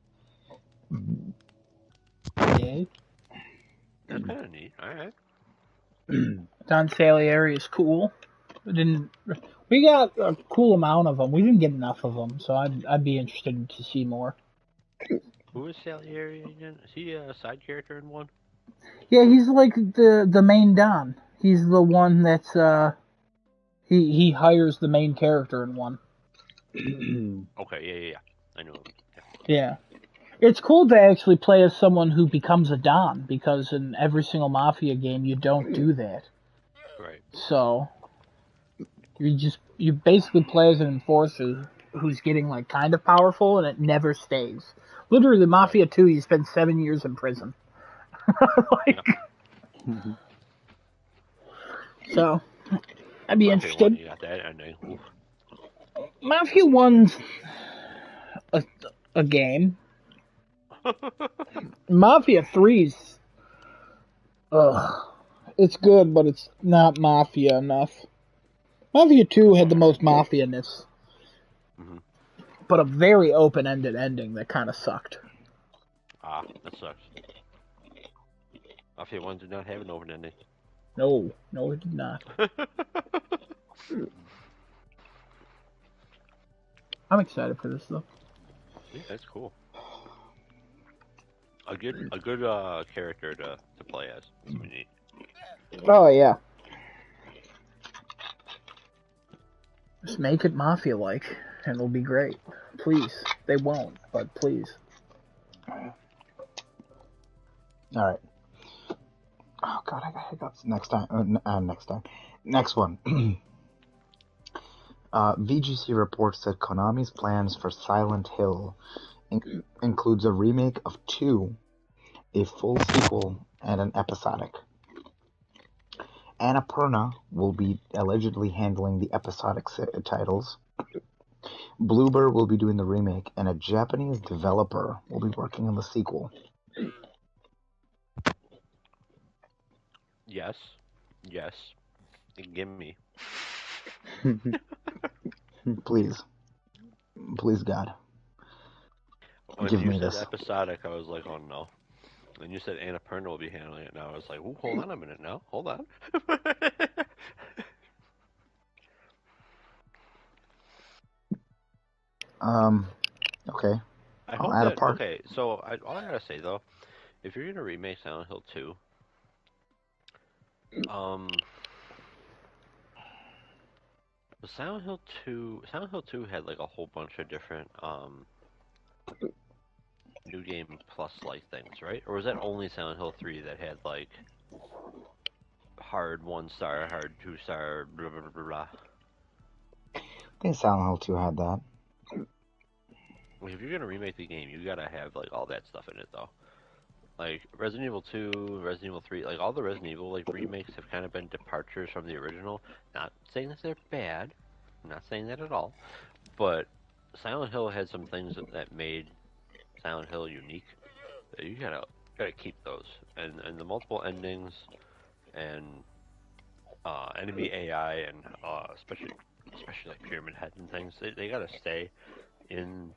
Yeah. That's kind of neat. All right. Don Salieri is cool. We got a cool amount of them. We didn't get enough of them, so I'd be interested to see more. Who is Salieri again? Is he a side character in one? Yeah, he's like the main Don. He's the one that's he hires the main character in one. Okay, yeah. I know him. Yeah. It's cool to actually play as someone who becomes a Don, because in every single Mafia game you don't do that. Right. So you basically play as an enforcer who's getting like kind of powerful, and it never stays. Literally, Mafia 2, you spend 7 years in prison. So I'd be interested. You got that ending. Oof. Mafia 1's a game. Mafia 3's it's good, but it's not Mafia enough. Mafia 2 had the most Mafia-ness. Mm-hmm. But a very open-ended ending that kind of sucked. That sucks. Mafia 1 did not have an open ending. No, it did not. I'm excited for this though. Yeah, that's cool. A good character to play as. It's gonna be neat. Oh yeah. Just make it Mafia-like, and it'll be great. Please. They won't, but please. All right. Oh God, I got hiccups. Next time. Next one. VGC reports that Konami's plans for Silent Hill includes a remake of 2, a full sequel, and an episodic. Annapurna will be allegedly handling the episodic titles. Bloober will be doing the remake, and a Japanese developer will be working on the sequel. Yes. Give me. Please, God, When give you me said this. episodic, I was like, oh no. When you said Annapurna will be handling it now, I was like, ooh, hold on a minute now. Hold on. Okay. I I'll hope add a that. part. Okay, so all I gotta say though, if you're gonna remake Silent Hill 2, Silent Hill 2 had like a whole bunch of different new game plus like things, right? Or was that only Silent Hill 3 that had like hard 1-star, hard 2-star, blah blah blah blah? I think Silent Hill 2 had that. If you're gonna remake the game, you gotta have like all that stuff in it though. Like Resident Evil 2, Resident Evil 3, like all the Resident Evil like remakes have kind of been departures from the original. Not saying that they're bad, I'm not saying that at all, but Silent Hill had some things that made Silent Hill unique. You gotta keep those, and the multiple endings and enemy AI and especially like Pyramid Head and things. They gotta stay in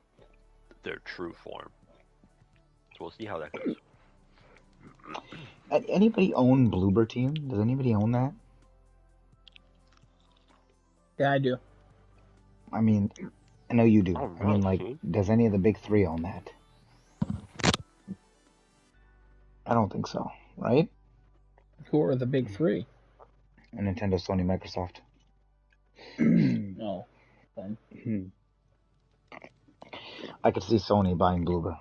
their true form. So we'll see how that goes. Anybody own Bloober Team? Does anybody own that? Yeah, I do. I mean, I know you do. Oh, I mean, no, like, does any of the big 3 own that? I don't think so, right? Who are the big 3? Nintendo, Sony, Microsoft. No. Then. I could see Sony buying Bloober.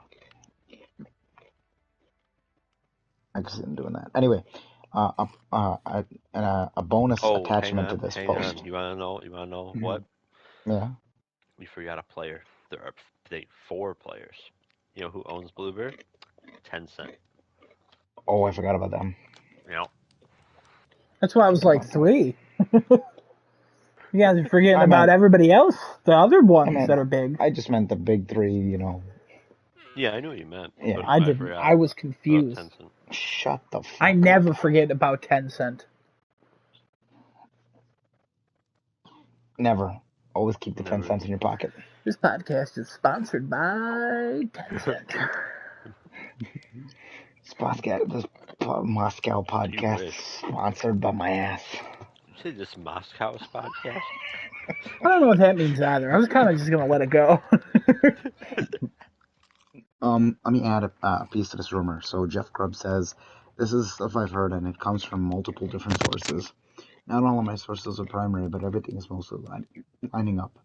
I could see them doing that. Anyway, a bonus attachment to this hang post. on. You wanna know what? Yeah. We forgot a player. There are 4 players. You know who owns Bloober? Tencent. Oh, I forgot about them. Yeah. That's why I was like 3. You guys are forgetting I about meant- everybody else, the other ones that are big. I just meant the big 3, you know. Yeah, I knew what you meant. Yeah. But I didn't. I was confused. Tencent. Shut the fuck I up. never forget about Tencent. Never. Always keep the 10 Never. cents in your pocket. This podcast is sponsored by Tencent. This Moscow podcast wish. sponsored by my ass. You say this Moscow podcast? I don't know what that means either. I was kind of just gonna let it go. Let me add a piece to this rumor. So Jeff Grubb says, this is stuff I've heard and it comes from multiple different sources. Not all of my sources are primary, but everything is mostly lining up.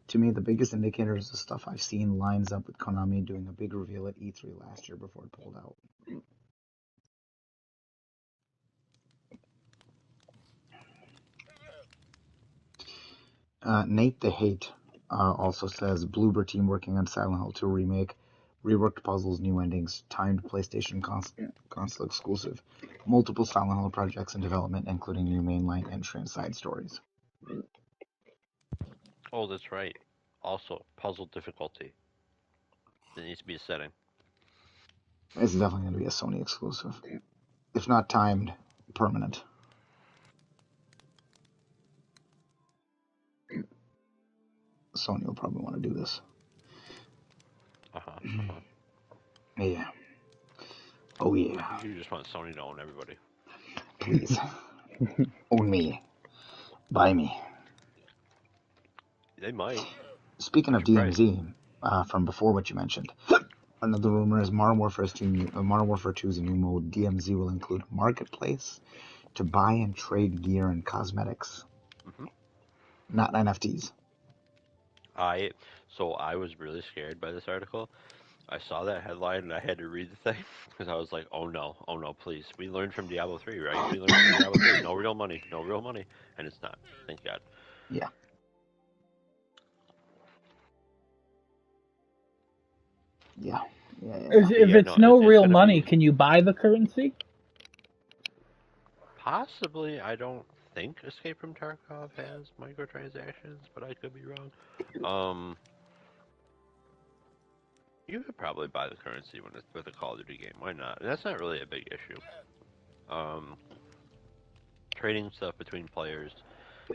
To me, the biggest indicator is the stuff I've seen lines up with Konami doing a big reveal at E3 last year before it pulled out. Nate the Hate also says, Bloober Team working on Silent Hill 2 remake, reworked puzzles, new endings, timed PlayStation console exclusive, multiple Silent Hill projects in development, including new mainline entry and side stories. Oh, that's right. Also, puzzle difficulty. There needs to be a setting. It's definitely going to be a Sony exclusive. If not timed, permanent. Sony will probably want to do this. Yeah. Oh yeah, You just want Sony to own everybody. please own me, buy me. They might. Speaking of What's your price? DMZ, from before what you mentioned, another rumor is Modern Warfare 2 is a new mode. DMZ will include a marketplace to buy and trade gear and cosmetics, Hmm. not NFTs. So I was really scared by this article. I saw that headline and I had to read the thing because I was like, oh no, please. We learned from Diablo 3, right? We learned from Diablo 3. No real money, no real money. And it's not. Thank God. Yeah. Yeah. If Yeah, it's no, no it's real going to money, be can you buy the currency? possibly, I don't think Escape from Tarkov has microtransactions, but I could be wrong. Um, you could probably buy the currency with a Call of Duty game. Why not? And that's not really a big issue. Um, Trading stuff between players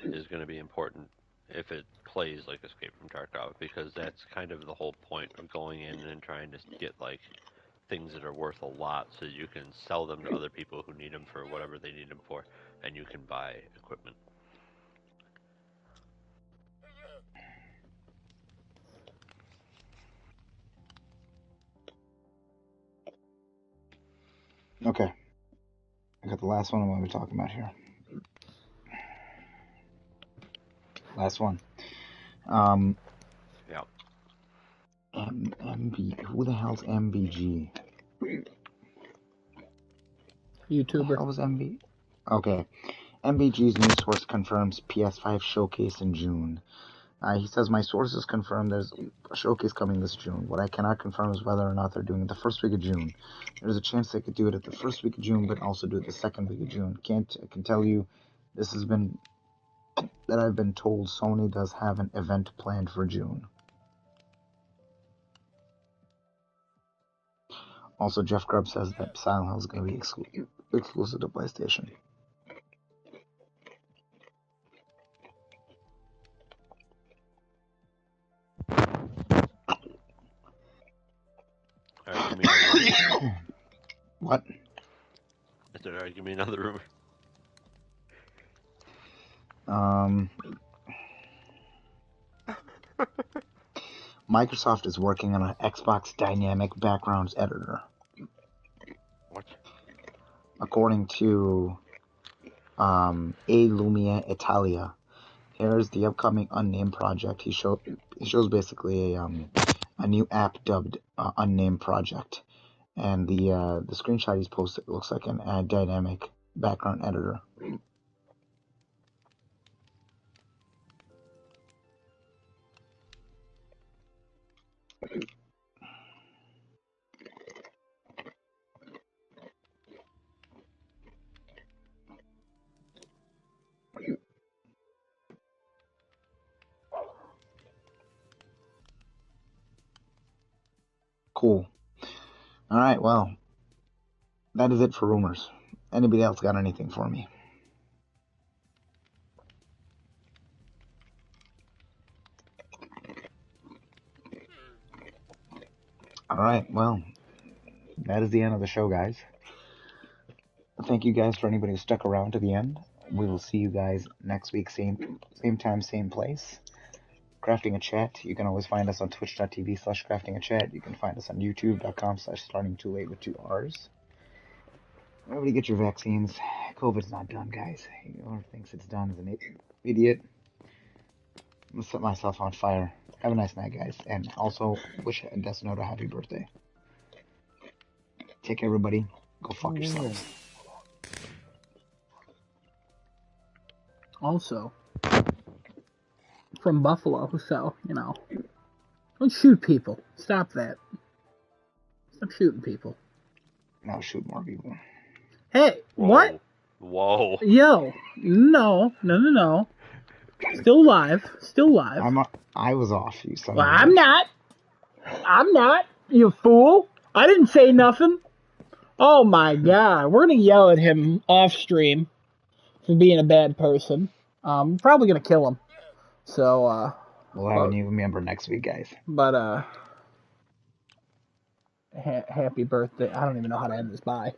is going to be important if it plays like Escape from Tarkov, because that's kind of the whole point of going in and trying to get like things that are worth a lot so you can sell them to other people who need them for whatever they need them for, and you can buy equipment. Okay. I got the last one I'm going to be talking about here. Last one. Yeah. MB. Who the hell's MBG? Who the YouTuber. hell was MB? Okay. MBG's news source confirms PS5 showcase in June. He says, my sources confirm there's a showcase coming this June. What I cannot confirm is whether or not they're doing it the first week of June. There's a chance they could do it at the first week of June, but also do it the second week of June. I can tell you, this has been, that I've been told Sony does have an event planned for June. Also, Jeff Grubb says that Silent Hill is going to be exclusive to PlayStation. All right, give me another rumor. What? I said, all right, give me another rumor. Microsoft is working on an Xbox Dynamic Backgrounds Editor. What? According to A Lumia Italia, here's the upcoming unnamed project. He shows basically a new app dubbed unnamed project, and the screenshot he's posted looks like an dynamic background editor. Cool. All right, well, that is it for rumors. Anybody else got anything for me? All right, well, that is the end of the show, guys. Thank you guys for anybody who stuck around to the end. We will see you guys next week, same time, same place. Crafting a Chat. You can always find us on twitch.tv/craftingachat. You can find us on youtube.com/starting2late with 2 R's. Everybody get your vaccines. COVID's not done, guys. Whoever thinks it's done is an idiot. I'm gonna set myself on fire. Have a nice night, guys. And also, wish Death Note a happy birthday. Take care, everybody. Go fuck yourselves. Also, from Buffalo, so, don't shoot people. Stop that. Stop shooting people. Now shoot more people. Hey, Whoa. what? Whoa. Yo, no. Still live. I was off, you son. Well, I'm not, you fool. I didn't say nothing. Oh my god, we're gonna yell at him off stream for being a bad person. Probably gonna kill him. So, we'll have a new member next week, guys. But, happy birthday. I don't even know how to end this. Bye.